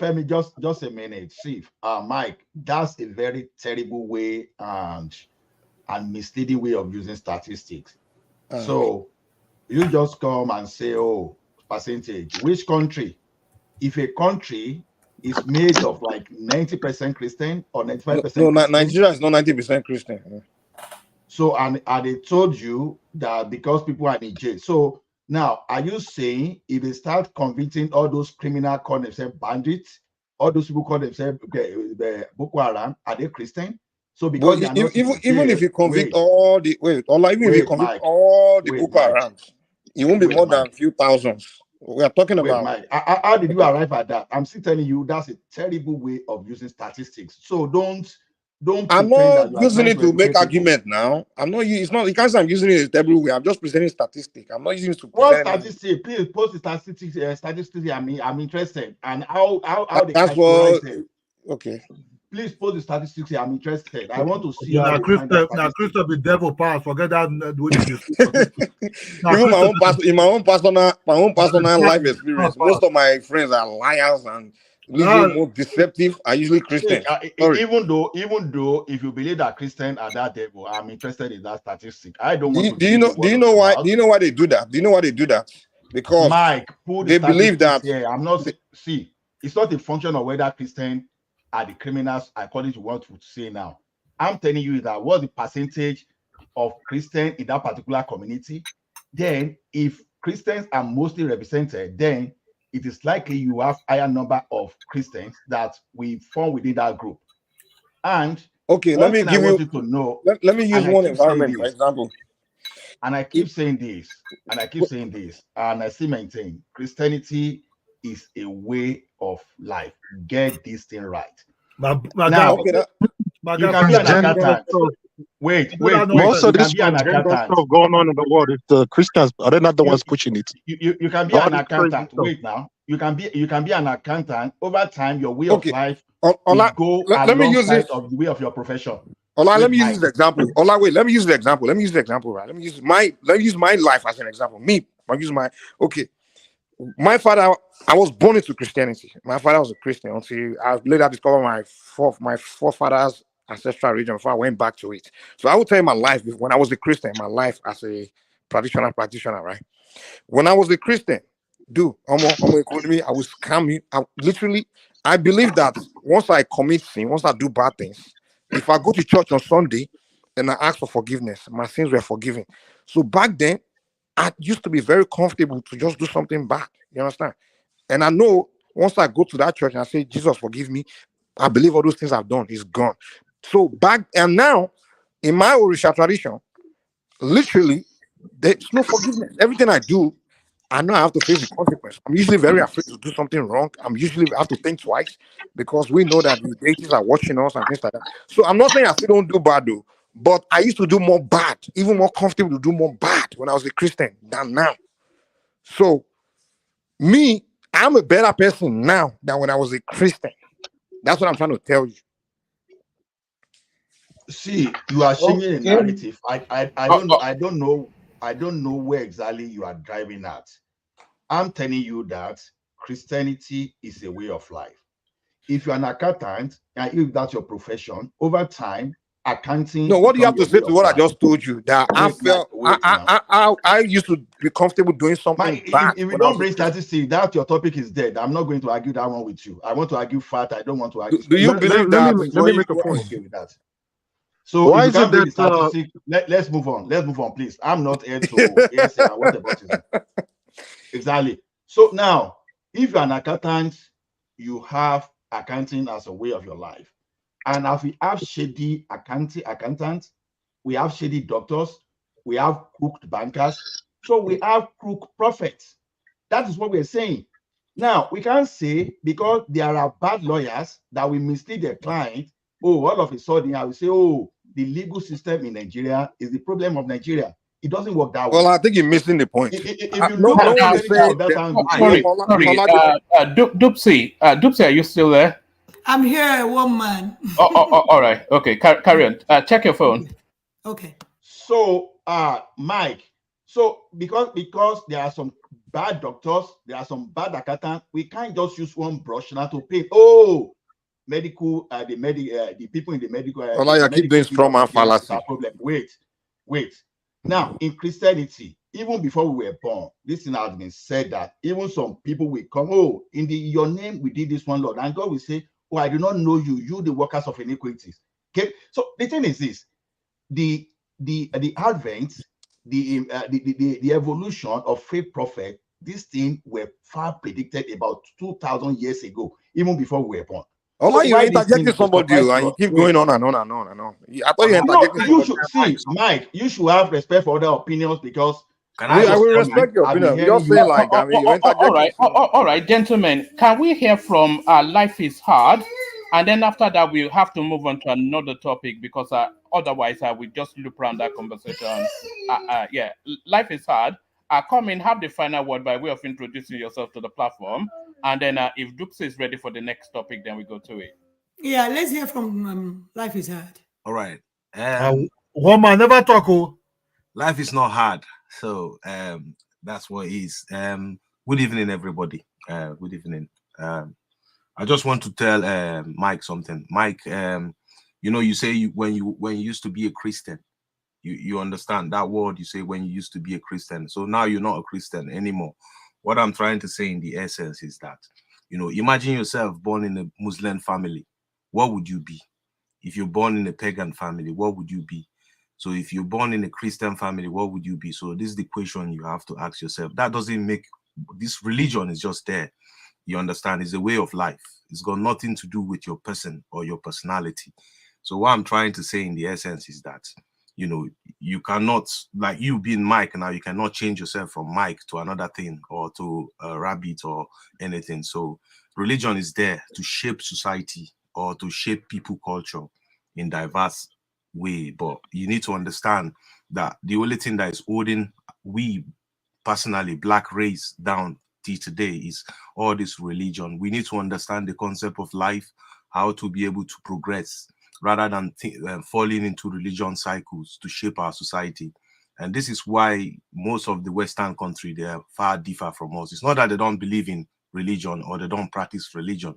Femi, just a minute. See, Mike, that's a very terrible way and misleading way of using statistics. So you just come and say, oh, percentage. Which country? If a country is made of like 90% Christian or 95%. No, Nigeria is not 90% Christian. So, and they told you that because people are in jail. So now, are you saying if they start convicting all those criminals call themselves bandits, all those people call themselves Boko Haram, are they Christian? So because even if you convict all the Boko Harams, it won't be more than a few thousands. We are talking about. Mike, how did you arrive at that? I'm still telling you that's a terrible way of using statistics. So don't. I'm not using it to make argument now. I'm not. It's not. You can't say I'm using it in a terrible way. I'm just presenting statistics. I'm not using it to. What statistics? Please post the statistics. I'm interested. And how they categorize them. Okay. please post the statistics here. I'm interested. I want to see Yeah, how now you find that Christopher, statistic. the devil pass. Forget that. Even my own personal life experience. Most of my friends are liars and usually more deceptive. Are usually Christians. Even though if you believe that Christians are that devil, I'm interested in that statistic. I don't want to. Do you know why? Do you know why they do that? Do you know why they do that? Because Mike, put the they believe that. Yeah, I'm not. See, it's not a function of whether Christians are the criminals according to what we say now. I'm telling you that what's the percentage of Christians in that particular community? Then, if Christians are mostly represented, then it is likely you have higher number of Christians that will fall within that group. And okay, let me give you to know. Let me use one environment for example. And I keep saying this, and I still maintain Christianity is a way of life. Get this thing right. Now, you can be an accountant. Wait. Most of this transgender stuff going on in the world, it's the Christians are they not the ones pushing it? You can be an accountant. Wait now. You can be an accountant. Over time, your way of life will go alongside of the way of your profession. Let me use this example. Let me use the example. Right? Let me use my life as an example. My father, I was born into Christianity. My father was a Christian until I later discovered my forefathers' ancestral religion before I went back to it. So I will tell you my life when I was a Christian, my life as a practitioner, right? When I was a Christian, economy, I was scamming. I believe that once I commit sin, once I do bad things, if I go to church on Sunday and I ask for forgiveness, my sins were forgiven. So back then, I used to be very comfortable to just do something bad. You understand? And I know once I go to that church and I say, Jesus, forgive me, I believe all those things I've done is gone. So back and now, in my Orisha tradition, literally, there's no forgiveness. Everything I do, I know I have to face the consequence. I'm usually very afraid to do something wrong. I'm usually have to think twice because we know that the deities are watching us and things like that. So I'm not saying I still don't do bad though, but I used to do more bad, even more comfortable to do more bad when I was a Christian than now. So me, I'm a better person now than when I was a Christian. That's what I'm trying to tell you. See, you are changing the narrative. I don't know where exactly you are driving at. I'm telling you that Christianity is a way of life. If you're an accountant and if that's your profession, over time, accounting. No, what do you have to say to what I just told you? That I used to be comfortable doing something bad. If you don't bring statistics, that your topic is dead. I'm not going to argue that one with you. I want to argue fact. I don't want to argue. Do you believe that? Let me make a point. Okay with that. So why is it that let's move on. Let's move on, please. I'm not here to answer what about it. Exactly. So now, if you're an accountant, you have accounting as a way of your life. And if we have shady accountants, we have shady doctors, we have crooked bankers, so we have crooked prophets. That is what we're saying. Now, we can't say because there are bad lawyers that will mislead their client. Oh, all of a sudden, I will say, oh, the legal system in Nigeria is the problem of Nigeria. It doesn't work that way. Well, I think you're missing the point. If you look at Dupsy, are you still there? I'm here, woman. All right. Okay, carry on. Check your phone. Okay. So, Mike, so because there are some bad doctors, there are some bad accountants, we can't just use one brush now to paint. Oh, medical, the people in the medical. I keep doing strong man fallacy. Problem. Wait. Now, in Christianity, even before we were born, this thing has been said that even some people will come, oh, in your name we did this one, Lord, and God will say, oh, I do not know you, you the workers of iniquities. Okay, so the thing is this: the advent, the evolution of fake prophet, this thing were far predicted about 2,000 years ago, even before we were born. You're interjecting somebody and you keep going on and on and on and on. I thought you interjecting you should see, Mike, you should have respect for other opinions because I will respect your opinion. You're saying like that. You're interjecting. All right, gentlemen, can we hear from Life is Hard? And then after that, we'll have to move on to another topic because otherwise we just loop around that conversation. Yeah, Life is Hard. Come in, have the final word by way of introducing yourself to the platform. And then if Dupsy is ready for the next topic, then we go to it. Yeah, let's hear from Life is Hard. All right. One man never talk. Oh. Life is not hard. So that's what it is. Good evening, everybody. Good evening. I just want to tell Mike something. Mike, you say when you used to be a Christian, you understand that word you say when you used to be a Christian. So now you're not a Christian anymore. What I'm trying to say in the essence is that, imagine yourself born in a Muslim family. What would you be? If you're born in a pagan family, what would you be? So if you're born in a Christian family, what would you be? So this is the question you have to ask yourself. That doesn't make this religion is just there. You understand? It's a way of life. It's got nothing to do with your person or your personality. So what I'm trying to say in the essence is that, you cannot, like you being Mike now, you cannot change yourself from Mike to another thing or to a rabbit or anything. So religion is there to shape society or to shape people culture in diverse way. But you need to understand that the only thing that is holding we personally black race down till today is all this religion. We need to understand the concept of life, how to be able to progress rather than falling into religion cycles to shape our society. And this is why most of the Western country, they are far differ from us. It's not that they don't believe in religion or they don't practice religion,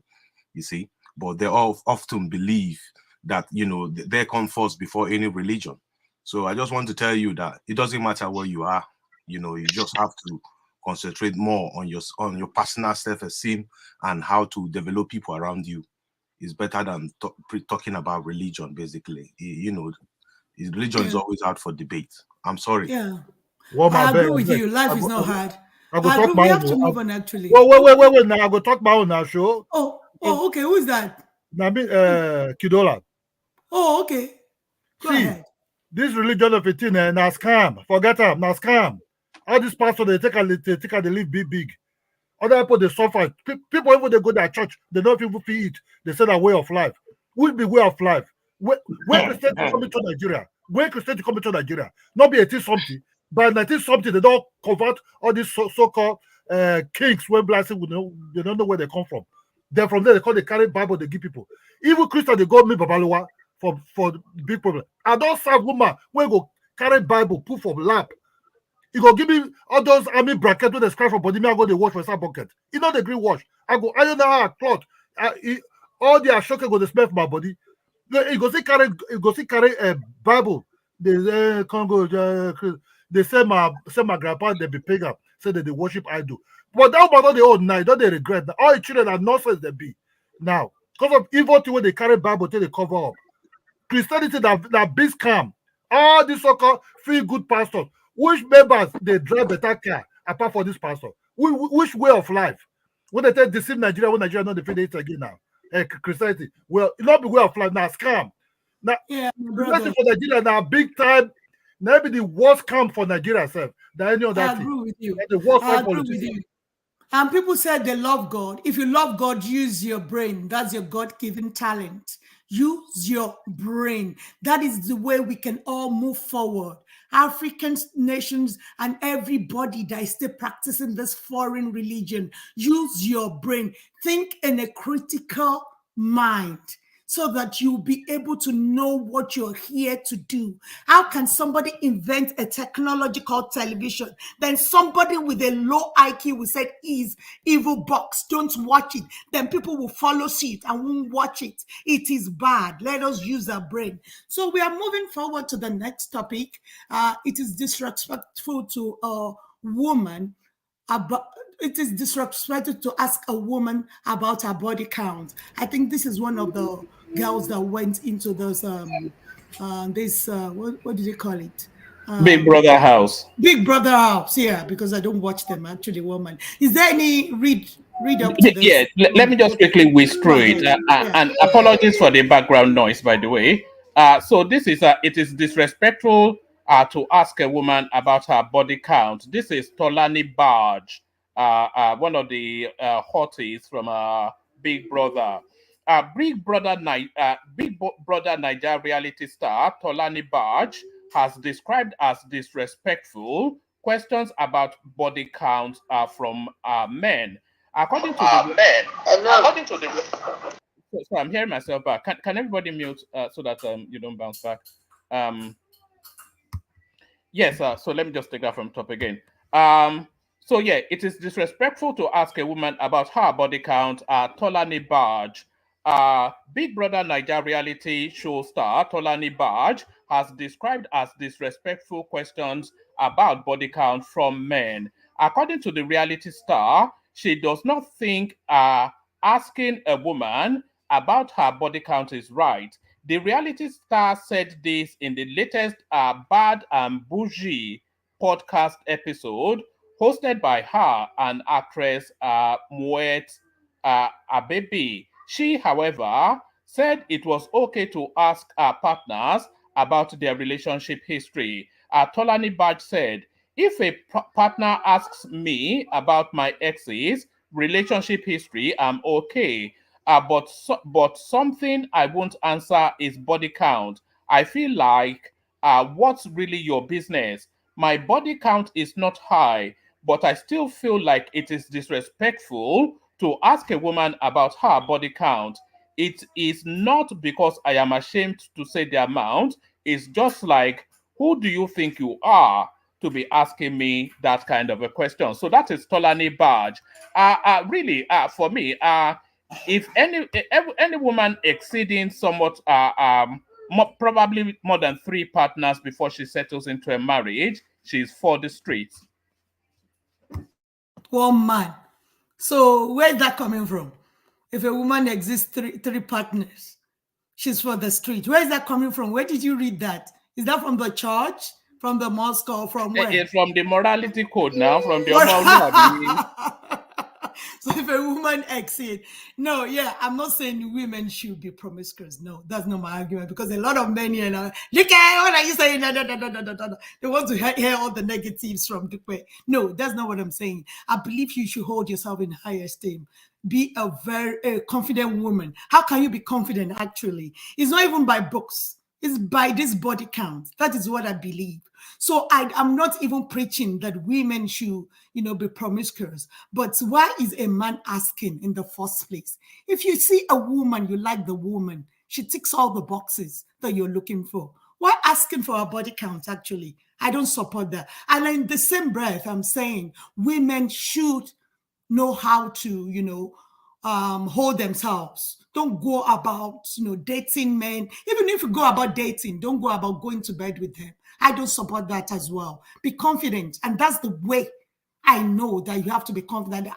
you see, but they all often believe that, they come first before any religion. So I just want to tell you that it doesn't matter where you are, you just have to concentrate more on your personal self-esteem and how to develop people around you. Is better than talking about religion, basically. Religion is always out for debate. I'm sorry. Yeah. Well, I agree with you. Life is not hard. I agree. We have to move on, actually. Wait. Now I go talk about now, show. Oh, okay. Who is that? Kidola. Oh, okay. Go ahead. This religion of 18 now scam. Forget them. Now scam. All these pastors they live big. Other people they suffer. People even they go to their church, they don't even feel it. They say that way of life. Will be way of life. When Christianity come into Nigeria, not be 18 something, by 19 something, they don't convert all these so-called kings when blessing they don't know where they come from. Then from there they carry Bible, they give people. Even Christian, they go meet Babalawa for big problem. I don't serve woman when go carry Bible, put for lap. You go give me all those army bracket with the scratch for body. Me, I go the wash for some bucket. You know the green wash. I go iron that cloth. All the ashoke go the smell for my body. You go see carry a Bible. They Congo. They say my grandpa they be pagan. Say that they worship idol. But that one the old night. Don't they regret that? All the children are nonsense they be now because of evil thing when they carry Bible till they cover up. Christianity that big scam. All these so-called feel good pastors. Which members they drive better car apart from this pastor? Which way of life? When they tell deceive Nigeria, when Nigeria not defend it again now. Christianity. Well, it not be way of life now, scam. Now, Christianity for Nigeria now big time. Maybe the worst camp for Nigeria itself than any other thing. I agree with you. The worst I agree with you. And people said they love God. If you love God, use your brain. That's your God-given talent. Use your brain. That is the way we can all move forward. African nations and everybody that is still practicing this foreign religion, use your brain. Think in a critical mind so that you'll be able to know what you're here to do. How can somebody invent a technology called television? Then somebody with a low IQ will say, is evil box, don't watch it. Then people will follow suit and won't watch it. It is bad. Let us use our brain. So we are moving forward to the next topic. It is disrespectful to a woman about it is disrespectful to ask a woman about her body count. I think this is one of the girls that went into those what did they call it? Big Brother House. Big Brother House, yeah, because I don't watch them actually, woman. Is there any read up to this? Yeah, let me just quickly whisk through it. And apologies for the background noise, by the way. So this is it is disrespectful to ask a woman about her body count. This is Tolani Barge, one of the hotties from Big Brother. Big Brother Niger reality star Tolani Barge has described as disrespectful questions about body count from men. According to the So I'm hearing myself back. Can everybody mute so that you don't bounce back? Yes, so let me just take that from top again. So yeah, it is disrespectful to ask a woman about her body count. Tolani Barge, Big Brother Niger reality show star Tolani Barge has described as disrespectful questions about body count from men. According to the reality star, she does not think asking a woman about her body count is right. The reality star said this in the latest Bad and Bougie podcast episode, hosted by her and actress Moet Abebi. She, however, said it was okay to ask her partners about their relationship history. Tolani Badge said, if a partner asks me about my ex's relationship history, I'm okay. But something I won't answer is body count. I feel like, what's really your business? My body count is not high, but I still feel like it is disrespectful to ask a woman about her body count. It is not because I am ashamed to say the amount. It's just like, who do you think you are to be asking me that kind of a question? So that is Tolani Badge. Really, for me, if any woman exceeding somewhat probably more than 3 partners before she settles into a marriage, she's for the streets. One man. So where's that coming from? If a woman exists three partners, she's for the street. Where is that coming from? Where did you read that? Is that from the church, from the mosque, or from where? It's from the morality code now, from the So if a woman exceeds, no, yeah, I'm not saying women should be promiscuous. No, that's not my argument, because a lot of men here now, look at what are you saying? They want to hear all the negatives from the way. No, that's not what I'm saying. I believe you should hold yourself in high esteem. Be a very confident woman. How can you be confident, actually? It's not even by books. It's by this body count. That is what I believe. So I'm not even preaching that women should, be promiscuous. But why is a man asking in the first place? If you see a woman, you like the woman, she ticks all the boxes that you're looking for. Why asking for a body count, actually? I don't support that. And in the same breath, I'm saying women should know how to, hold themselves. Don't go about, dating men. Even if you go about dating, don't go about going to bed with them. I don't support that as well. Be confident. And that's the way I know that you have to be confident.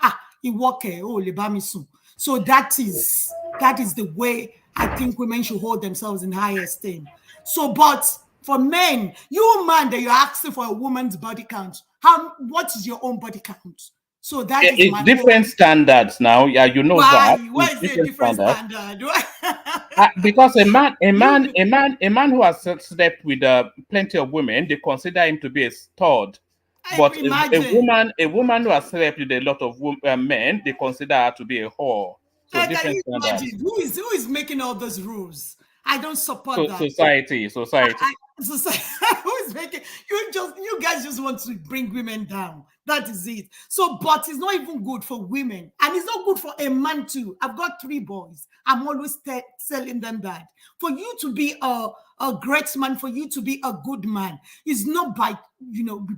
You walk soon. So that is the way I think women should hold themselves in high esteem. So, but for men, you man that you're asking for a woman's body count, what is your own body count? So that is it's different standards now. Yeah, you know that. Why is there a different standard? Because a man who has slept with plenty of women, they consider him to be a stud. But a woman who has slept with a lot of men, they consider her to be a whore. So different standards. Who is making all those rules? I don't support that. Society. Who is making you guys just want to bring women down. That is it. So, but it's not even good for women, and it's not good for a man too. I've got 3 boys. I'm always telling them that for you to be a great man, for you to be a good man, is not by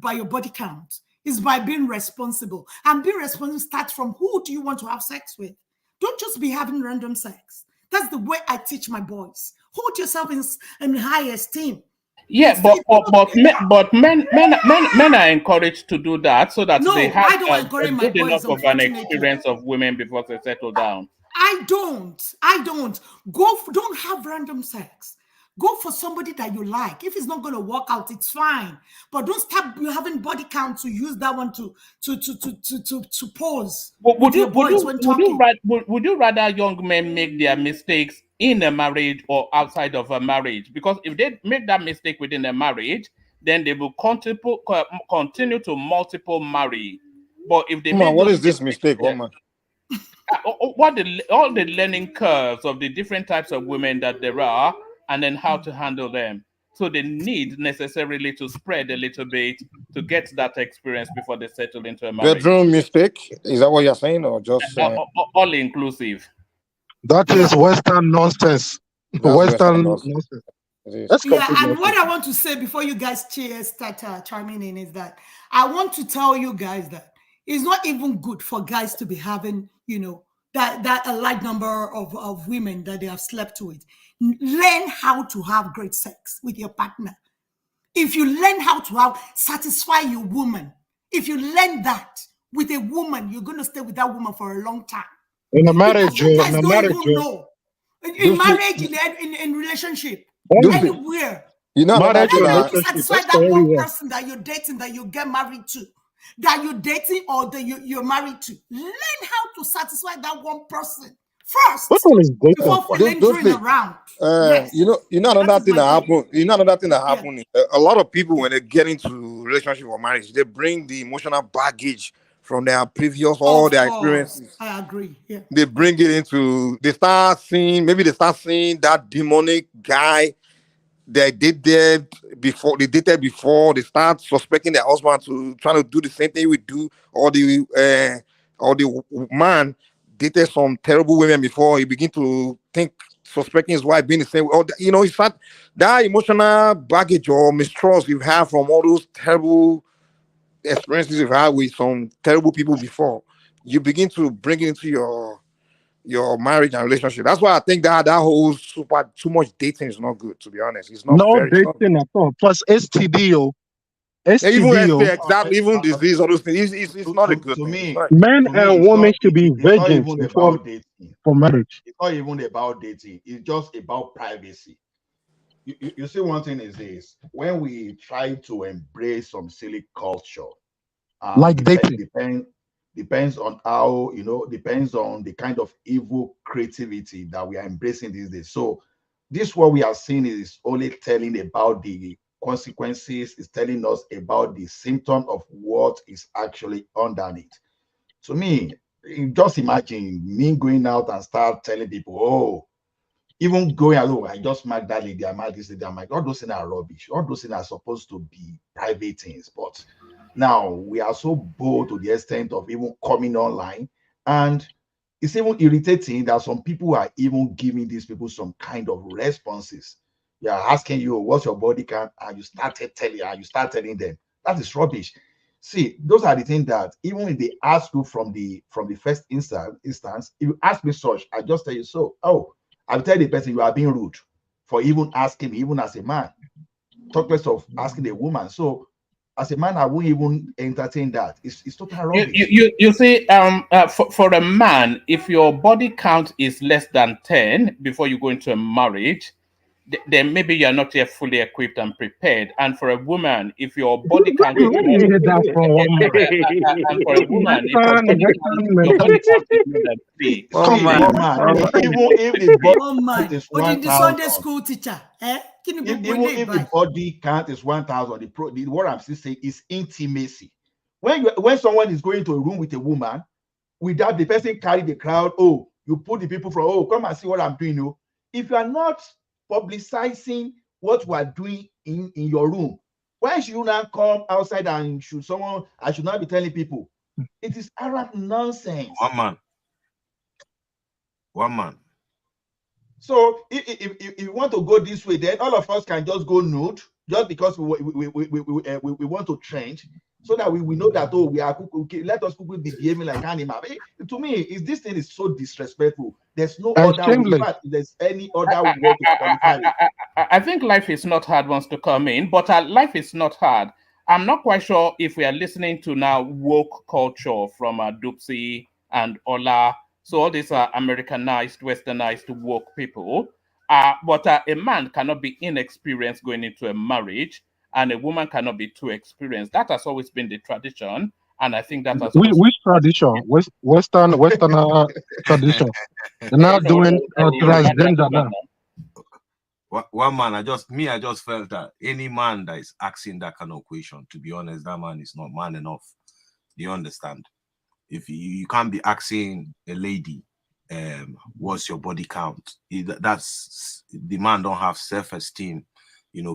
by your body count. It's by being responsible. And being responsible starts from who do you want to have sex with. Don't just be having random sex. That's the way I teach my boys. Hold yourself in high esteem. Yeah, but men are encouraged to do that so that they have a good enough of an experience of women before they settle down. I don't. Don't have random sex. Go for somebody that you like. If it's not going to work out, it's fine. But don't stop having body count to use that one to pose. Would you rather young men make their mistakes in a marriage or outside of a marriage? Because if they make that mistake within a marriage, then they will continue to multiple marry. But if they what is this mistake, woman? All the learning curves of the different types of women that there are, and then how to handle them. So they need necessarily to spread a little bit to get that experience before they settle into a marriage. Bedroom mistake? Is that what you're saying, or just all inclusive? That is Western nonsense. That's Western Western nonsense. nonsense. It is. That's Yeah, complete and what nonsense. I want to say before you guys start chiming in is that I want to tell you guys that it's not even good for guys to be having, that a large number of women that they have slept with. Learn how to have great sex with your partner. If you learn how to satisfy your woman, if you learn that with a woman, you're going to stay with that woman for a long time. In a Because marriage, you guys in a don't marriage, even know. In Dupsy, marriage, in relationship, Dupsy, anywhere. you know another marriage thing. and Learn how to relationship. satisfy That's for that one everyone. person that you're dating, that you get married to, that you're dating or that you're married to. Learn how to satisfy that one person What first one is dating? before philandering Dupsy, around. Yes, you know that another is thing my that take. happened. You know another thing that Yeah, happened. A lot of people yeah. when they get into relationship or marriage, they bring the emotional baggage from their previous all Of their course, experiences. I agree. Yeah, They bring it into. They start seeing. Maybe they start seeing that demonic guy they did there before. They dated before. They start suspecting their husband to trying to do the same thing we do, or the man dated some terrible women before. He begin to think suspecting his wife being the same. Or he start that emotional baggage or mistrust you have from all those terrible experiences you've had with some terrible people before. You begin to bring it into your marriage and relationship. That's why I think that whole too much dating is not good. To be honest, No it's not good. dating at all. Plus STD, And even ST, STD. exactly, even disease, all those things. It's not a good To thing. It's me, not a good Men thing. and it's women not. should be It's not virgins even before about dating. for marriage. It's not even about dating. It's just about privacy. You see, one thing is this: when we try to embrace some silly culture, Like dating. depends on how depends on the kind of evil creativity that we are embracing these days. So this what we are seeing is only telling about the consequences, is telling us about the symptom of what is actually underneath. To me, just imagine me going out and start telling people, oh, even going alone, I just marked that lady, I marked this lady, I'm like, all those things are rubbish. All those things are supposed to be private things. But now we are so bold to the extent of even coming online. And it's even irritating that some people are even giving these people some kind of responses. They are asking you, what's your body count? And you start telling them. That is rubbish. See, those are the things that even if they ask you from the first instance, if you ask me such, I just tell you so. Oh, I'll tell the person you are being rude for even asking me, even as a man. Talk less of asking a woman. So as a man, I won't even entertain that. It's total rubbish. You see, for a man, if your body count is less than 10 before you go into a marriage, then maybe you're not yet fully equipped and prepared. And for a woman, if your body count is Where do more, you hear that from one man? and for a woman, if Western your body mentality. count is more than 3, See, one man, if the body One count man. is What did the 1,000, Sunday school teacher? Kini if, gbogbo even eléyìí if the báyìí? body count is 1,000, what I'm still saying is intimacy. When someone is going to a room with a woman, without the person carry the crowd, oh, you put the people from, oh, come and see what I'm doing. Oh. If you are not publicizing what we are doing in your room, why should you not come outside and I should not be telling people? It is arrant nonsense. One man. So if you want to go this way, then all of us can just go nude, just because we want to trend, so that we know that, oh, we are okay, let us be behaving like animals. To me, this thing is so disrespectful. There's no And other way. In shameless. fact, if there's any other way to qualify it. I think life is not hard wants to come in, but life is not hard. I'm not quite sure if we are listening to now woke culture from Dupsy and Ola. So all these are Americanized, westernized woke people. But a man cannot be inexperienced going into a marriage, and a woman cannot be too experienced. That has always been the tradition, and I think that has always Which tradition? Western tradition. They're now doing transgender now. One man, I just felt that any man that is asking that kind of question, to be honest, that man is not man enough. You understand? If you can't be asking a lady, what's your body count? That's the man don't have self-esteem.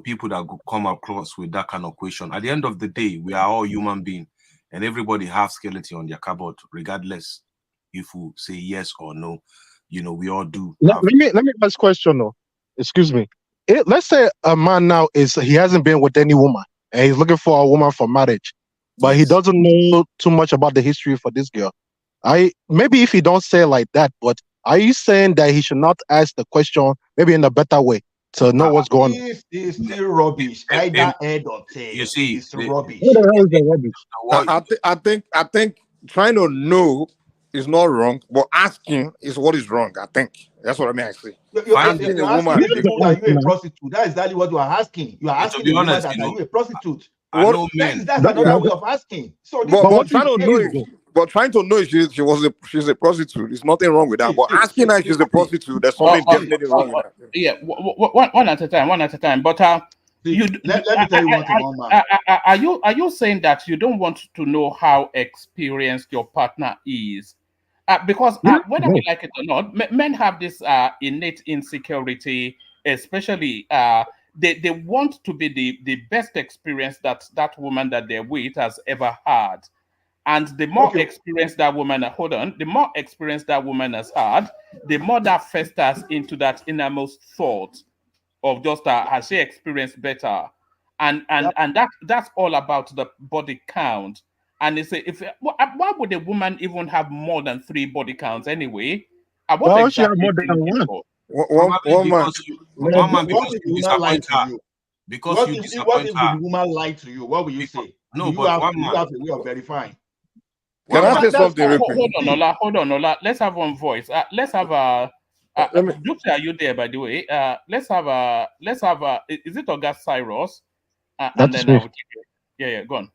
People that come across with that kind of question. At the end of the day, we are all human beings, and everybody have skeleton on their cupboard, regardless if we say yes or no. we all do. Let me ask a question though. Excuse me. Let's say a man now he hasn't been with any woman and he's looking for a woman for marriage, but he doesn't know too much about the history for this girl. Maybe if he don't say it like that, but are you saying that he should not ask the question maybe in a better way to know what's going on? This is still rubbish. Either head or tail. You see, it's rubbish. What the hell is the rubbish? I think trying to know is not wrong, but asking is what is wrong. I think that's what I mean. I say. You're asking people, are you a prostitute? That is exactly what you are asking. You are asking the woman that are you a prostitute? That's another way of asking. So but trying to know. But trying to know if she's a prostitute, there's nothing wrong with that. But asking her if she's a prostitute, there's something definitely wrong with that. Yeah, one at a time. But let me tell you one man. Are you saying that you don't want to know how experienced your partner is? Because whether we like it or not, men have this innate insecurity, especially they want to be the best experience that woman that they're with has ever had. And the more experience that woman, the more experience that woman has had, the more that festers into that innermost thought of just has she experienced better, and that's all about the body count. And it's why would a woman even have more than 3 body counts anyway? What she have more than one? One man. Because you disappoint her. Because you disappoint her. What if the woman lied to you? What will you say? No, you have a way of verifying. Can I say something? Hold on, Ola. Let's have one voice. Let's have a. Duke, are you there? By the way, let's have a. Is it August Cyrus? And then I will take it. Yeah, go on.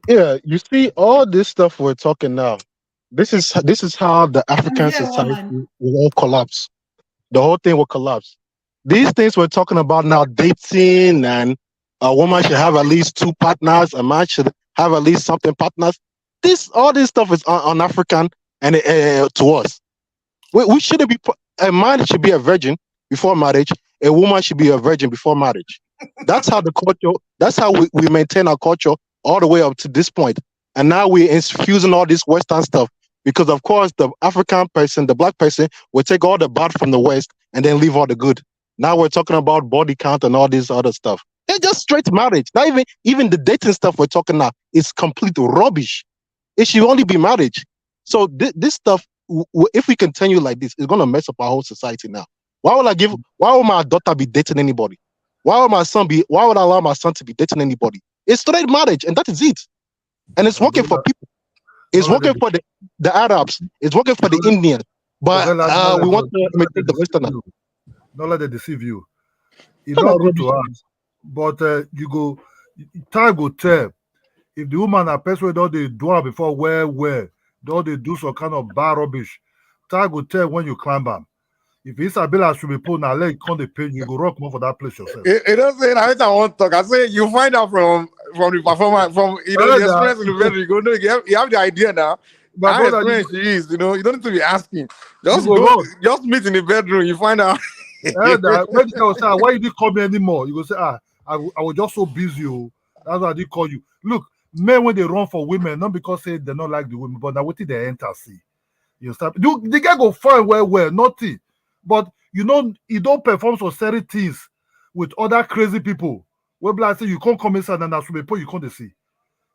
Yeah, you see, all this stuff we're talking now. This is how the African society will all collapse. The whole thing will collapse. These things we're talking about now, dating, and a woman should have at least 2 partners. A man should have at least something partners. All this stuff is un-African and to us. We shouldn't be. A man should be a virgin before marriage. A woman should be a virgin before marriage. That's how the culture. That's how we maintain our culture all the way up to this point. And now we're infusing all this Western stuff because, of course, the African person, the black person, will take all the bad from the West and then leave all the good. Now we're talking about body count and all this other stuff. It's just straight marriage. Not even the dating stuff we're talking now is complete rubbish. It should only be marriage. So this stuff, if we continue like this, it's going to mess up our whole society now. Why would my daughter be dating anybody? Why would I allow my son to be dating anybody? It's straight marriage, and that is it. And it's working for people. It's working for the Arabs. It's working for the Indians. But we want to imitate the Westerners. Don't let them deceive you. It's not good to us. But time will tell. If the woman are person don't they do before don't they do some kind of bad rubbish, time will tell when you climb them. If Isabella should be put now, let come the pain, you go rock more for that place yourself. It doesn't say that I want to talk. I say you find out from the performance, from the experience in the bedroom. You go know you have the idea now. But how experienced she is, you don't need to be asking. Just meet in the bedroom, you find out. When you say, why you didn't call me anymore? You go say, I was just so busy. That's why I didn't call you. Look, men when they run for women, not because they don't like the women, but now what did they enter see? You start the guy go fine well, nothing. But you don't perform some certain things with other crazy people. Where black say you can't come inside and that's what you can't see.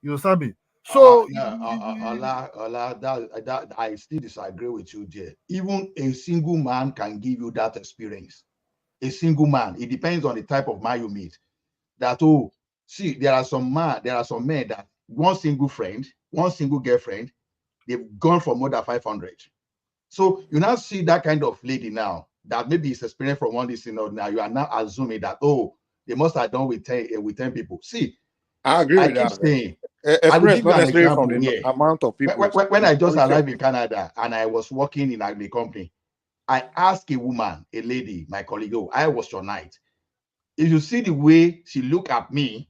You understand me? So that I still disagree with you there. Even a single man can give you that experience. A single man. It depends on the type of man you meet. There are some men that one single friend, one single girlfriend, they've gone for more than 500. So you now see that kind of lady now that maybe is experienced from one this, now you are now assuming that they must have done with 10 people. See, I agree with that. Saying, I will give you an example from the amount of people. When I just arrived in Canada and I was working in the company, I asked a woman, a lady, my colleague, I was your night. If you see the way she looked at me,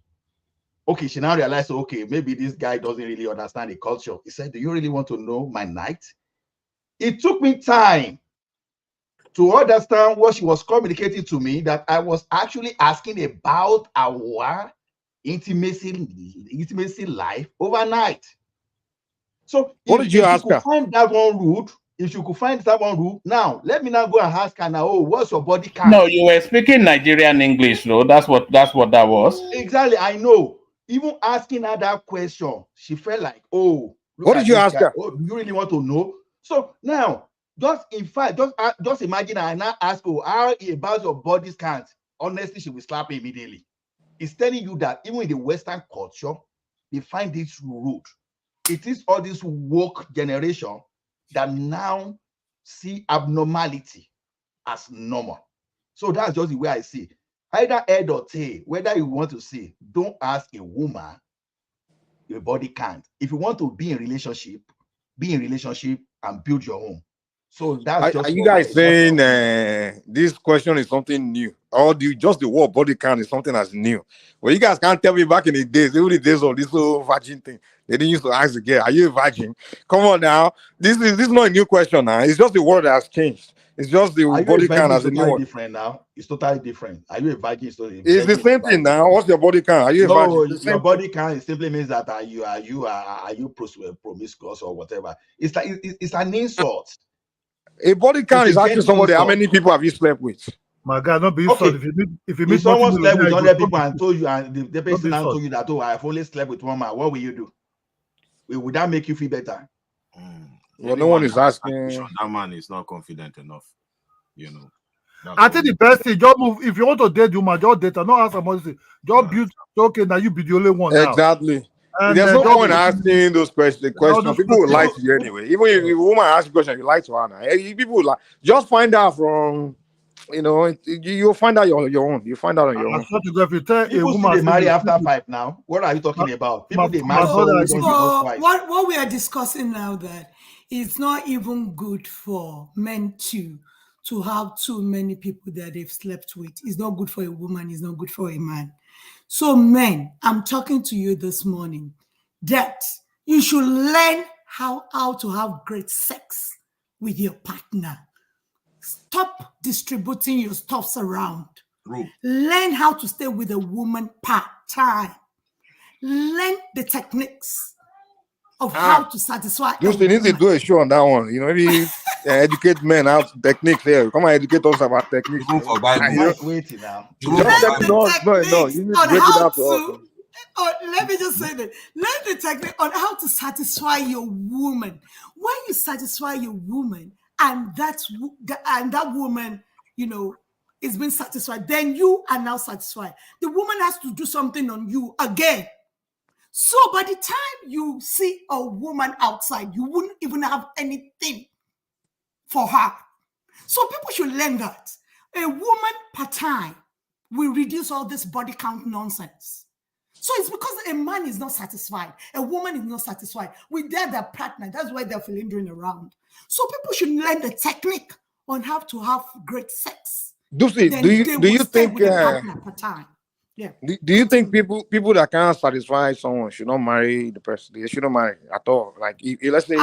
okay, she now realized, okay, maybe this guy doesn't really understand the culture. He said, do you really want to know my night? It took me time to understand what she was communicating to me, that I was actually asking about our intimacy life overnight. So what did you ask her? Find that one rude, if you could find someone who now let me now go and ask her now, oh, what's your body count? No, you were speaking Nigerian English, though. That's what that was. Exactly, I know. Even asking her that question, she felt like, oh, what did you ask her? Oh, you really want to know? So now, just in fact, just imagine I now ask her how about your body count. Honestly, she will slap me immediately. It's telling you that even in the Western culture, they find this rude. It is all this woke generation that now see abnormality as normal. So that's just the way I see it. Either head or tail, whether you want to see, don't ask a woman your body count. If you want to be in relationship and build your own. So that's just. Are you guys saying this question is something new, or do you just the word body count is something that's new? Well, you guys can't tell me back in the days, even the days of this whole virgin thing, they didn't used to ask the girl, "Are you a virgin?" Come on now, this is not a new question now. It's just the word that has changed. It's just the body count as a new one. Different now. It's totally different. Are you a virgin? It's the same thing now. What's your body count? Are you a virgin? Your body count simply means that are you promiscuous or whatever. It's like it's an insult. A body count is asking somebody how many people have you slept with. My God, not be okay. If someone slept with 100 people and told you, and the person now told you that, oh, I've only slept with one man, what will you do? Would that make you feel better? Well, no one is asking. That man is not confident enough, you know. I think the best thing, just move. If you want to date woman, just date her. Not ask somebody. Just build. Okay, now you be the only one. Exactly. Now. There's no point asking those questions. People will lie to you anyway. Even if a woman asks a question, you lie to her. Now. People will lie. Just find out from, you'll find out your own. You find out on your own. If you tell a woman they marry after 5 now, what are you talking about? People they marry what we are discussing now that it's not even good for men to have too many people that they've slept with. It's not good for a woman. It's not good for a man. So men, I'm talking to you this morning that you should learn how to have great sex with your partner. Stop distributing your stuffs around. Learn how to stay with a woman part-time. Learn the techniques of how to satisfy. Just need to do a show on that one. Maybe educate men how to techniques here. Come on, educate us about techniques. Wait now. No. You need to break it out to us. Let me just say that. Learn the technique on how to satisfy your woman. When you satisfy your woman, and that woman, is being satisfied, then you are now satisfied. The woman has to do something on you again. So by the time you see a woman outside, you wouldn't even have anything for her. So people should learn that. A woman part-time will reduce all this body count nonsense. So it's because a man is not satisfied. A woman is not satisfied with their partner. That's why they're philandering around. So people should learn the technique on how to have great sex. Do you think Yeah. Do you think people that can't satisfy someone should not marry the person? They shouldn't marry at all. Like let's say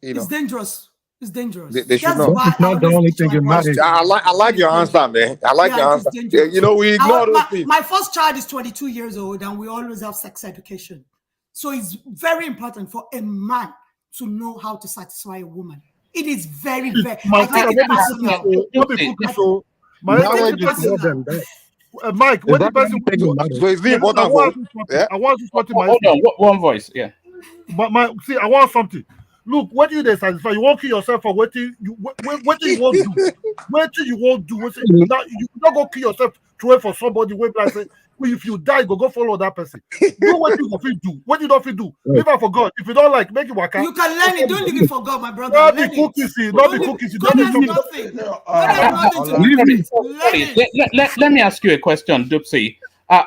it's dangerous. It's dangerous. They should not. It's not the only thing in marriage. I like your answer, man. I like your answer. We ignore those things. My first child is 22 years old, and we always have sex education. So it's very important for a man to know how to satisfy a woman. It is very, very. Mike, what the person so it's very important for I want to talk to hold on, one voice, yeah. But I want something. Look, what do they satisfy? You won't kill yourself for what you won't do. What you won't do. Now you don't go kill yourself to wait for somebody. Wait, like say, if you die, go follow that person. Do what you do. What you don't do. Leave it for God. If you don't like, make it work out. You can learn it. Don't leave it for God, my brother. Not the cookies. Not the cookies. God has nothing. God has nothing. Let me ask you a question, Dupsy.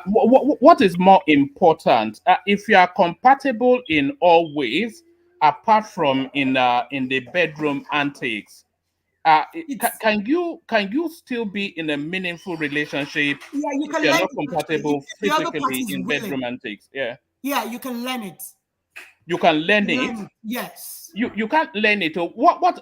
What is more important? If you are compatible in all ways, apart from in the bedroom antics, can you still be in a meaningful relationship? Yeah, you can if you're learn not compatible physically in willing. bedroom antics. Yeah, you can learn it. You can learn it. Yes. You can't learn it. What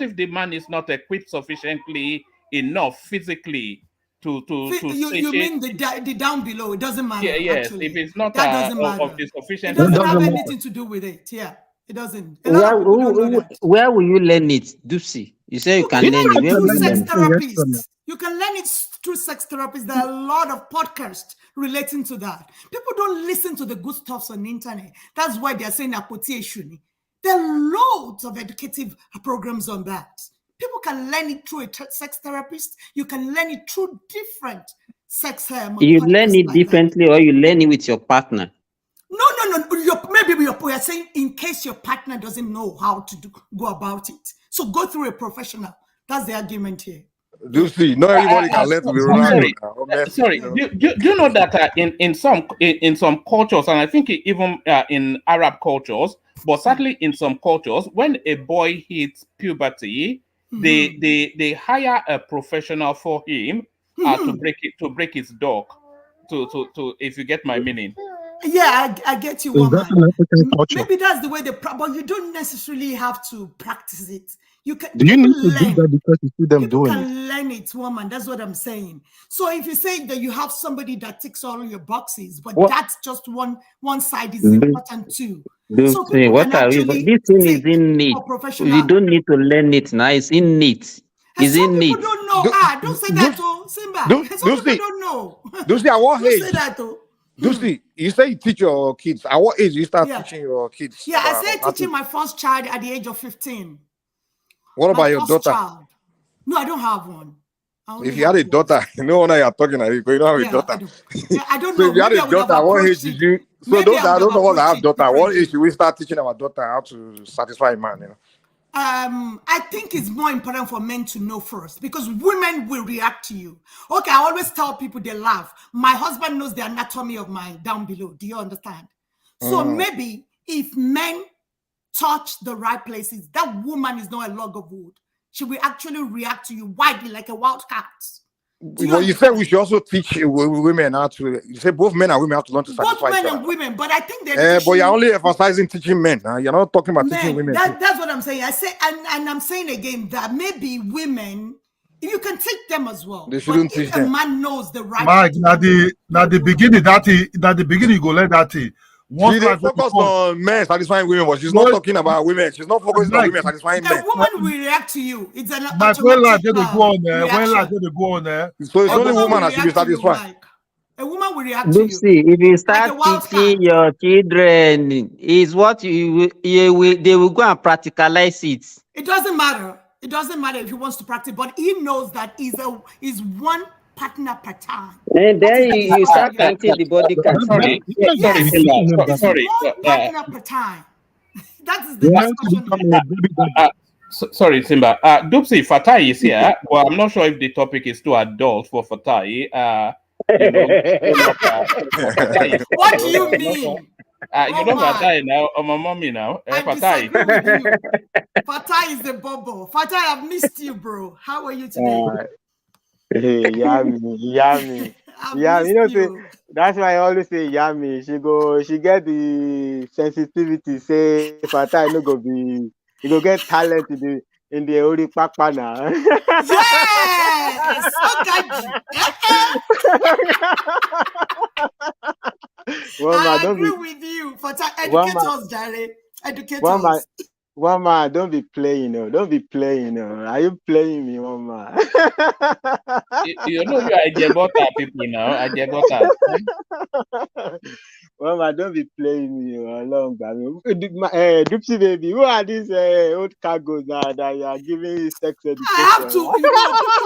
if the man is not equipped sufficiently enough physically to you mean the down below? It doesn't matter. Yeah, yes. Actually. If it's not that doesn't matter. of the sufficient, it doesn't have anything to do with it. Yeah. It doesn't. A lot of people don't know that. Where will you learn it, Dupsy? You say you can learn it. Where will you learn it? Therapists. You can learn it through sex therapists. There are a lot of podcasts relating to that. People don't listen to the good stuff on the internet. That's why they're saying appropriation. There are loads of educative programs on that. People can learn it through a sex therapist. You can learn it through different sex. You learn it differently, or you learn it with your partner. No. Maybe you're saying in case your partner doesn't know how to go about it. So go through a professional. That's the argument here. Do see, not everybody can learn to be Ronaldo. Sorry. Do you know that in some cultures, and I think even in Arab cultures, but certainly in some cultures, when a boy hits puberty, they hire a professional for him to break his dog. To if you get my meaning. Yeah, I get you, woman. Maybe that's the way but you don't necessarily have to practice it. You can. Do you need to do that because you see them doing it? You can learn it, woman. That's what I'm saying. So if you say that you have somebody that ticks all your boxes, but that's just one side is important too. So what are we? This thing is innate. You don't need to learn it now. It's innate. It's innate. People don't know. Don't say that, oh, Simba. Some people don't know. Do see at what age? Say that, oh. Do see, you say you teach your kids. At what age you start teaching your kids? Yeah, I started teaching my first child at the age of 15. What about your daughter? Child. No, I don't have one. If you had a daughter, no wonder you're talking like you don't have a daughter. I don't so know. If you had a daughter, at what age did you? So those that don't know what I have daughter, at what age should we start teaching our daughter how to satisfy a man? You know? I think it's more important for men to know first because women will react to you. Okay, I always tell people they laugh. My husband knows the anatomy of my down below. Do you understand? So maybe if men touch the right places, that woman is not a log of wood. She will actually react to you widely like a wild cat. Well, you said we should also teach women how to. You say both men and women have to learn to satisfy both men each and women, but I think but you're only emphasizing teaching men. You're not talking about teaching women. That's what I'm saying. I say, and I'm saying again that maybe women, you can teach them as well. They shouldn't teach them. A man knows the right. Mike, now the beginning, you go let that. She focus on men satisfying women, but she's not talking about women. She's not focusing on women satisfying men. A woman will react to you. It's an when life going to go on there, so it's only woman that should be satisfied. A woman will react to you. If you start teaching your children, is what they will go and practicalize it. It doesn't matter. It doesn't matter if he wants to practice, but he knows that is one partner per time. And then you start counting the body count. Sorry. Partner per time. That is the discussion. Sorry, Simba. Dupsy, Fatai is here. Well, I'm not sure if the topic is too adult for Fatai. What do you mean? You know Fatai now, or my mommy now. Fatai. Fatai is the bubble. Fatai, I've missed you, bro. How are you today? Hey, yummy. Yeah, you know, that's why I always say yummy. She get the sensitivity. Say Fatai no go be. You go get talent in the Ori Papa now. Yes, I agree with you. Fatai, educate us, Jare. Educate us. Mama, don't be playing, Don't be playing, Are you playing me, Mama? You know you are Jebota people now. Jebota. Mama, don't be playing me along. Dupsy baby, who are these old cargoes now that you are giving sex education? I have to, people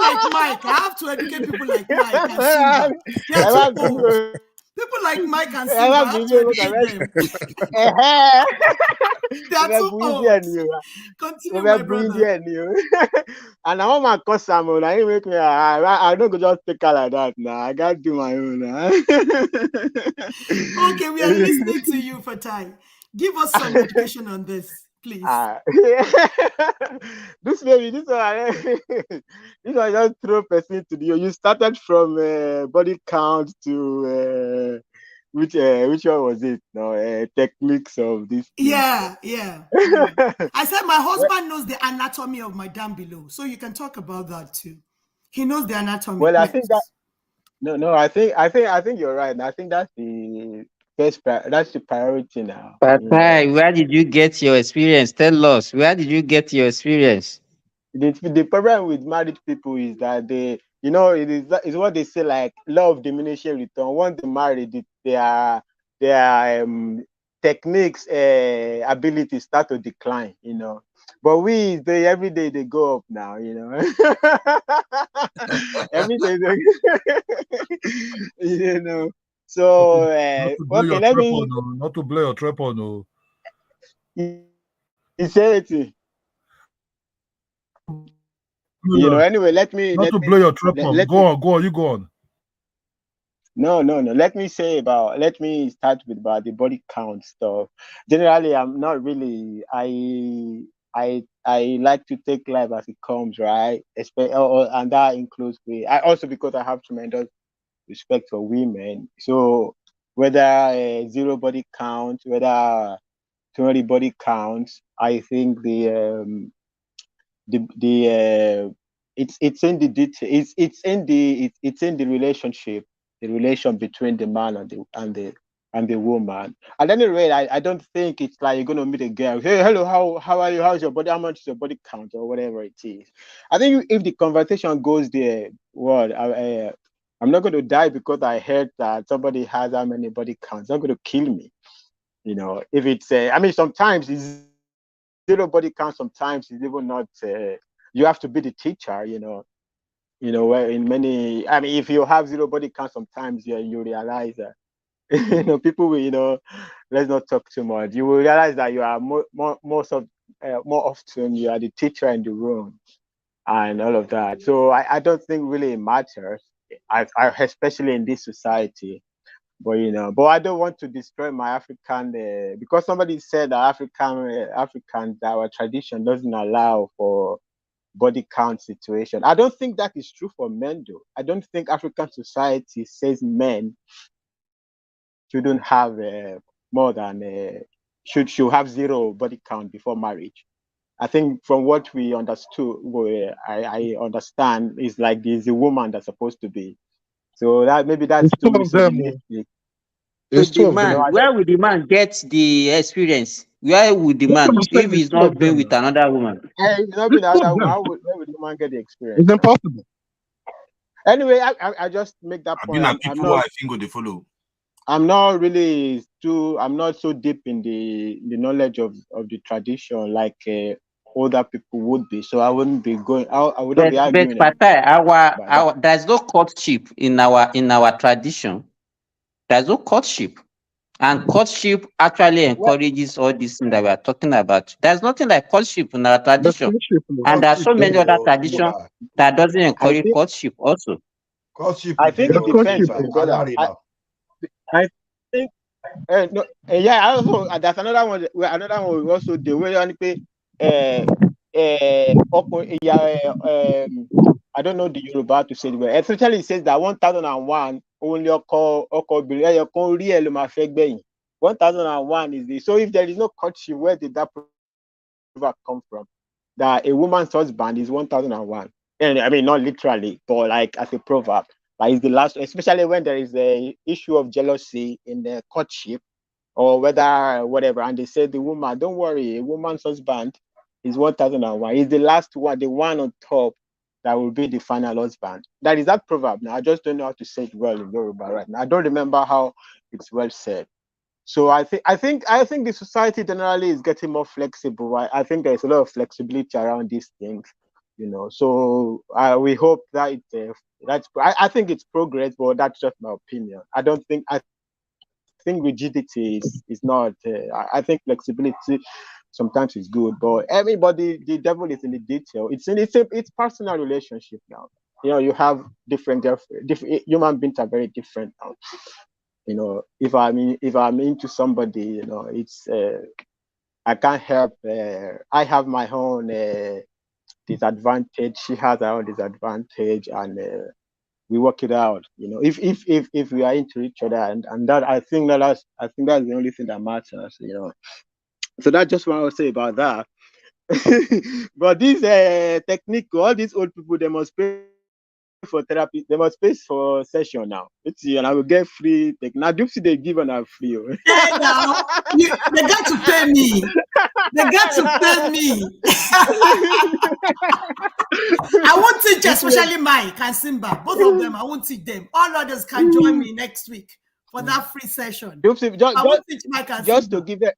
like Mike. I have to educate people like Mike and Simba. People like Mike and Simba, I have to educate them. That's too old. Continue, my brother. And I want my customer. I make me. I don't go just take her like that now. I gotta do my own. Okay, we are listening to you, Fatai. Give us some education on this, please. This one just throw person to the. You started from body count to. Which one was it? No, techniques of this. Yeah. I said my husband knows the anatomy of my down below, so you can talk about that too. He knows the anatomy. Well, I think that. No. I think you're right. I think that's the That's the priority now. But where did you get your experience? Tell us. Where did you get your experience? The problem with married people is that it's what they say, like law of diminishing return. Once they marry, their techniques, abilities start to decline. But every day they go up now. Every day they, So okay, let me. Not to blow your trap on. No. Sincerity. Anyway, let me Not to blow your trap on. Go on, you go on. No. Let me start with about the body count stuff. Generally, I'm not really. I like to take life as it comes, right? And that includes me. I also, because I have tremendous respect for women. So whether zero body count, whether 20 body counts, I think it's in the detail. It's in the relationship, the relation between the man and the woman. At any rate, I don't think it's like you're gonna meet a girl. Hey, hello, how are you? How's your body? How much is your body count or whatever it is? I think if the conversation goes there, I'm not going to die because I heard that somebody has how many body counts. It's not going to kill me. If it's, sometimes it's zero body count. Sometimes it's even not. You have to be the teacher. Where in many. If you have zero body count, sometimes you realize that people will. Let's not talk too much. You will realize that you are more often you are the teacher in the room and all of that. So I don't think really it matters. Especially in this society. But I don't want to destroy my African because somebody said that Africans, our tradition doesn't allow for body count situation. I don't think that is true for men though. I don't think African society says men shouldn't have more than should have zero body count before marriage. I think from what we understood, I understand is like there's a woman that's supposed to be. So that's It's two of them. It's two The of them. man, where would the man get the experience? Where would the man, if he's Two of not been them. with another woman? It's not been another woman. Where would the man get the experience? It's impossible. Anyway, I just make that point. I'm not. I think they follow. I'm not really I'm not so deep in the knowledge of the tradition like older people would be. So I wouldn't be going. I wouldn't be arguing. But our there's no courtship in our tradition. There's no courtship. And courtship actually encourages all these things that we are talking about. There's nothing like courtship in our tradition. And there are so many other traditions that doesn't encourage courtship also. Courtship I think it depends, my brother. I think no, yeah, I also that's another one. Another one we also do. Where only pay I don't know the Yoruba to say the word. Essentially, it says that 1001 only occur 1001 is the. So if there is no courtship, where did that proverb come from? That a woman's husband is 1001. And not literally, but like as a proverb. Like it's the last, especially when there is a issue of jealousy in the courtship or whatever, and they say the woman, don't worry, a woman's husband is 1001. Is the last one, the one on top that will be the final husband. That is that proverb. Now I just don't know how to say it well in Yoruba right now. I don't remember how it's well said. So I think the society generally is getting more flexible. I think there's a lot of flexibility around these things, So we hope that I think it's progress, but that's just my opinion. I think rigidity is not. I think flexibility sometimes is good, but everybody, the devil is in the detail. It's personal relationship now. You have different human beings are very different now. If I'm into somebody, it's I can't help. I have my own disadvantage. She has her own disadvantage, and we work it out. If we are into each other, and that I think that's the only thing that matters. So that's just what I would say about that. But this technique, all these old people, they must pay for therapy. They must pay for session now. Let's see, and I will get free. Now, Dupsy they give on a free. Hey, now they got to pay me. They got to pay me. I won't teach, especially Mike and Simba. Both of them, I won't teach them. All others can join me next week for that free session. Dupsy, I won't teach Mike and just Simba. to give them.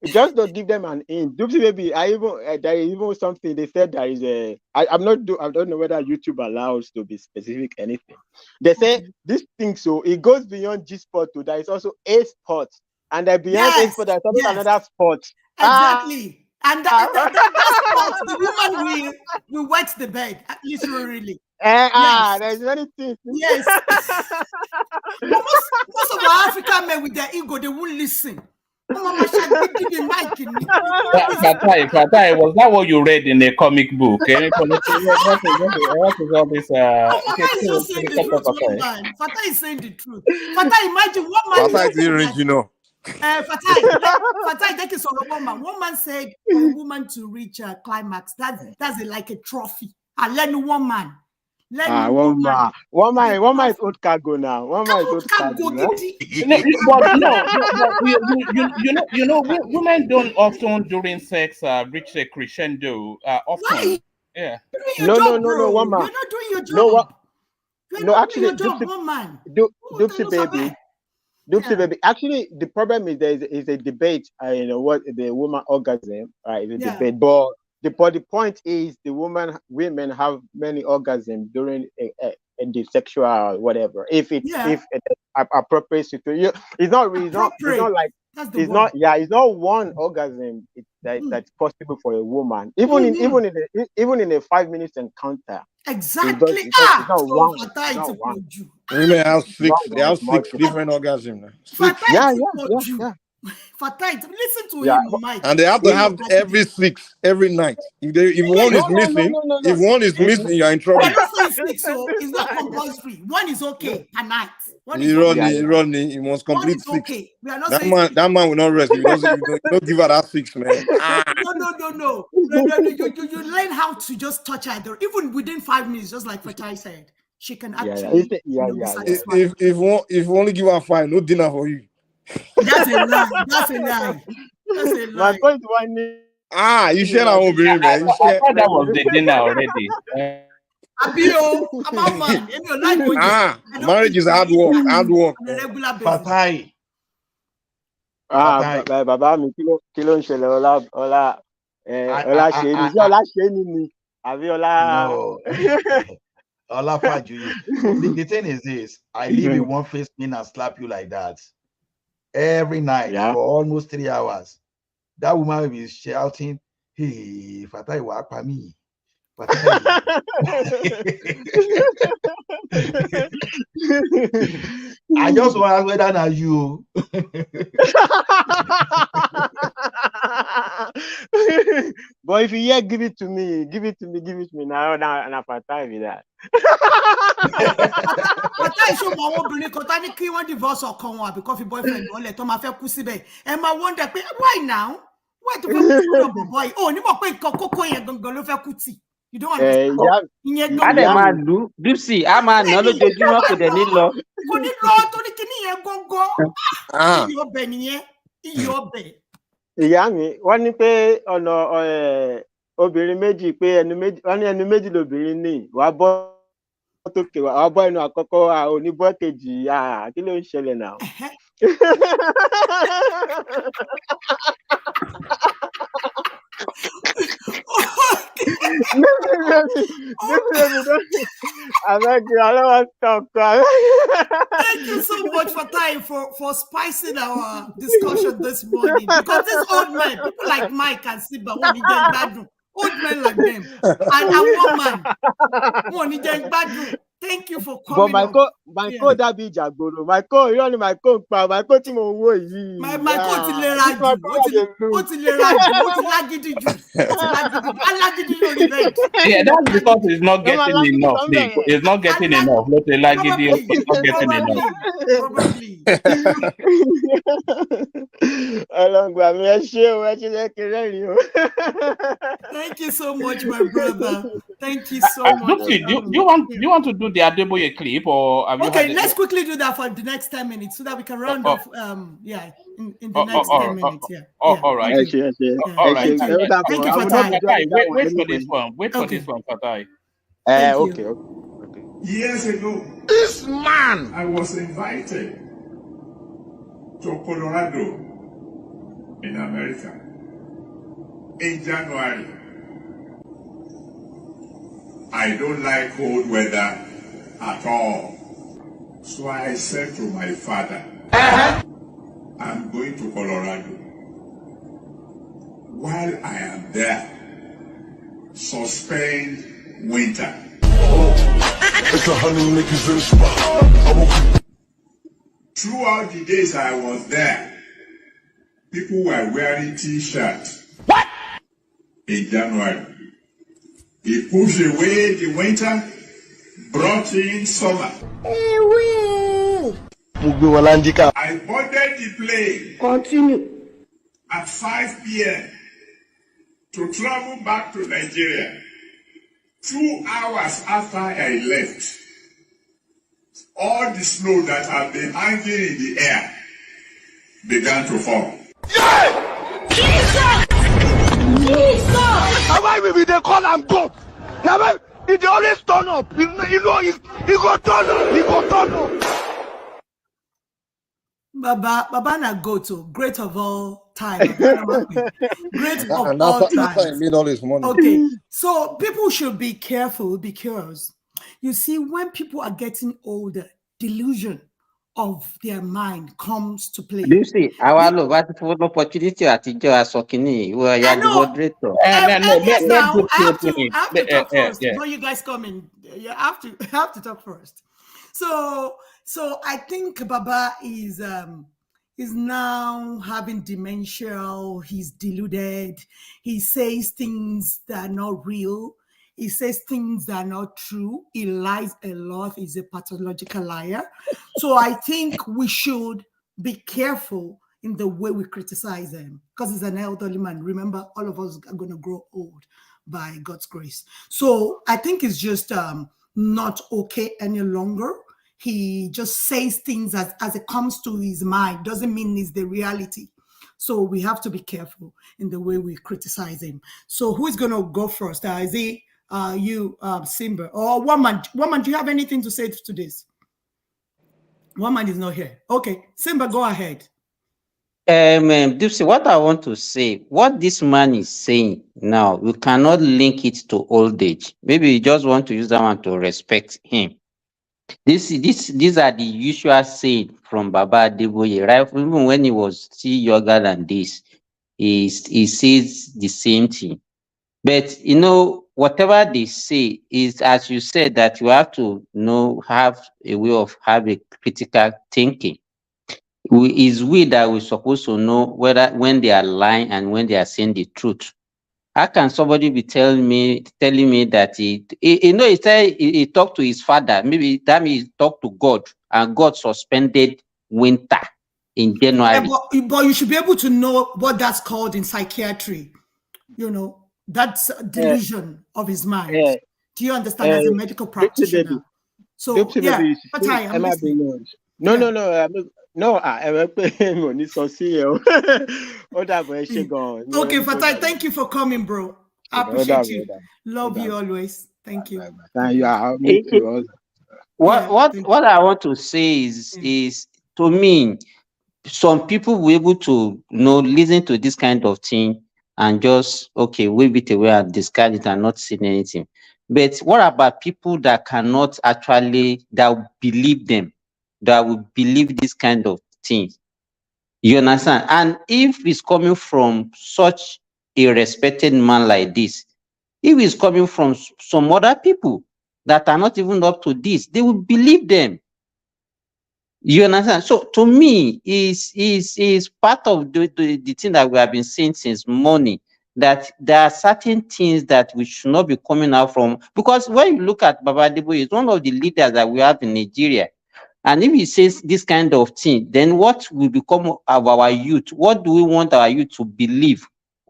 Just to give them an in. Dupsy baby, there is even something they said there is a. I don't know whether YouTube allows to be specific anything. They say this thing, so it goes beyond G sport to there is also A sport, and then beyond A sport there's also another sport. Exactly. And that sport, the woman will wet the bed, literally. Yes. There's many things. Yes. most of our African men with their ego, they won't listen. Fatai, was that what you read in a comic book? What is all this? Fatai is saying the truth. Fatai, imagine one man. Fatai is original. Fatai, take it on a woman. One man said for a woman to reach a climax, that's like a trophy. And let one man. One man is old cargo now. One man is old cargo. Women don't often during sex reach a crescendo. Often, yeah. No, one man. You're not doing your job. No, actually, Dupsy baby. Dupsy baby. Actually, the problem is there is a debate. What the woman orgasm, right? Is a debate, but the point is the women have many orgasms during the sexual whatever. If it's appropriate situation, it's not one orgasm that's possible for a woman. Even in a 5 minutes encounter. Exactly. It's not one. Women have six different orgasms. Yeah. Fatai, listen to him, Mike. And they have to have every night. If one is missing, you're in trouble. It's not compulsory. One is okay per night. Rodney, he must complete 6. Okay. That man will not rest. You don't give her that 6, man. No. You learn how to just touch her. Even within 5 minutes, just like Fatai said, she can actually. If you only give her 5, no dinner for you. That's a lie. My point one. You share our own baby, man. I thought that was the dinner already. Marriage is hard work. On a regular basis. Fatai. Bàbá mi kí ló ń ṣẹlẹ̀ ọlá ṣe ni ọlá ṣe ni àbí ọlá. Ọlá Fájuyì. The thing is this: I leave in one face in and slap you like that every night for almost 3 hours. That woman will be shouting, "Hey, Fatai wa pa mi." I just want to ask whether na you. But if you give it to me now Fatai with that. Fatai show my obìnrin kan tá ní kí wọ́n divorce ọkọ wọn àbí coffee boyfriend wọn lẹ̀ tó máa fẹ́ kú síbẹ̀. Ẹ máa wonder pé why now? Why to fẹ́ kú sí boy? Ní mọ̀ pé nǹkan kókó yẹn gangan ló fẹ́ kú tì. You don't understand. Adé máa lù Dupsy, a máa ná lójoojúmọ́ kò dẹ̀ ní lọ. Kò ní lọ torí kíní yẹn gógó. Iyọ̀ ọbẹ̀ nìyẹn. Iyọ̀ ọbẹ̀. Ìyá mi, wọ́n ní pé ọ̀nà obìnrin méjì pé ẹnu méjì lobìnrin ní wàá bọ́ tókè wàá bọ́ ẹnu àkọ́kọ́ oníbọ́ kejì kí ló ń ṣẹlẹ̀ náà. Thank you so much for time for spicing our discussion this morning, because these old men, people like Mike and Simba, won't get bad. Old men like them, and one man won't get bad. Thank you for coming. But my code that be Jagboro. My code, you only my code pa. My code ti mo wo yi. My code ti le raju. Ó ti lagidi ju. Alagidi no event. Yeah, that's because it's not getting enough. It's not getting enough. Not lagidi. It's not getting enough. Probably. Thank you so much, my brother. Thank you so much. Dupsy, do you want to do the Adeboye clip, or have you had Okay, let's quickly do that for the next 10 minutes so that we can round off. Yeah, in the next 10 minutes. Yeah. All right. Thank you. All right. Thank you. Thank you, Fatai. Fatai, wait for this one. Wait for this one, Fatai. Thank you. Okay. Years ago, this man, I was invited to Colorado in America in January. I don't like cold weather at all. So I said to my father, I'm going to Colorado. While I am there, suspend winter. It's 100 niggas in the spot. Throughout the days I was there, people were wearing t-shirts. What? In January. He pushed away the winter, brought in summer. I boarded the plane. Continue. At 5 p.m. to travel back to Nigeria. 2 hours after I left, all the snow that had been hanging in the air began to fall. Yeah! Jesus! Jesus! Now why we they call him God? Now why he always turn up? He go turn up. He go turn up. Baba na go-to, great of all time. Great of all time. Made all his money. Okay, so people should be careful because you see, when people are getting older, delusion of their mind comes to play. Do you see? Our love, for the opportunity at Asokini, you are the moderator. Yes, now I have to talk first. Before you guys come in, you have to talk first. So I think Baba is now having dementia. He's deluded. He says things that are not real. He says things that are not true. He lies a lot. He's a pathological liar. So I think we should be careful in the way we criticize him because he's an elderly man. Remember, all of us are going to grow old by God's grace. So I think it's just not okay any longer. He just says things as it comes to his mind. Doesn't mean it's the reality. So we have to be careful in the way we criticize him. So who is going to go first? Is it you, Simba, or Woman? Woman, do you have anything to say to this? Woman is not here. Okay, Simba, go ahead. Dipsy, what I want to say, what this man is saying now, we cannot link it to old age. Maybe you just want to use that one to respect him. These are the usual saying from Baba Adeboye, right? Even when he was still younger than this, he says the same thing. But whatever they say is, as you said, that you have to have a way of having critical thinking. It's we that we're supposed to know when they are lying and when they are saying the truth. How can somebody be telling me that he said he talked to his father? Maybe that means he talked to God, and God suspended winter in January. Yeah, but you should be able to know what that's called in psychiatry. That's a delusion of his mind. Do you understand as a medical practitioner? So yeah, Fatai, I'm listening. No, okay, Fatai, thank you for coming, bro. I appreciate you. Love you always. Thank you. What I want to say is to me, some people were able to listen to this kind of thing and just wave it away and discard it and not see anything. But what about people that cannot actually believe them? That will believe this kind of things. You understand? And if it's coming from such a respected man like this, if it's coming from some other people that are not even up to this, they will believe them. You understand? So to me, is part of the thing that we have been saying since morning, that there are certain things that we should not be coming out from. Because when you look at Baba Adeboye, he's one of the leaders that we have in Nigeria. And if he says this kind of thing, then what will become of our youth? What do we want our youth to believe?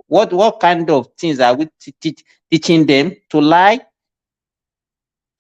What kind of things are we teaching them? To lie?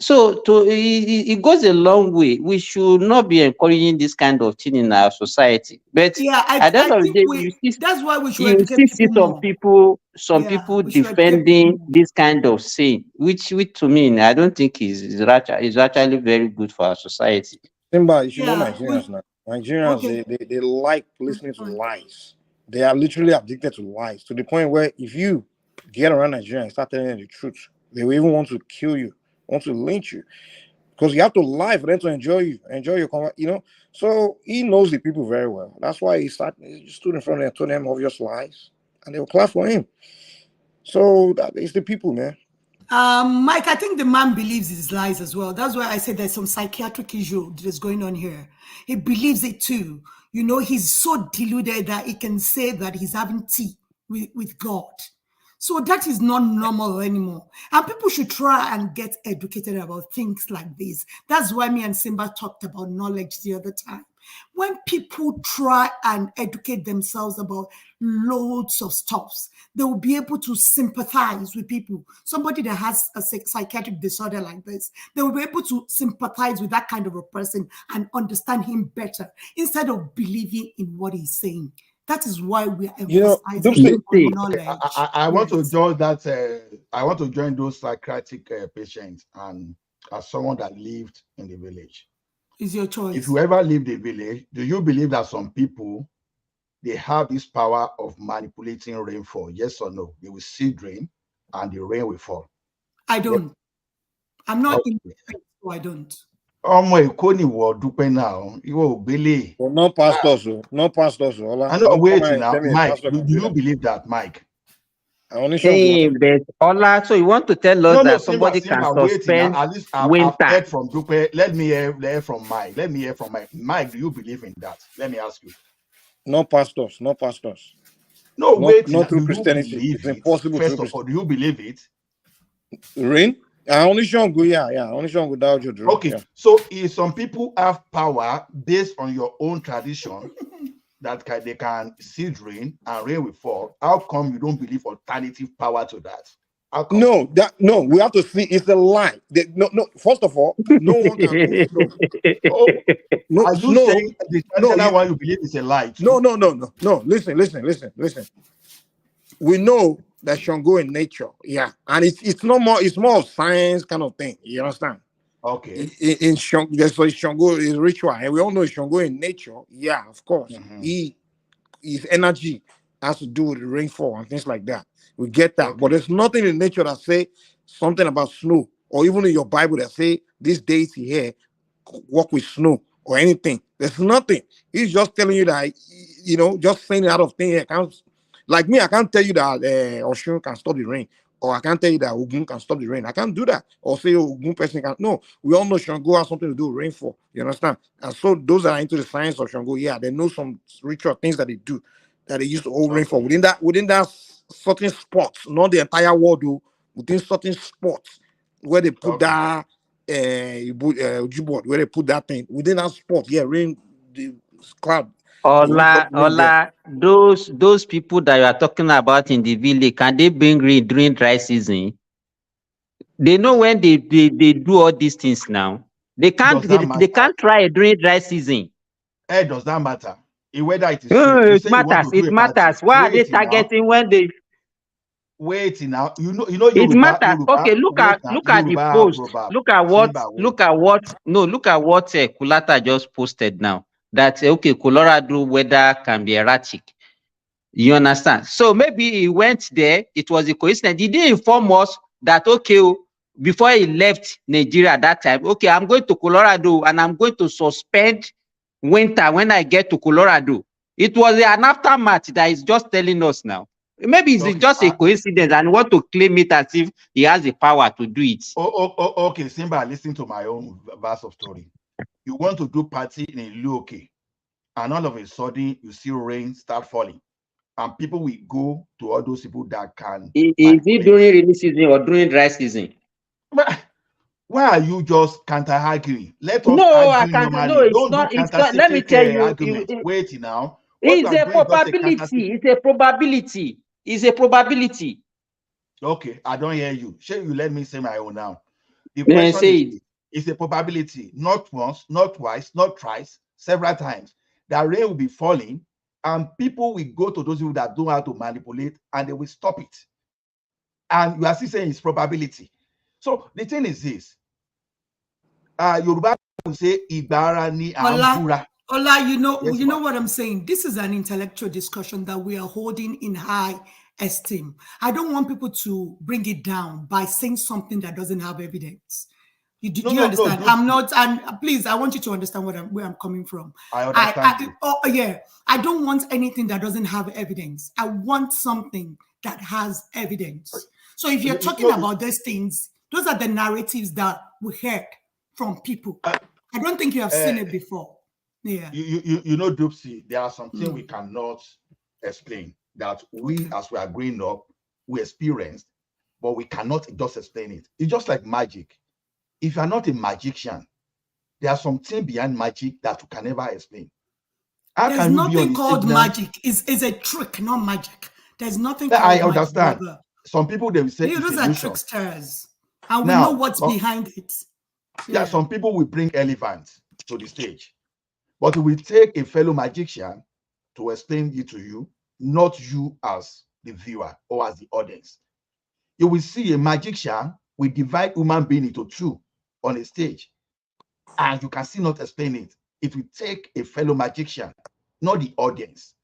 So it goes a long way. We should not be encouraging this kind of thing in our society. But Yeah, at the end I of the think day, that's why we should you educate still see people more. some Yeah, people we should educate people defending more. this kind of saying, which to me, I don't think is actually very good for our society. Simba, you should know Yeah, Nigerians now. Nigerians, okay. they like listening to lies. They are literally addicted to lies to the point where if you get around Nigeria and start telling them the truth, they will even want to kill you, want to lynch you. Because you have to lie for them to enjoy you, enjoy your So he knows the people very well. That's why he stood in front of them and told them obvious lies, and they will clap for him. So that is the people, man. Mike, I think the man believes his lies as well. That's why I said there's some psychiatric issue that is going on here. He believes it too. You know, he's so deluded that he can say that he's having tea with God. So that is not normal anymore. And people should try and get educated about things like this. That's why me and Simba talked about knowledge the other time. When people try and educate themselves about loads of stuffs, they will be able to sympathize with people. Somebody that has a psychiatric disorder like this, they will be able to sympathize with that kind of a person and understand him better instead of believing in what he's saying. That is why we are emphasizing on knowledge. I want to join that. I want to join those psychiatric patients, and as someone that lived in the village. It's your choice. If you ever lived a village, do you believe that some people, they have this power of manipulating rainfall? Yes or no? They will see rain and the rain will fall. I don't. I'm not in the faith, so I don't. Ọmọ Èkó ni ìwọ dúpẹ́ náà, ìwọ ò gbélé. Well, no pastors, no pastors. I know, wait now, Mike. Do you believe that, Mike? Hey, but Ola, so you want to tell us that somebody can suspend at least I've winter? heard from Dupe. Let me hear from Mike. Let me hear from Mike. Mike, do you believe in that? Let me ask you. No pastors, no pastors. No, wait. Not through Christianity. It's impossible. First of all, do you believe it? Rain? I only Shango, yeah. Only Shango without you. Okay, yeah. So if some people have power based on your own tradition, that they can see rain and rain will fall, how come you don't believe alternative power to that? No, we have to see it's a lie. No. First of all, no one can do snow. No, are you saying the traditional one you believe is a lie? No. Listen. We know that Shango in nature, yeah, and it's more of science kind of thing. You understand? Okay. In Shango, so Shango is ritual, and we all know Shango in nature. Yeah, of course. His energy has to do with the rainfall and things like that. We get that, but there's nothing in nature that say something about snow, or even in your Bible that say this deity here walk with snow or anything. There's nothing. He's just telling you that, just saying it out of thin air. Like me, I can't tell you that Oshun can stop the rain, or I can't tell you that Ogun can stop the rain. I can't do that, or say Ogun person can. No, we all know Shango has something to do with rainfall. You understand? And so those that are into the science of Shango, yeah, they know some ritual things that they do, that they use to hold rainfall within that certain spots, not the entire world, though, within certain spots where they put that where they put that thing within that spot. Yeah, rain, the cloud. Ola, those people that you are talking about in the village, can they bring rain during dry season? They know when they do all these things now. They can't try during dry season. Does that matter? Whether it is it matters. It matters. Why are they targeting when they wait now? You know it matters. Okay, look at the post. Look at what Kulata just posted now. That Colorado weather can be erratic. You understand? So maybe he went there. It was a coincidence. He didn't inform us that before he left Nigeria at that time. Okay, I'm going to Colorado and I'm going to suspend winter when I get to Colorado. It was an aftermath that he's just telling us now. Maybe it's just a coincidence and want to claim it as if he has the power to do it. Okay, Simba, listen to my own verse of story. You want to do party in a Luoke, and all of a sudden you see rain start falling, and people will go to all those people that can. Is it during rainy season or during dry season? Why are you just counter-arguing? Let us No, I argue can't. normally. No, it's Don't do not. It's not. Let me counter-cyclic tell you. argument. Wait now. What you It's are a doing is just a probability. It's a probability. It's a probability. Okay, I don't hear you. Shall you let me say my own now? The Then question say is, it. it's a probability, not once, not twice, not thrice, several times. That rain will be falling, and people will go to those people that don't know how to manipulate, and they will stop it. And you are still saying it's probability. So the thing is this: Yoruba will say "Ibara ni ambura." Ola, you Yes, know what I'm saying. This is an intellectual discussion that we are holding in high esteem. I don't want people to bring it down by saying something that doesn't have evidence. Do you understand? No, I'm not, and please, I want you to understand where I'm coming from. I understand you. I don't want anything that doesn't have evidence. I want something that has evidence. So if you're talking about these things, those are the narratives that we heard from people. I don't think you have seen it before. Yeah. You know, Dupsy, there are some things we cannot explain that we, as we are growing up, we experienced, but we cannot just explain it. It's just like magic. If you are not a magician, there are some things behind magic that you can never explain. How There's can you be on nothing the called signal? magic. It's a trick, not magic. There's nothing called I magic. understand. Brother. Some people, they will say it's Those are illusion. tricksters. And we know what's behind it. Yeah, some people will bring elephants to the stage, but it will take a fellow magician to explain it to you, not you as the viewer or as the audience. You will see a magician will divide human being into two on a stage, and you can still not explain it. It will take a fellow magician, not the audience.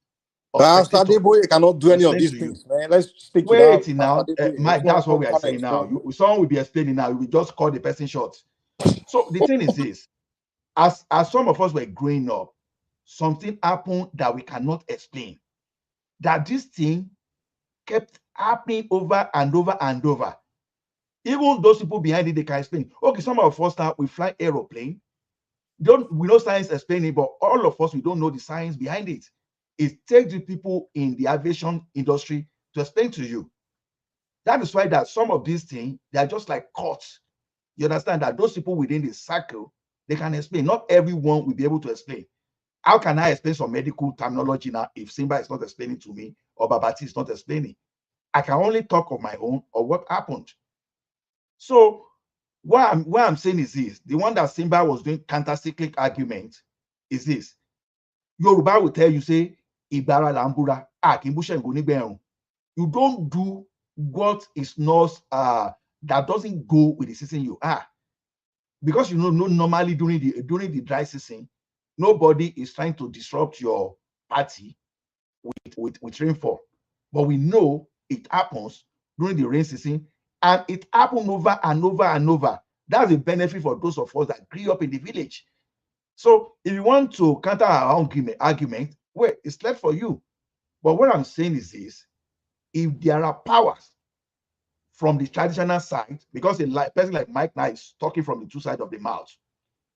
Pastor Adeboye cannot do any of these things, man. Let's stick to that. Wait now, Mike, that's what we are saying now. Someone will be explaining now. We just call the person short. So the thing is this: as some of us were growing up, something happened that we cannot explain. That this thing kept happening over and over and over. Even those people behind it, they can explain. Okay, some of us now we fly aeroplane. We know science explaining, but all of us we don't know the science behind it. It takes the people in the aviation industry to explain to you. That is why that some of these things they are just like cuts. You understand that those people within the circle they can explain. Not everyone will be able to explain. How can I explain some medical terminology now if Simba is not explaining to me or Babati is not explaining? I can only talk of my own or what happened. So what I'm saying is this: the one that Simba was doing counter-cyclic argument is this. Yoruba will tell you, say, Ibara Lambura, you don't do what is not that doesn't go with the season you are. Because you know normally during the dry season, nobody is trying to disrupt your party with rainfall. But we know it happens during the rain season, and it happens over and over and over. That's a benefit for those of us that grew up in the village. So if you want to counter our own argument, well, it's left for you. But what I'm saying is this: if there are powers from the traditional side, because a person like Mike now is talking from the two sides of the mouth,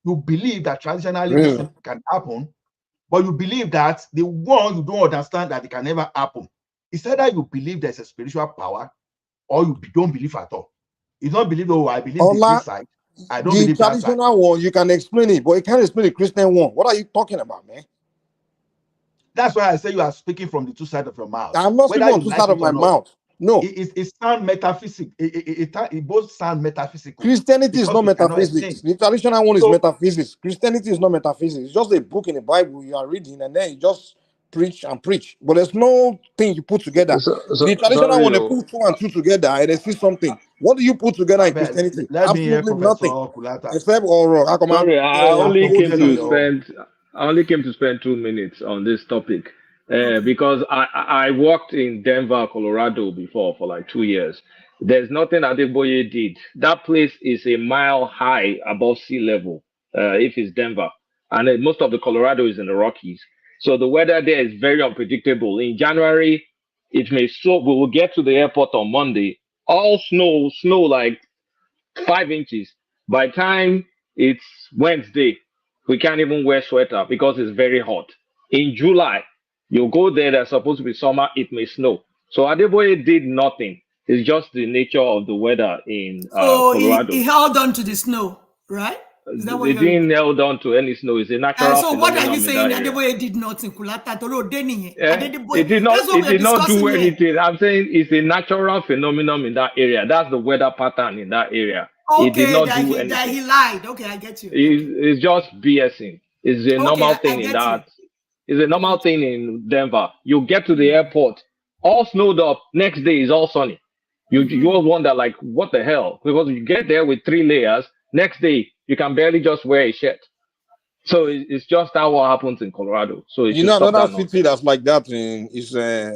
you believe that traditionally this can happen, but you believe that the one you don't understand that it can never happen. It's either you believe there's a spiritual power or you don't believe at all. You don't believe, oh, I believe this side. I don't believe that side. The traditional one, you can explain it, but you can't explain the Christian one. What are you talking about, man? That's why I say you are speaking from the two sides of your mouth. I'm not speaking on two sides of my mouth. No. It sounds metaphysical. It both sound metaphysical. Christianity is not metaphysics. The traditional one is metaphysics. Christianity is not metaphysics. It's just a book in the Bible you are reading, and then you just preach and preach. But there's no thing you put together. The traditional one, they put 2 and 2 together and they see something. What do you put together in Christianity? Absolutely nothing. Except sorry, I only came to spend 2 minutes on this topic. Because I worked in Denver, Colorado before for like 2 years. There's nothing Adeboye did. That place is a mile high above sea level, if it's Denver. And most of the Colorado is in the Rockies. So the weather there is very unpredictable. In January, it may snow. We will get to the airport on Monday. All snow like 5 inches. By the time it's Wednesday, we can't even wear sweater because it's very hot. In July, you go there, there's supposed to be summer, it may snow. So Adeboye did nothing. It's just the nature of the weather in So Colorado. he held on to the snow, right? Is that what They didn't hold on to any snow. It's a natural so what are you phenomenon saying? in that area. Adeboye did nothing. It did not. That's what It we're did not do discussing here. anything. I'm saying it's a natural phenomenon in that area. That's the weather pattern in that area. Okay, it did not do that anything. he lied. Okay, I get you. It's just BSing. It's a normal thing in that. It's a normal thing in Denver. You get to the airport, all snowed up. Next day is all sunny. You all wonder like, what the hell? Because you get there with 3 layers. Next day you can barely just wear a shirt. So it's just how what happens in Colorado. So you know, another city that's like that is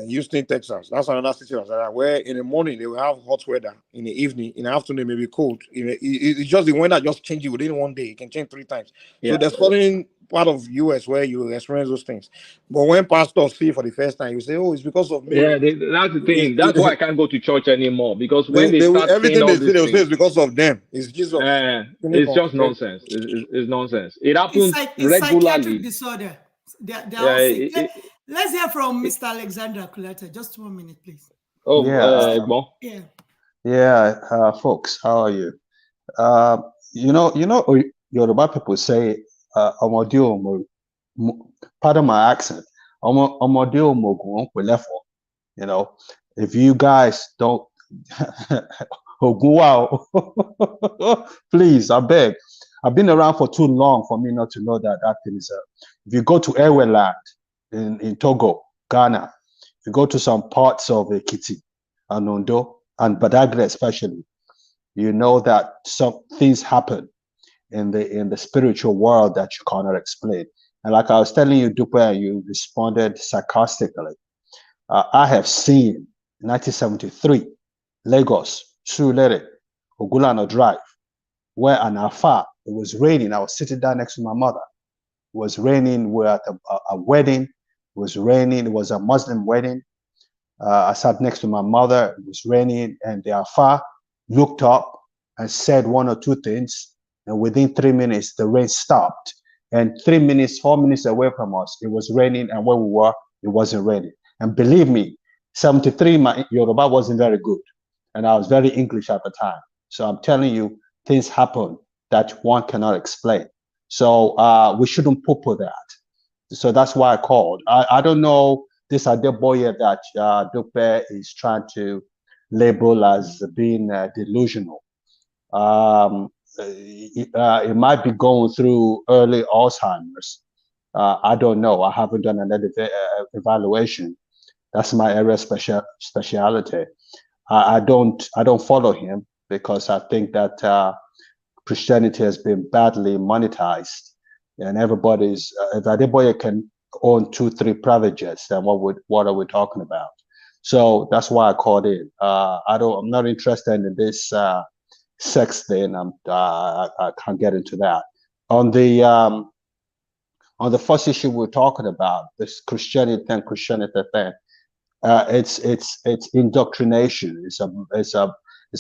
Houston, Texas. That's another city that's like that, where in the morning they will have hot weather, in the evening, in the afternoon maybe cold. It's just the weather just changes within one day. It can change 3 times. Yeah. So there's certain part of US where you experience those things. But when pastors see for the first time, you say, "Oh, it's because of me." Yeah, that's the thing. That's why I can't go to church anymore, because when they start saying everything all they say, these they'll say things, it's because of them. It's Jesus. it's just nonsense. It's nonsense. It happens It's psychiatric regularly. disorder. They're all sick. Let's hear from Mr. Alexander Kulata. Just 1 minute, please. Folks, how are you? Yoruba people say, pardon my accent, you know, if you guys don't, please, I beg. I've been around for too long for me not to know that thing is if you go to Eweland in Togo, Ghana, if you go to some parts of Ekiti and Ondo and Badagry especially, you know that some things happen in the spiritual world that you cannot explain. And like I was telling you, Dupe, and you responded sarcastically. I have seen 1973, Lagos, Surulere, Ogulano Drive, where an Afar, it was raining. I was sitting down next to my mother. It was raining. We're at a wedding. It was raining. It was a Muslim wedding. I sat next to my mother. It was raining, and the Afar looked up and said 1 or 2 things. And within 3 minutes, the rain stopped. And 3 minutes, 4 minutes away from us, it was raining. And where we were, it wasn't raining. And believe me, 73, my Yoruba wasn't very good. And I was very English at the time. So I'm telling you, things happen that one cannot explain. So we shouldn't poo-poo that. So that's why I called. I don't know this Adeboye that Dupe is trying to label as being delusional. It might be going through early Alzheimer's. I don't know. I haven't done an evaluation. That's my area speciality. I don't follow him because I think that Christianity has been badly monetized, and everybody's if Adeboye can own 2-3 private jets, then what are we talking about? So that's why I called in. I'm not interested in this sex thing. I can't get into that. On the first issue we're talking about, this Christianity thing, it's indoctrination. It's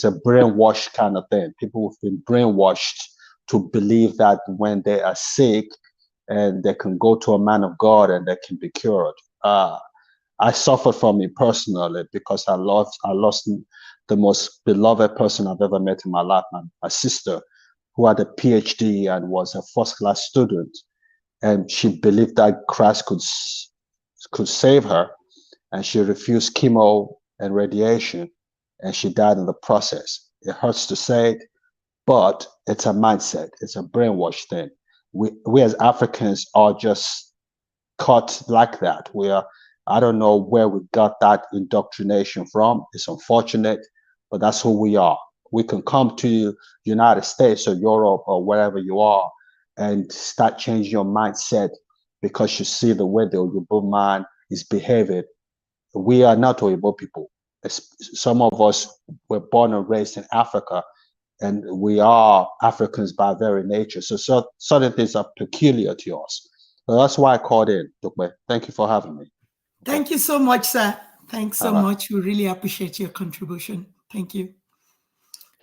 a brainwash kind of thing. People have been brainwashed to believe that when they are sick and they can go to a man of God and they can be cured. I suffered from it personally because I lost the most beloved person I've ever met in my life, my sister, who had a PhD and was a first-class student, and she believed that Christ could save her, and she refused chemo and radiation, and she died in the process. It hurts to say it, but it's a mindset. It's a brainwash thing. We as Africans are just caught like that. I don't know where we got that indoctrination from. It's unfortunate, but that's who we are. We can come to United States or Europe or wherever you are and start changing your mindset because you see the way the Oyibo man is behaving. We are not Oyibo people. Some of us were born and raised in Africa, and we are Africans by very nature. So certain things are peculiar to us. So that's why I called in, Dukwe. Thank you for having me. Thank you so much, sir. Thanks so much. We really appreciate your contribution. Thank you.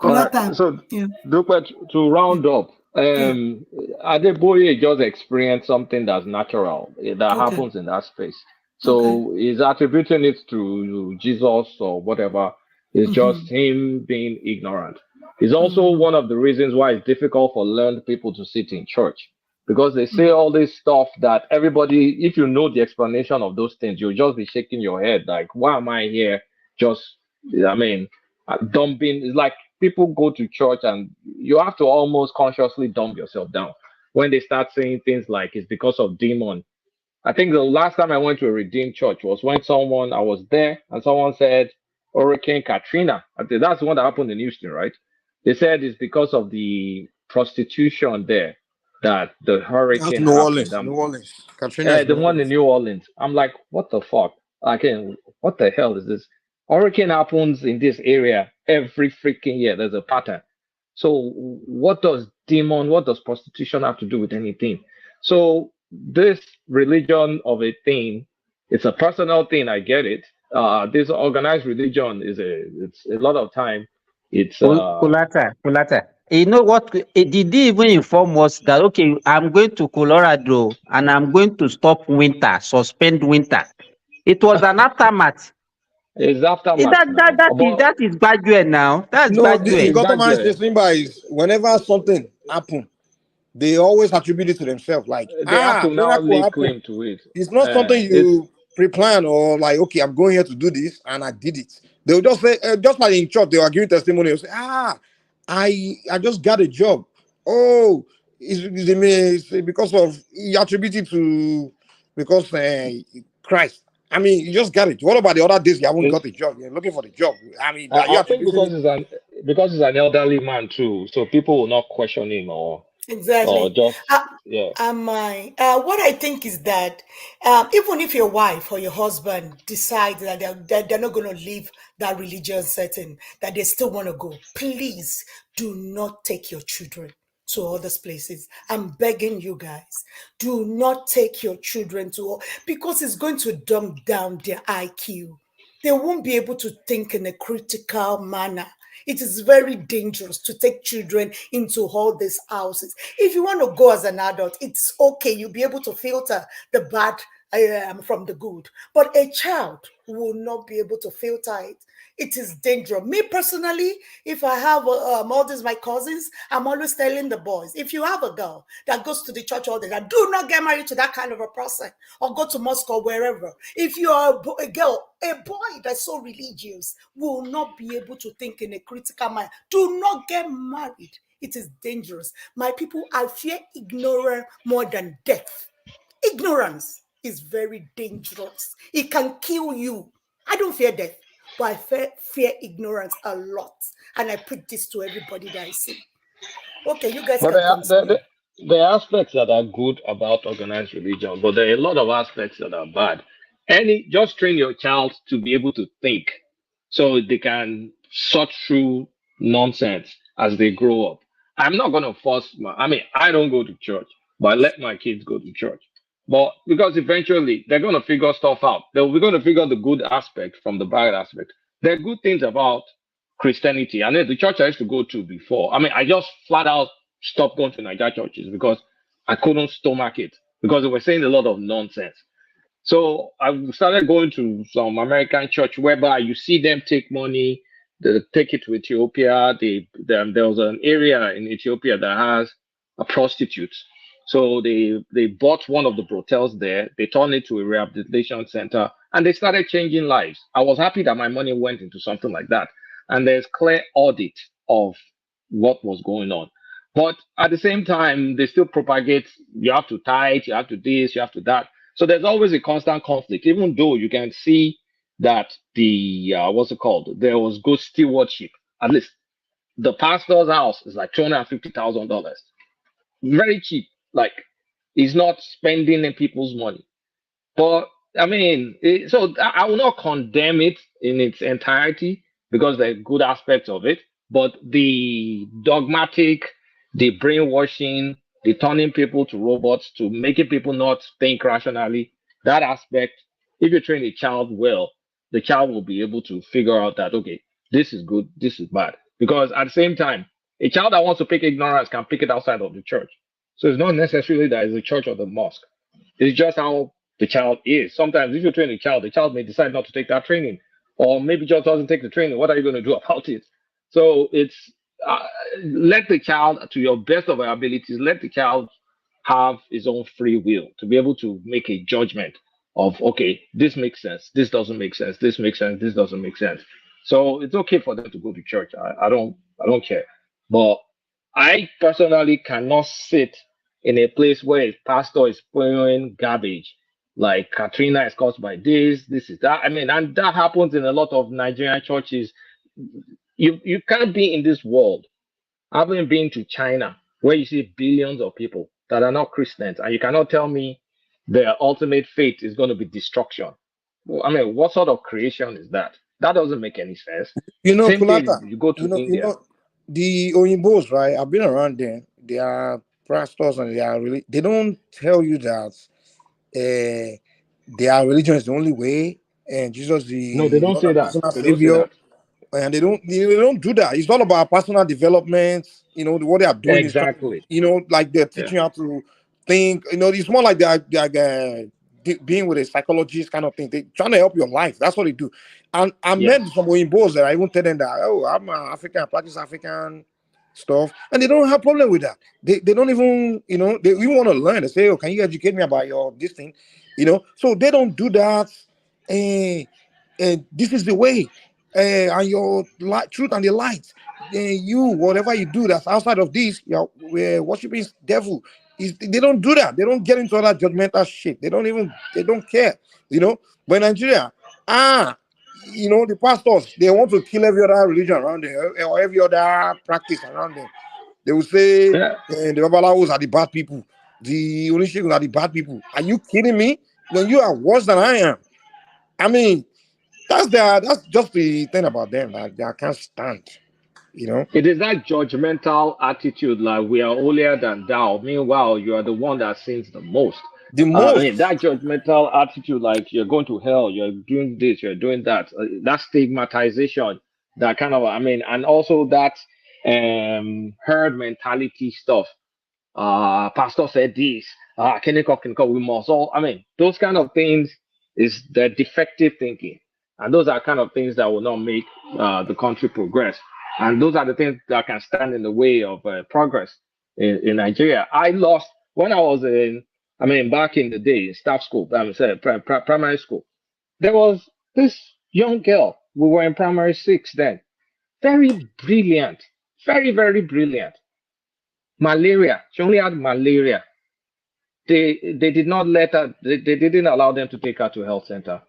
Right. So, to round up, Adeboye just experienced something that's natural, that happens in that space. So he's attributing it to Jesus or whatever. It's just him being ignorant. It's also one of the reasons why it's difficult for learned people to sit in church because they say all this stuff that everybody, if you know the explanation of those things, you'll just be shaking your head like, why am I here? Just, I mean, dumping. It's like people go to church and you have to almost consciously dump yourself down when they start saying things like it's because of demon. I think the last time I went to a redeemed church was when I was there and someone said Hurricane Katrina. I think that's the one that happened in Houston, right? They said it's because of the prostitution there that the That's hurricane New happened. Orleans. New Orleans. Katrina is The New one in Orleans. New Orleans. I'm like, what the fuck? Like, what the hell is this? Hurricane happens in this area every freaking year. There's a pattern. So what does prostitution have to do with anything? So this religion of a thing, it's a personal thing. I get it. This organized religion it's a lot of time. It's Kulata. You know what? Did they even inform us that okay, I'm going to Colorado and I'm going to stop winter, suspend winter? It was an aftermath. It's aftermath now. That is graduate now. That's No, the graduate. government Simba is whenever something happen, they always attribute it to themselves. Like, They have to now miracle lay happened. claim to it. It's not something you pre-plan or like, okay, I'm going here to do this and I did it. They'll just say, just like in church, they are giving testimony. They'll say, I just got a job. Oh, it's because of you attribute it to because Christ. I mean, you just got it. What about the other days you haven't got a job? You're looking for the job. I mean, you I think attributing it. because he's an elderly man too, so people will not question him or Exactly. just yeah. What I think is that even if your wife or your husband decide that they're not going to leave that religious setting, that they still want to go, please do not take your children to other places. I'm begging you guys, do not take your children to, because it's going to dumb down their IQ. They won't be able to think in a critical manner. It is very dangerous to take children into all these houses. If you want to go as an adult, it's okay. You'll be able to filter the bad from the good. But a child will not be able to filter it. It is dangerous. Me personally, if I have all these my cousins, I'm always telling the boys, if you have a girl that goes to the church all the time, do not get married to that kind of a person or go to Moscow, wherever. If you are a girl, a boy that's so religious will not be able to think in a critical mind. Do not get married. It is dangerous. My people, I fear ignorance more than death. Ignorance is very dangerous. It can kill you. I don't fear death, but I fear ignorance a lot. And I preach this to everybody that I see. Okay, you guys But can continue. there are aspects that are good about organized religion, but there are a lot of aspects that are bad. Just train your child to be able to think so they can sort through nonsense as they grow up. I'm not going to force I don't go to church, but I let my kids go to church. But because eventually they're going to figure stuff out. We're going to figure the good aspect from the bad aspect. There are good things about Christianity. I know the church I used to go to before. I just flat out stopped going to Nigeria churches because I couldn't stomach it because they were saying a lot of nonsense. So I started going to some American church whereby you see them take money, they take it to Ethiopia. There was an area in Ethiopia that has a prostitute. So they bought one of the brothels there, they turned it to a rehabilitation center, and they started changing lives. I was happy that my money went into something like that. And there's clear audit of what was going on. But at the same time, they still propagate you have to tithe, you have to this, you have to that. So there's always a constant conflict, even though you can see that what's it called? There was good stewardship. At least the pastor's house is like $250,000. Very cheap. Like he's not spending in people's money. But so I will not condemn it in its entirety because there are good aspects of it. But the dogmatic, the brainwashing, the turning people to robots, to making people not think rationally, that aspect, if you train a child well, the child will be able to figure out that, okay, this is good, this is bad. Because at the same time, a child that wants to pick ignorance can pick it outside of the church. So it's not necessarily that it's the church or the mosque. It's just how the child is. Sometimes if you train a child, the child may decide not to take that training. or maybe just doesn't take the training. What are you going to do about it? So it's let the child, to your best of our abilities, let the child have his own free will to be able to make a judgment of, okay, this makes sense, this doesn't make sense, this makes sense, this doesn't make sense. So it's okay for them to go to church. I don't care. But I personally cannot sit in a place where a pastor is throwing garbage like Katrina is caused by this is that. I mean, and that happens in a lot of Nigerian churches. You can't be in this world. I haven't been to China where you see billions of people that are not Christians, and you cannot tell me their ultimate fate is going to be destruction. Well, I mean, what sort of creation is that? That doesn't make any sense. Same thing, Kulata, you go to India. the Oyimbos, right? I've been around them. They are pastors and they are really. They don't tell you that their religion is the only way and Jesus No, they the don't Lord say and that. personal They don't say Savior. that. And they don't do that. It's all about personal development. What they are doing is trying, Exactly. like they're Yeah. teaching you how to think. It's more like they're being with a psychologist kind of thing. They're trying to help your life. That's what they do. And I Yes. met some Oyimbos that I even tell them that, oh, I'm African, I practice African stuff, and they don't have problem with that. They don't even, they even want to learn. They say, oh, can you educate me about your this thing? So they don't do that. And this is the way, and your light, truth and the light. Whatever you do that's outside of this, we're worshiping devil. They don't do that. They don't get into all that judgmental shit. They don't care. But in Nigeria, the pastors, they want to kill every other religion around them, or every other practice around them. They will say, Yeah. the Babalawos are the bad people, the Onishigun are the bad people. Are you kidding me? When you are worse than I am. I mean, that's just the thing about them that I can't stand. It is that judgmental attitude, like we are holier than thou. Meanwhile, you are the one that sins the most. The I mean, most. that judgmental attitude, like you're going to hell, you're doing this, you're doing that. That stigmatization, that kind of, I mean, and also that herd mentality stuff. Pastor said this, we must all, I mean, those kind of things is the defective thinking. And those are kind of things that will not make the country progress. And those are the things that can stand in the way of progress in Nigeria. I lost, when I was back in the day, in staff school, primary school, there was this young girl. We were in primary six then. Very brilliant, very, very brilliant. Malaria. She only had malaria. They did not let her. They didn't allow them to take her to health center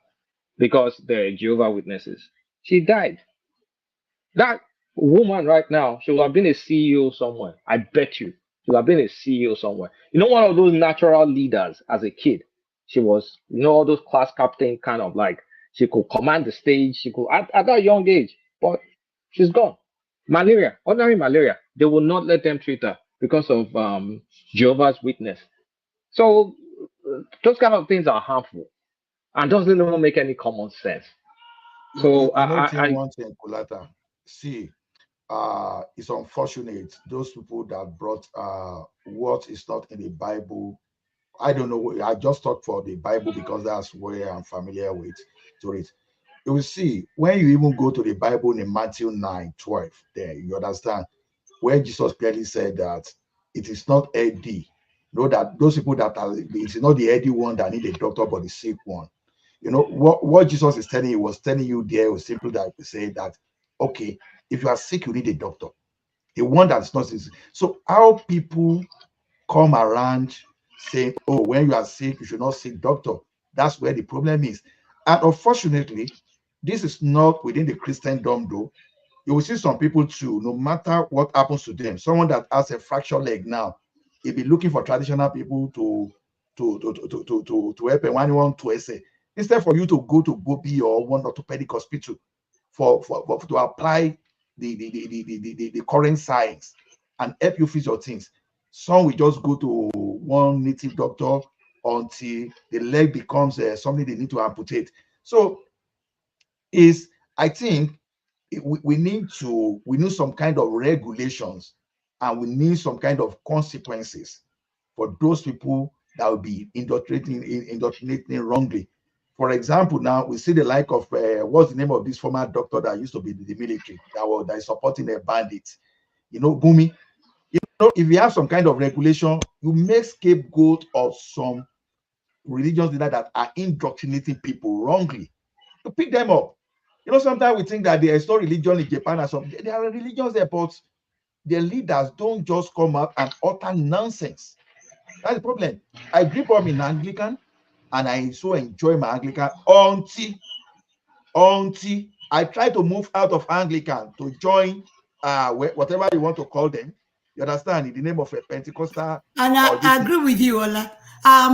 because they're Jehovah Witnesses. She died. That woman right now, she would have been a CEO somewhere. I bet you. She would have been a CEO somewhere. One of those natural leaders as a kid. She was, all those class captain kind of like, she could command the stage. She could, at that young age, but she's gone. Malaria, ordinary malaria. They will not let them treat her because of Jehovah's Witness. So those kind of things are harmful and doesn't even make any common sense. So One thing, Kulata. See, it's unfortunate those people that brought what is not in the Bible. I don't know. I just talk for the Bible because that's where I'm familiar with to it. You will see when you even go to the Bible in Matthew 9:12, there you understand where Jesus clearly said that it is not AD. Know that those people that are, it's not the AD one that need a doctor, but the sick one. What Jesus is telling you, was telling you there was simply that to say that, okay, if you are sick, you need a doctor. The one that's not sick. So how people come around saying, oh, when you are sick, you should not seek doctor. That's where the problem is. And unfortunately, this is not within the Christendom though. You will see some people too, no matter what happens to them, someone that has a fractured leg now, he'll be looking for traditional people to help anyone to essay. Instead for you to go to Gobi or one orthopedic hospital for to apply the current science and help you fix your things. Some will just go to one native doctor until the leg becomes something they need to amputate. So I think we need some kind of regulations, and we need some kind of consequences for those people that will be indoctrinating wrongly. For example, now we see the like of what's the name of this former doctor that used to be in the military that is supporting a bandit, Bumi. If you have some kind of regulation, you make scapegoat of some religious leaders that are indoctrinating people wrongly. You pick them up. Sometimes we think that there is no religion in Japan or something. There are religions there, but their leaders don't just come out and utter nonsense. That's the problem. I grew up in Anglican, and I so enjoy my Anglican until I try to move out of Anglican to join whatever you want to call them. You understand? In the name of a Pentecostal. And I agree with you, Ola.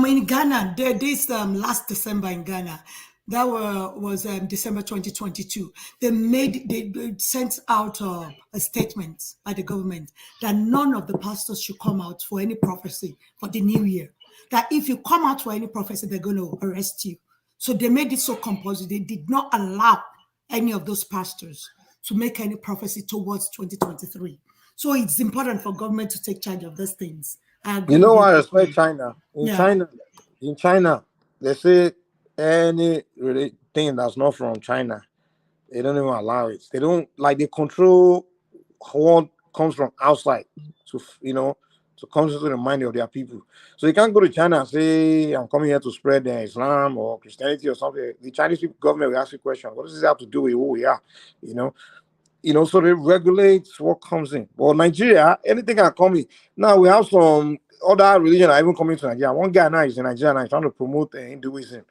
In Ghana, this last December in Ghana, that was December 2022. They sent out a statement by the government that none of the pastors should come out for any prophecy for the new year. That if you come out for any prophecy, they're going to arrest you. So they made it so compulsory. They did not allow any of those pastors to make any prophecy towards 2023. So it's important for government to take charge of these things. You know why I respect China? In China, they say any thing that's not from China, they don't even allow it. They don't they control what comes from outside to come to the mind of their people. So you can't go to China and say, I'm coming here to spread Islam or Christianity or something. The Chinese government will ask you a question. What does this have to do with who we are? So they regulate what comes in. But Nigeria, anything can come in. Now we have some other religion are even coming to Nigeria. One guy now is in Nigeria and he's trying to promote Hinduism.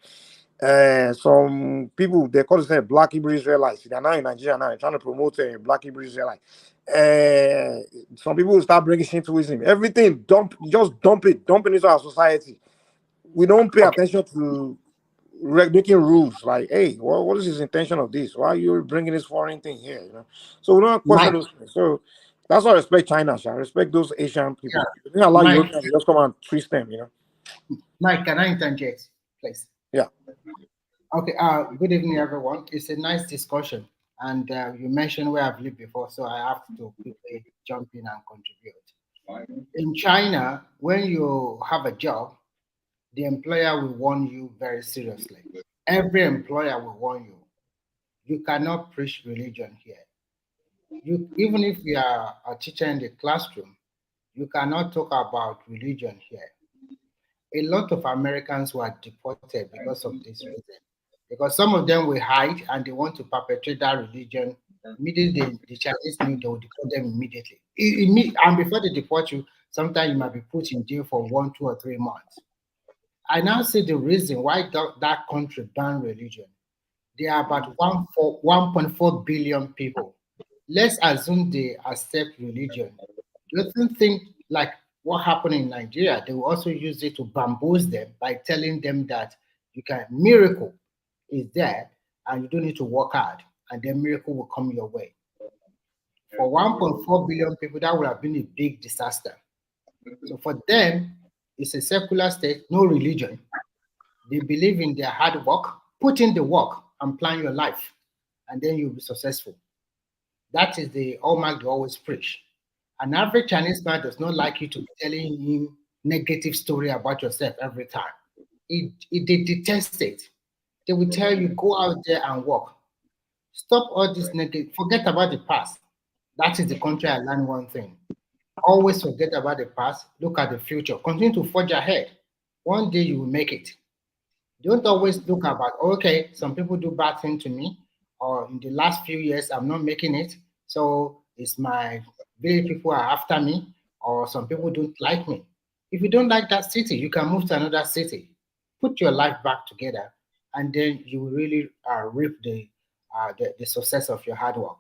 Some people, they call themselves Black Hebrew Israelites. They're now in Nigeria now. They're trying to promote Black Hebrew Israelite. Some people start bringing Shintoism. Everything, just dump it into our society. We don't pay attention to making rules like, hey, what is his intention of this? Why are you bringing this foreign thing here? So we don't question those things. So that's why I respect China. I respect those Asian people. They don't allow Europeans to just come and twist them. Mike, can I interject, please? Yeah. Okay. Good evening, everyone. It's a nice discussion, and you mentioned where I've lived before, so I have to quickly jump in and contribute. In China, when you have a job, the employer will warn you very seriously. Every employer will warn you. You cannot preach religion here. Even if you are a teacher in the classroom, you cannot talk about religion here. A lot of Americans were deported because of this reason. Because some of them will hide and they want to perpetrate that religion. Immediately, the Chinese knew they would deport them immediately. And before they deport you, sometimes you might be put in jail for 1, 2, or 3 months. I now see the reason why that country banned religion. There are about 1.4 billion people. Let's assume they accept religion. Do you think like what happened in Nigeria, they will also use it to bamboozle them by telling them that miracle is there and you don't need to work hard and then miracle will come your way. For 1.4 billion people, that would have been a big disaster. So for them, it's a secular state, no religion. They believe in their hard work, put in the work and plan your life, and then you'll be successful. That is the hallmark they always preach. An average Chinese man does not like you to be telling him negative story about yourself every time. They detest it. They will tell you, go out there and work. Stop all this negative, forget about the past. That is the country I learned one thing. Always forget about the past, look at the future, continue to forge ahead. One day you will make it. Don't always look about, okay, some people do bad things to me, or in the last few years, I'm not making it. So it's my village people are after me, or some people don't like me. If you don't like that city, you can move to another city. Put your life back together, and then you will really reap the success of your hard work.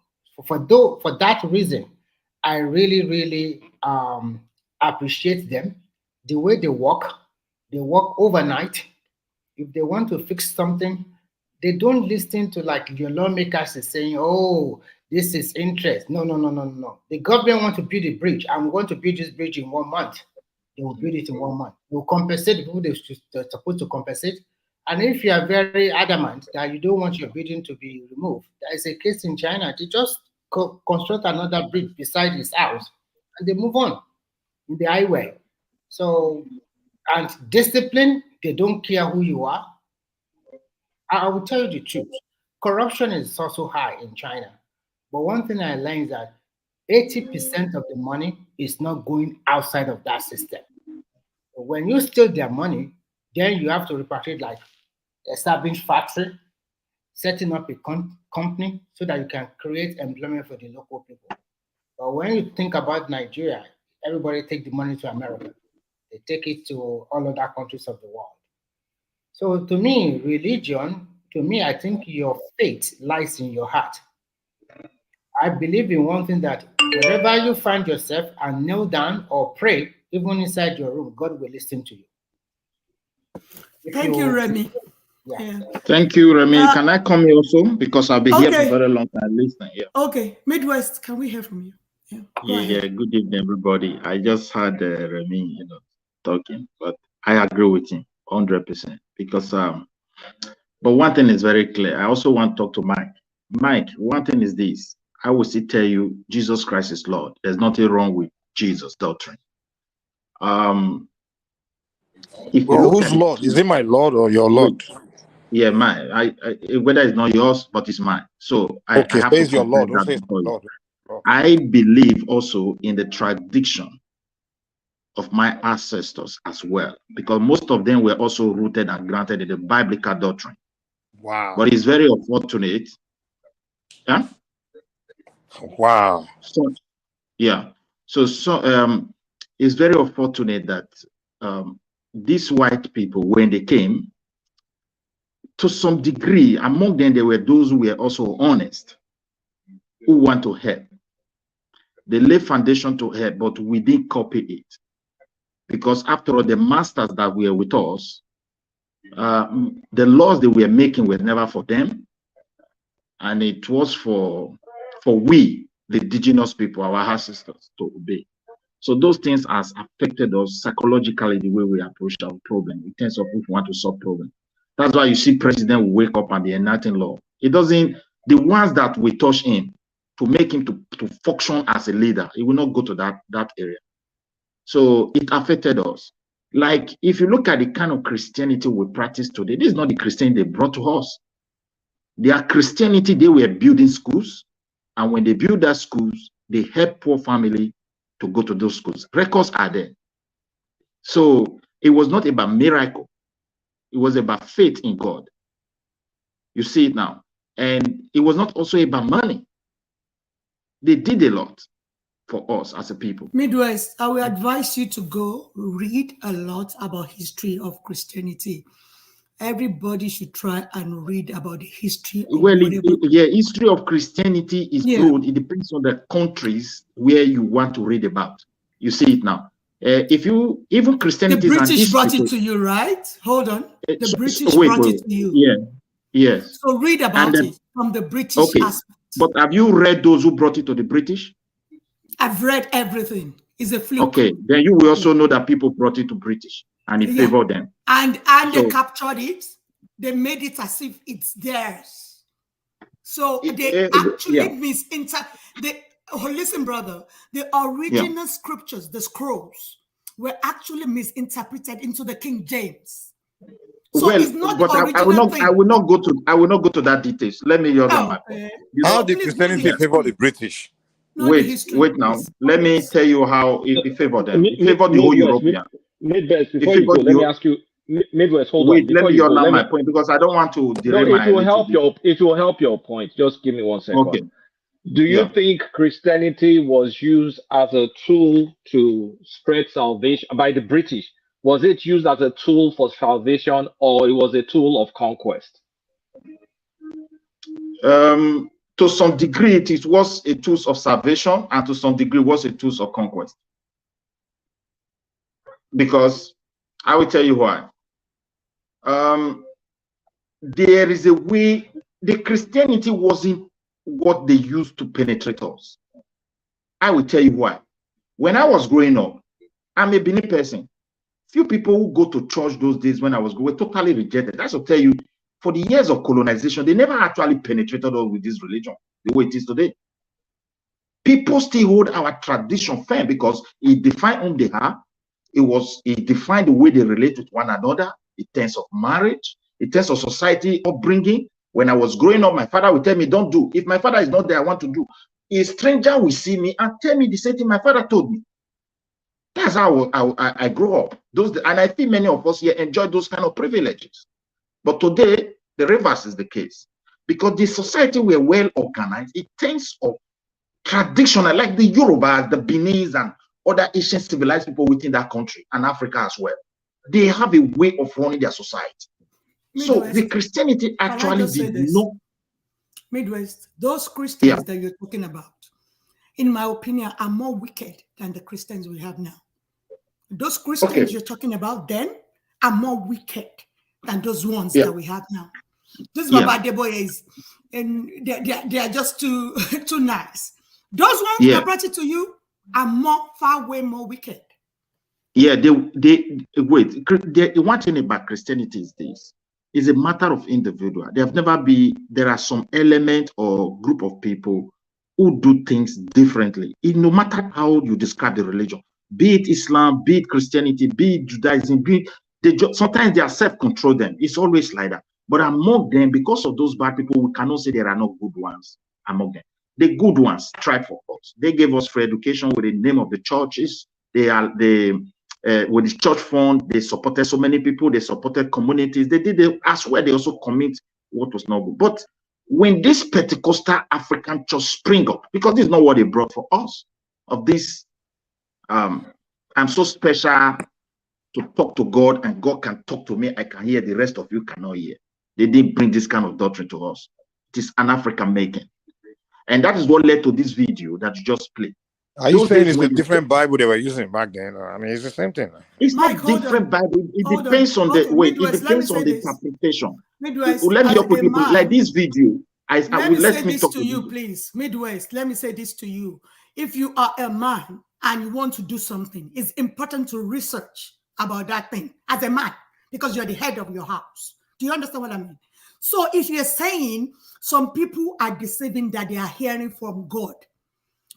For that reason, I really appreciate them. The way they work overnight. If they want to fix something, they don't listen to like your lawmakers is saying, oh, this is interest. No. The government want to build a bridge. I'm going to build this bridge in 1 month. They will build it in 1 month. They will compensate the people they're supposed to compensate. And if you are very adamant that you don't want your building to be removed, there is a case in China. They just construct another bridge beside his house and they move on in the highway. So, and discipline, they don't care who you are. I will tell you the truth. Corruption is also high in China. But one thing I learned is that 80% of the money is not going outside of that system. But when you steal their money, then you have to repatriate, like establish factory, setting up a company so that you can create employment for the local people. But when you think about Nigeria, everybody take the money to America. They take it to all other countries of the world. So to me, religion, to me, I think your faith lies in your heart. I believe in one thing, that wherever you find yourself and kneel down or pray, even inside your room, God will listen to you. Thank you, Remy. Yeah. Thank you, Remy. Can I come here also? Because I'll be here for a very long time listening. Yeah. Okay. Midwest, can we hear from you? Yeah. Good evening, everybody. I just had Remy, talking, but I agree with him 100% because but one thing is very clear. I also want to talk to Mike. Mike, one thing is this: I will still tell you, Jesus Christ is Lord. There's nothing wrong with Jesus' doctrine. If you look who's at Lord? Is it my Lord or your Lord? Yeah, mine. I whether it's not yours, but it's mine. So I Okay, have to say your confess Lord. Don't that say before you. Lord. Okay. I believe also in the tradition of my ancestors as well, because most of them were also rooted and granted in the biblical doctrine. Wow. But it's very unfortunate. Yeah. Wow. So yeah. So it's very unfortunate that these white people, when they came, to some degree, among them there were those who were also honest, who want to help. They lay foundation to help, but we didn't copy it. Because after all, the masters that were with us, the laws they were making were never for them. And it was for we, the indigenous people, our ancestors, to obey. So those things has affected us psychologically, the way we approach our problem in terms of if we want to solve problem. That's why you see president will wake up and be enacting law. It doesn't, the ones that we touch him to make him to function as a leader, he will not go to that area. So it affected us. Like if you look at the kind of Christianity we practice today, this is not the Christianity they brought to us. Their Christianity, they were building schools, and when they build that schools, they help poor family to go to those schools. Records are there. So it was not about miracle. It was about faith in God. You see it now. And it was not also about money. They did a lot for us as a people. Midwest, I will advise you to go read a lot about history of Christianity. Everybody should try and read about the history of history of Christianity is broad. It depends on the countries where you want to read about. You see it now. If you even Christianity, the British brought it to you, right? Hold on. The British brought it to you. Yeah. Yes. So read about it from the British aspect. But have you read those who brought it to the British? I've read everything. It's a fluke. Okay, then you will also know that people brought it to British and it favored them. And they captured it. They made it as if it's theirs. So they actually listen, brother, the original scriptures, the scrolls, were actually misinterpreted into the King James. So it's not but the original thing. I will not go to that details. Let me just my point. How did Christianity favor the British? Wait now. Let me tell you how it favored them. It favored the whole European. Midwest, before you go, let me ask you. Midwest, hold on. Wait, let me outline my point because I don't want to derail my. It will help your point. Just give me 1 second. Okay. Do you think Christianity was used as a tool to spread salvation by the British? Was it used as a tool for salvation, or it was a tool of conquest? To some degree, it was a tool of salvation, and to some degree, was a tool of conquest. Because I will tell you why. There is a way. The Christianity wasn't what they used to penetrate us. I will tell you why. When I was growing up, I'm a Benin person. Few people who go to church those days when I was growing were totally rejected. That's to tell you, for the years of colonization, they never actually penetrated us with this religion the way it is today. People still hold our tradition firm because it defined whom they are. It defined the way they relate with one another in terms of marriage, in terms of society upbringing. When I was growing up, my father would tell me, don't do. If my father is not there, I want to do. A stranger will see me and tell me the same thing my father told me. That's how I grew up. And I think many of us here enjoy those kind of privileges. But today, the reverse is the case. Because the society were well organized in terms of traditional, like the Yorubas, the Beninese, and other Asian civilized people within that country, and Africa as well. They have a way of running their society. So the Christianity actually did not. Midwest, those Christians that you're talking about, in my opinion, are more wicked than the Christians we have now. Those Christians you're talking about then are more wicked than those ones that we have now. This Baba Debo is, and they are just too nice. Those ones that brought it to you are far way more wicked. Yeah, the one thing about Christianity is this. It's a matter of individual. There are some element or group of people who do things differently. No matter how you describe the religion, be it Islam, be it Christianity, be it Judaism, sometimes they are self-control them. It's always like that. But among them, because of those bad people, we cannot say there are no good ones among them. The good ones tried for us. They gave us free education with the name of the churches. With the church fund, they supported so many people. They supported communities. They did as well. They also commit what was not good. But when this Pentecostal African church spring up, because this is not what they brought for us, of this, I'm so special to talk to God, and God can talk to me. I can hear, the rest of you cannot hear. They didn't bring this kind of doctrine to us. It is an African making. And that is what led to this video that you just played. Are you saying it's a different Bible they were using back then? I mean, it's the same thing. It's not different Bible. It depends on the way. It depends on the interpretation. Midwest, let me help people like this video. Let me say this to you, please. Midwest, let me say this to you. If you are a man and you want to do something, it's important to research about that thing as a man, because you're the head of your house. Do you understand what I mean? So if you're saying some people are deceiving that they are hearing from God,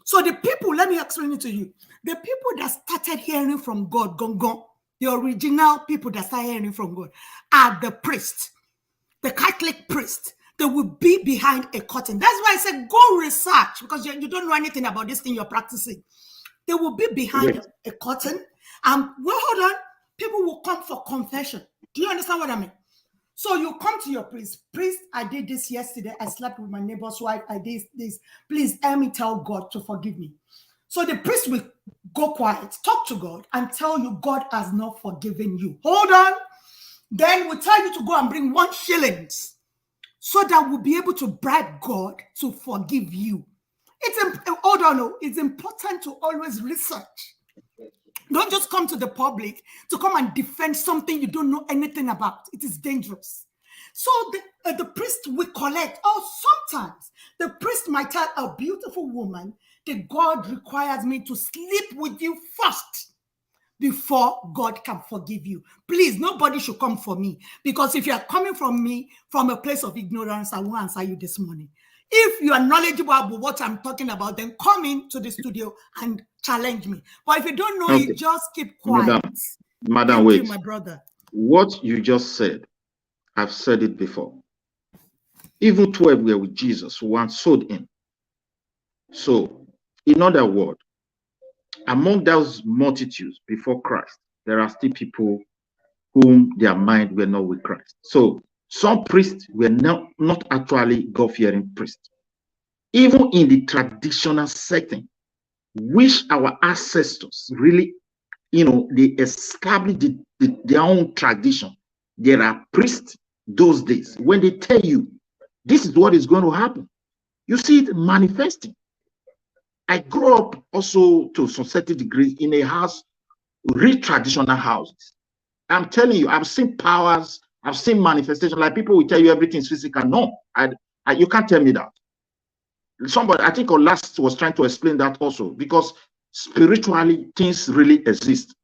so the people, let me explain it to you. The people that started hearing from God, the original people that started hearing from God, are the priests, the Catholic priests. They will be behind a curtain. That's why I said go research, because you don't know anything about this thing you're practicing. They will be behind a curtain, and hold on, people will come for confession. Do you understand what I mean? So you come to your priest. Priest, I did this yesterday. I slept with my neighbor's wife. I did this. Please help me tell God to forgive me. So the priest will go quiet, talk to God, and tell you God has not forgiven you. Hold on. Then we'll tell you to go and bring 1 shilling so that we'll be able to bribe God to forgive you. Hold on. It's important to always research. Don't just come to the public to come and defend something you don't know anything about. It is dangerous. So the priest will collect, or sometimes the priest might tell a beautiful woman that God requires me to sleep with you first before God can forgive you. Please, nobody should come for me, because if you are coming from me from a place of ignorance, I won't answer you this morning. If you are knowledgeable about what I'm talking about, then come into the studio and challenge me. But if you don't know it, just keep quiet. Madam, wait. You, my brother. What you just said, I've said it before. Even 12 were with Jesus, one sold him. So, in other words, among those multitudes before Christ, there are still people whom their mind were not with Christ. So, some priests were not actually God-fearing priests. Even in the traditional setting, which our ancestors really, they established their own tradition. There are priests those days, when they tell you, this is what is going to happen, you see it manifesting. I grew up also to some certain degree in a house, real traditional houses. I'm telling you, I've seen powers, I've seen manifestation. Like people will tell you everything is physical. No, you can't tell me that. Somebody, I think last was trying to explain that also, because spiritually things really exist.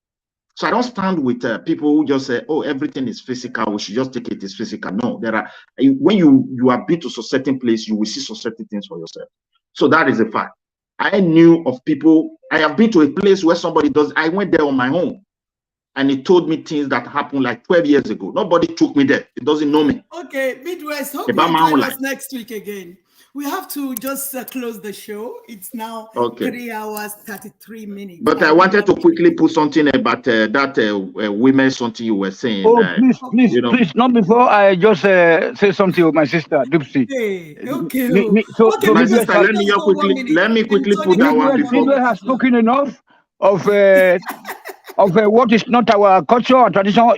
So I don't stand with people who just say, oh, everything is physical, we should just take it as physical. No, there are, when you have been to a certain place, you will see some certain things for yourself. So that is a fact. I knew of people, I have been to a place where somebody does, I went there on my own. and he told me things that happened like 12 years ago. Nobody took me there. He doesn't know me. Okay, Midwest, hope About you my own join life. us next week again. We have to just close the show. It's now Okay. 3 hours, 33 minutes. But I wanted to quickly put something about that women, something you were saying. Oh, please, not before I just say something with my sister, Dupsy. Okay. So my sister, let me quickly put that one before. Midway has spoken enough of what is not our culture or tradition.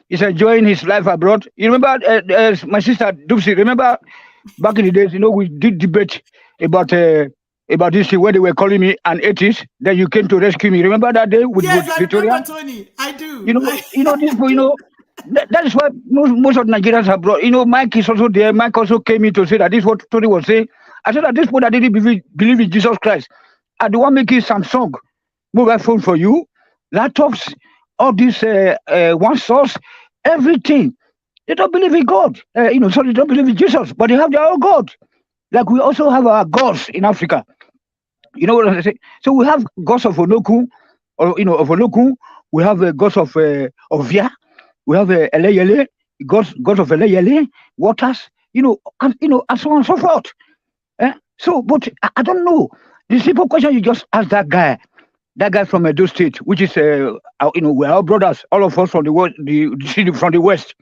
Is enjoying his life abroad. You remember, my sister Dupsy, remember back in the days, we did debate about this thing where they were calling me an atheist. Then you came to rescue me. Remember that day with Victoria? Remember, Tony. I do. That is why most of Nigerians have brought. Mike is also there. Mike also came in to say that this is what Tony was saying. I said that this people that didn't believe in Jesus Christ are the one making Samsung mobile phone for you, laptops, all this one source, everything. They don't believe in God. So they don't believe in Jesus, but they have their own God. Like we also have our gods in Africa. You know what I'm saying? So we have gods of Onoku, of Onoku. We have gods of Via. We have Eleyele, gods of Eleyele, waters. And so on and so forth. So, but I don't know. The simple question you just asked that guy from Edo State, which is we're our brothers, all of us from the west,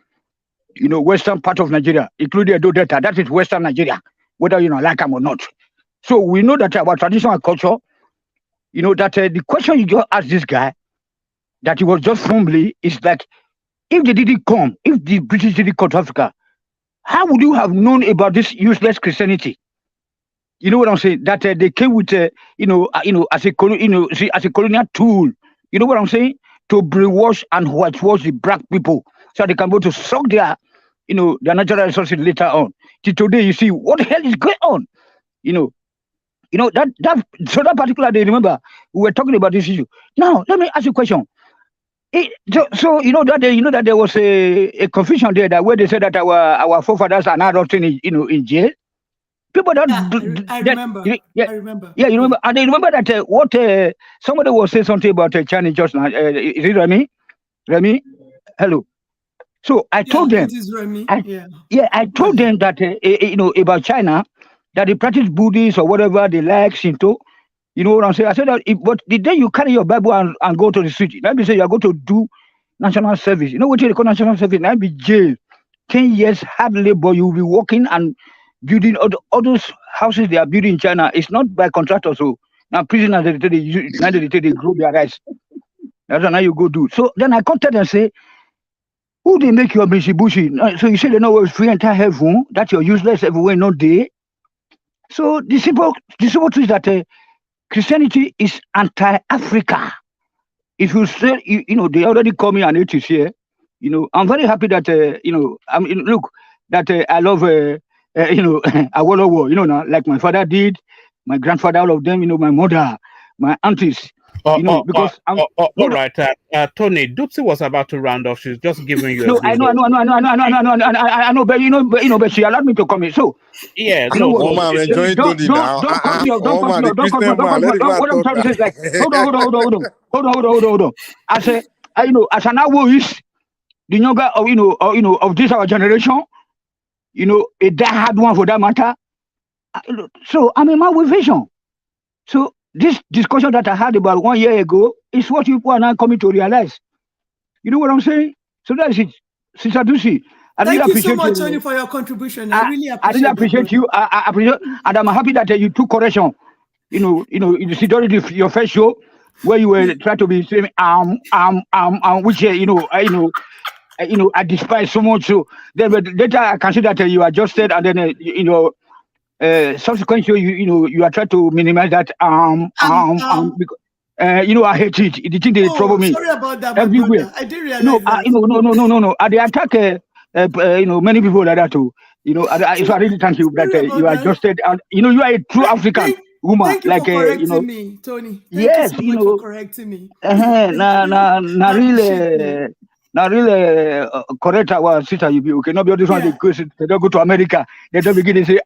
western part of Nigeria, including Edo Delta. That is Western Nigeria, whether you like them or not. So we know that our traditional culture, that the question you just asked this guy, that he was just firmly, is like, if they didn't come, if the British didn't come to Africa, how would you have known about this useless Christianity? You know what I'm saying? That they came with, as a colonial tool. You know what I'm saying? To brainwash and whitewash the black people, so they can go to suck their natural resources later on. Till today, you see what the hell is going on. That particular day, remember, we were talking about this issue. Now, let me ask you a question. So that there was a confusion there, that where they said that our forefathers are now rotting in jail. People that I remember. I remember. Yeah, you remember. And they remember that somebody was saying something about Chinese just now. Is it Remy? Remy, hello. So I told them. It is Remy. I told them that about China, that they practice Buddhism or whatever they like, Shinto. You know what I'm saying? I said that, but the day you carry your Bible and go to the street, let me say you are going to do national service. You know what you call national service? Now be jail. 10 years hard labor. You will be working and building all those houses they are building in China. It's not by contractors. So now prisoners, they grow their rights. That's how you go do. So then I contact and say, who they make your Mitsubishi? So you say they know it's free entire heaven, that you're useless everywhere, not there. So the simple truth is that Christianity is anti-Africa. If you say, they already call me an atheist here. I'm very happy that, look, that I love, Awolowo, now, like my father did, my grandfather, all of them, my mother, my aunties. Because all right, Tony, Dupsy was about to round off. She's just giving you. No, I know, but she allowed me to come in. So yeah, I'm enjoying Tony now. What I'm trying to say is like, hold on. I say, as an Awoist, the younger of this our generation, a die-hard one for that matter. So I'm a man with vision. So this discussion that I had about 1 year ago is what people are now coming to realize. You know what I'm saying? So that's it. Sister Dusi, thank you so much, Tony, for your contribution. I really appreciate you. I appreciate, and I'm happy that you took correction. You see during your first show where you were trying to be saying which I despise so much. So then later I can see that you adjusted, and then subsequent show you are trying to minimize that because, I hate it. The thing they trouble me. Sorry about that, everywhere. I didn't realize that. No. They attack many people like that too. So I really thank you that you adjusted, and you are a true African woman. Thank you for correcting me, Tony. Yes, you so much for correcting me. Now really correct our sister. You be okay. Not be this one. They don't go to America. They don't begin to say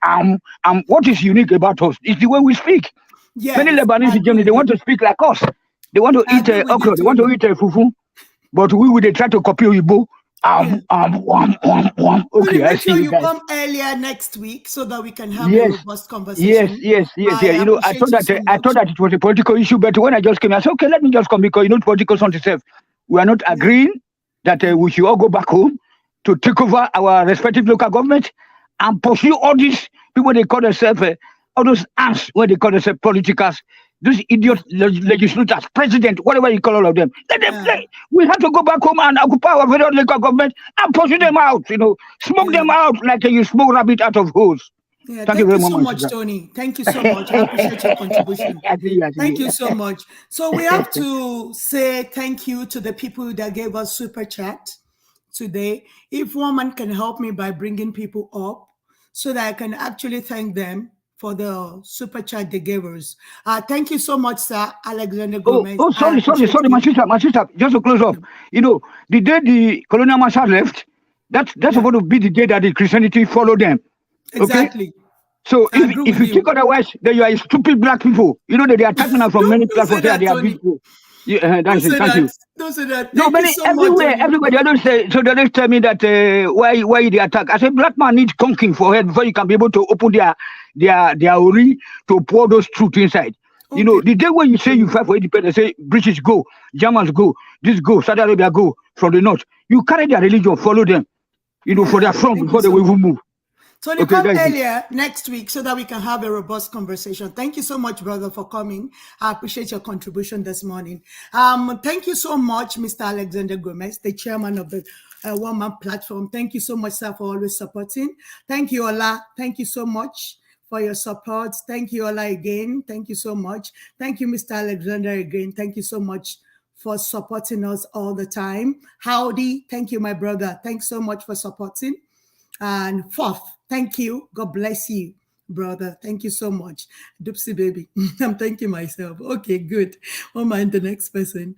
what is unique about us is the way we speak. Yes, many Lebanese in Germany, they want to speak like us. They want to eat okra. They want to eat fufu. but we would try to copy Igbo. Okay, make I see sure you you guys. come earlier next week so that we can have a Yes, robust conversation. yes. You know, I thought that so I thought that it was a political issue, but when I just came, I said, okay, let me just come because you know, political on itself. We are not agreeing that we should all go back home to take over our respective local government and pursue all these people they call themselves, all those ants where they call themselves politicals, those idiot legislators, president, whatever you call all of them. Let them play. We have to go back home and occupy our very own local government and pursue them out, you know, smoke them out like you smoke rabbit out of hose. Yeah, thank you very so much, Tony. Thank you so much. I appreciate your contribution. Thank you so much. So we have to say thank you to the people that gave us super chat today. If one man can help me by bringing people up so that I can actually thank them for the super chat they gave us. Thank you so much, sir, Alexander Gomez. Sorry, my sister, just to close up. You know, the day the colonial master left, that's supposed to be the day that the Christianity followed them. Exactly. Okay? So if you think otherwise, then you are stupid black people. You know that they are attacking us from many platforms. They are people. Yeah, that's it. Thank you. Don't say that. No, many everywhere. They don't say. So they don't tell me that why they attack. I said black man needs conking for head before you can be able to open their ori to pour those truth inside. Okay. You know, the day when you say you fight for independence, say British go, Germans go, this go, Saudi Arabia go from the north. You carry their religion, follow them. You know, for their front before they will even move. So they come earlier next week so that we can have a robust conversation. Thank you so much, brother, for coming. I appreciate your contribution this morning. Thank you so much, Mr. Alexander Gomez, the chairman of the One Man Platform. Thank you so much, sir, for always supporting. Thank you, Ola. Thank you so much for your support. Thank you, Ola, again. Thank you so much. Thank you, Mr. Alexander, again. Thank you so much for supporting us all the time. Howdy. Thank you, my brother. Thanks so much for supporting. And fourth, thank you. God bless you, brother. Thank you so much. Doopsie baby. I'm thanking myself. Okay, good. Oh, mind the next person.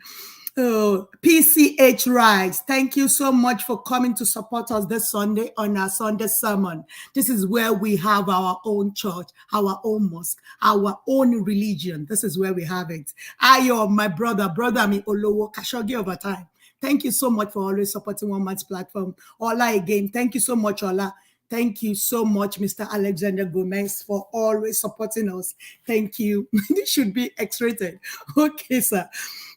Oh, PCH Rise. Thank you so much for coming to support us this Sunday on our Sunday sermon. This is where we have our own church, our own mosque, our own religion. This is where we have it. Ayo, my brother mi Olowo Kashogi over time. Thank you so much for always supporting One Man's Platform. Ola again. Thank you so much, Ola. Thank you so much, Mr. Alexander Gomez, for always supporting us. Thank you. This should be X-rated. Okay, sir.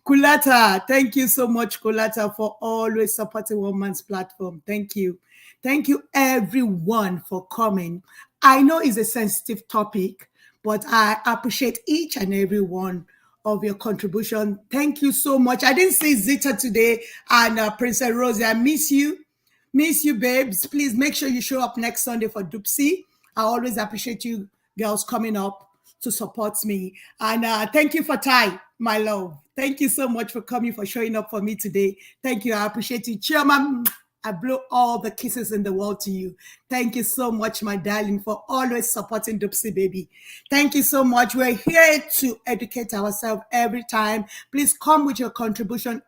Kulata, thank you so much, Kulata, for always supporting One Man's Platform. Thank you. Thank you, everyone, for coming. I know it's a sensitive topic, but I appreciate each and every one of your contribution. Thank you so much. I didn't see Zita today and Princess Rosie. I miss you. Miss you, babes. Please make sure you show up next Sunday for Doopsie. I always appreciate you girls coming up to support me. And thank you for Ty, my love. Thank you so much for coming, for showing up for me today. Thank you. I appreciate you. Chairman, I blow all the kisses in the world to you. Thank you so much, my darling, for always supporting Doopsie baby. Thank you so much. We're here to educate ourselves every time. Please come with your contribution,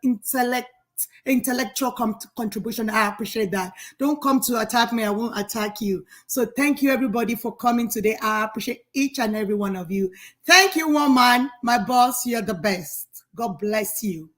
intellectual contribution. I appreciate that. Don't come to attack me. I won't attack you. So thank you, everybody, for coming today. I appreciate each and every one of you. Thank you, One Man, my boss. You're the best. God bless you.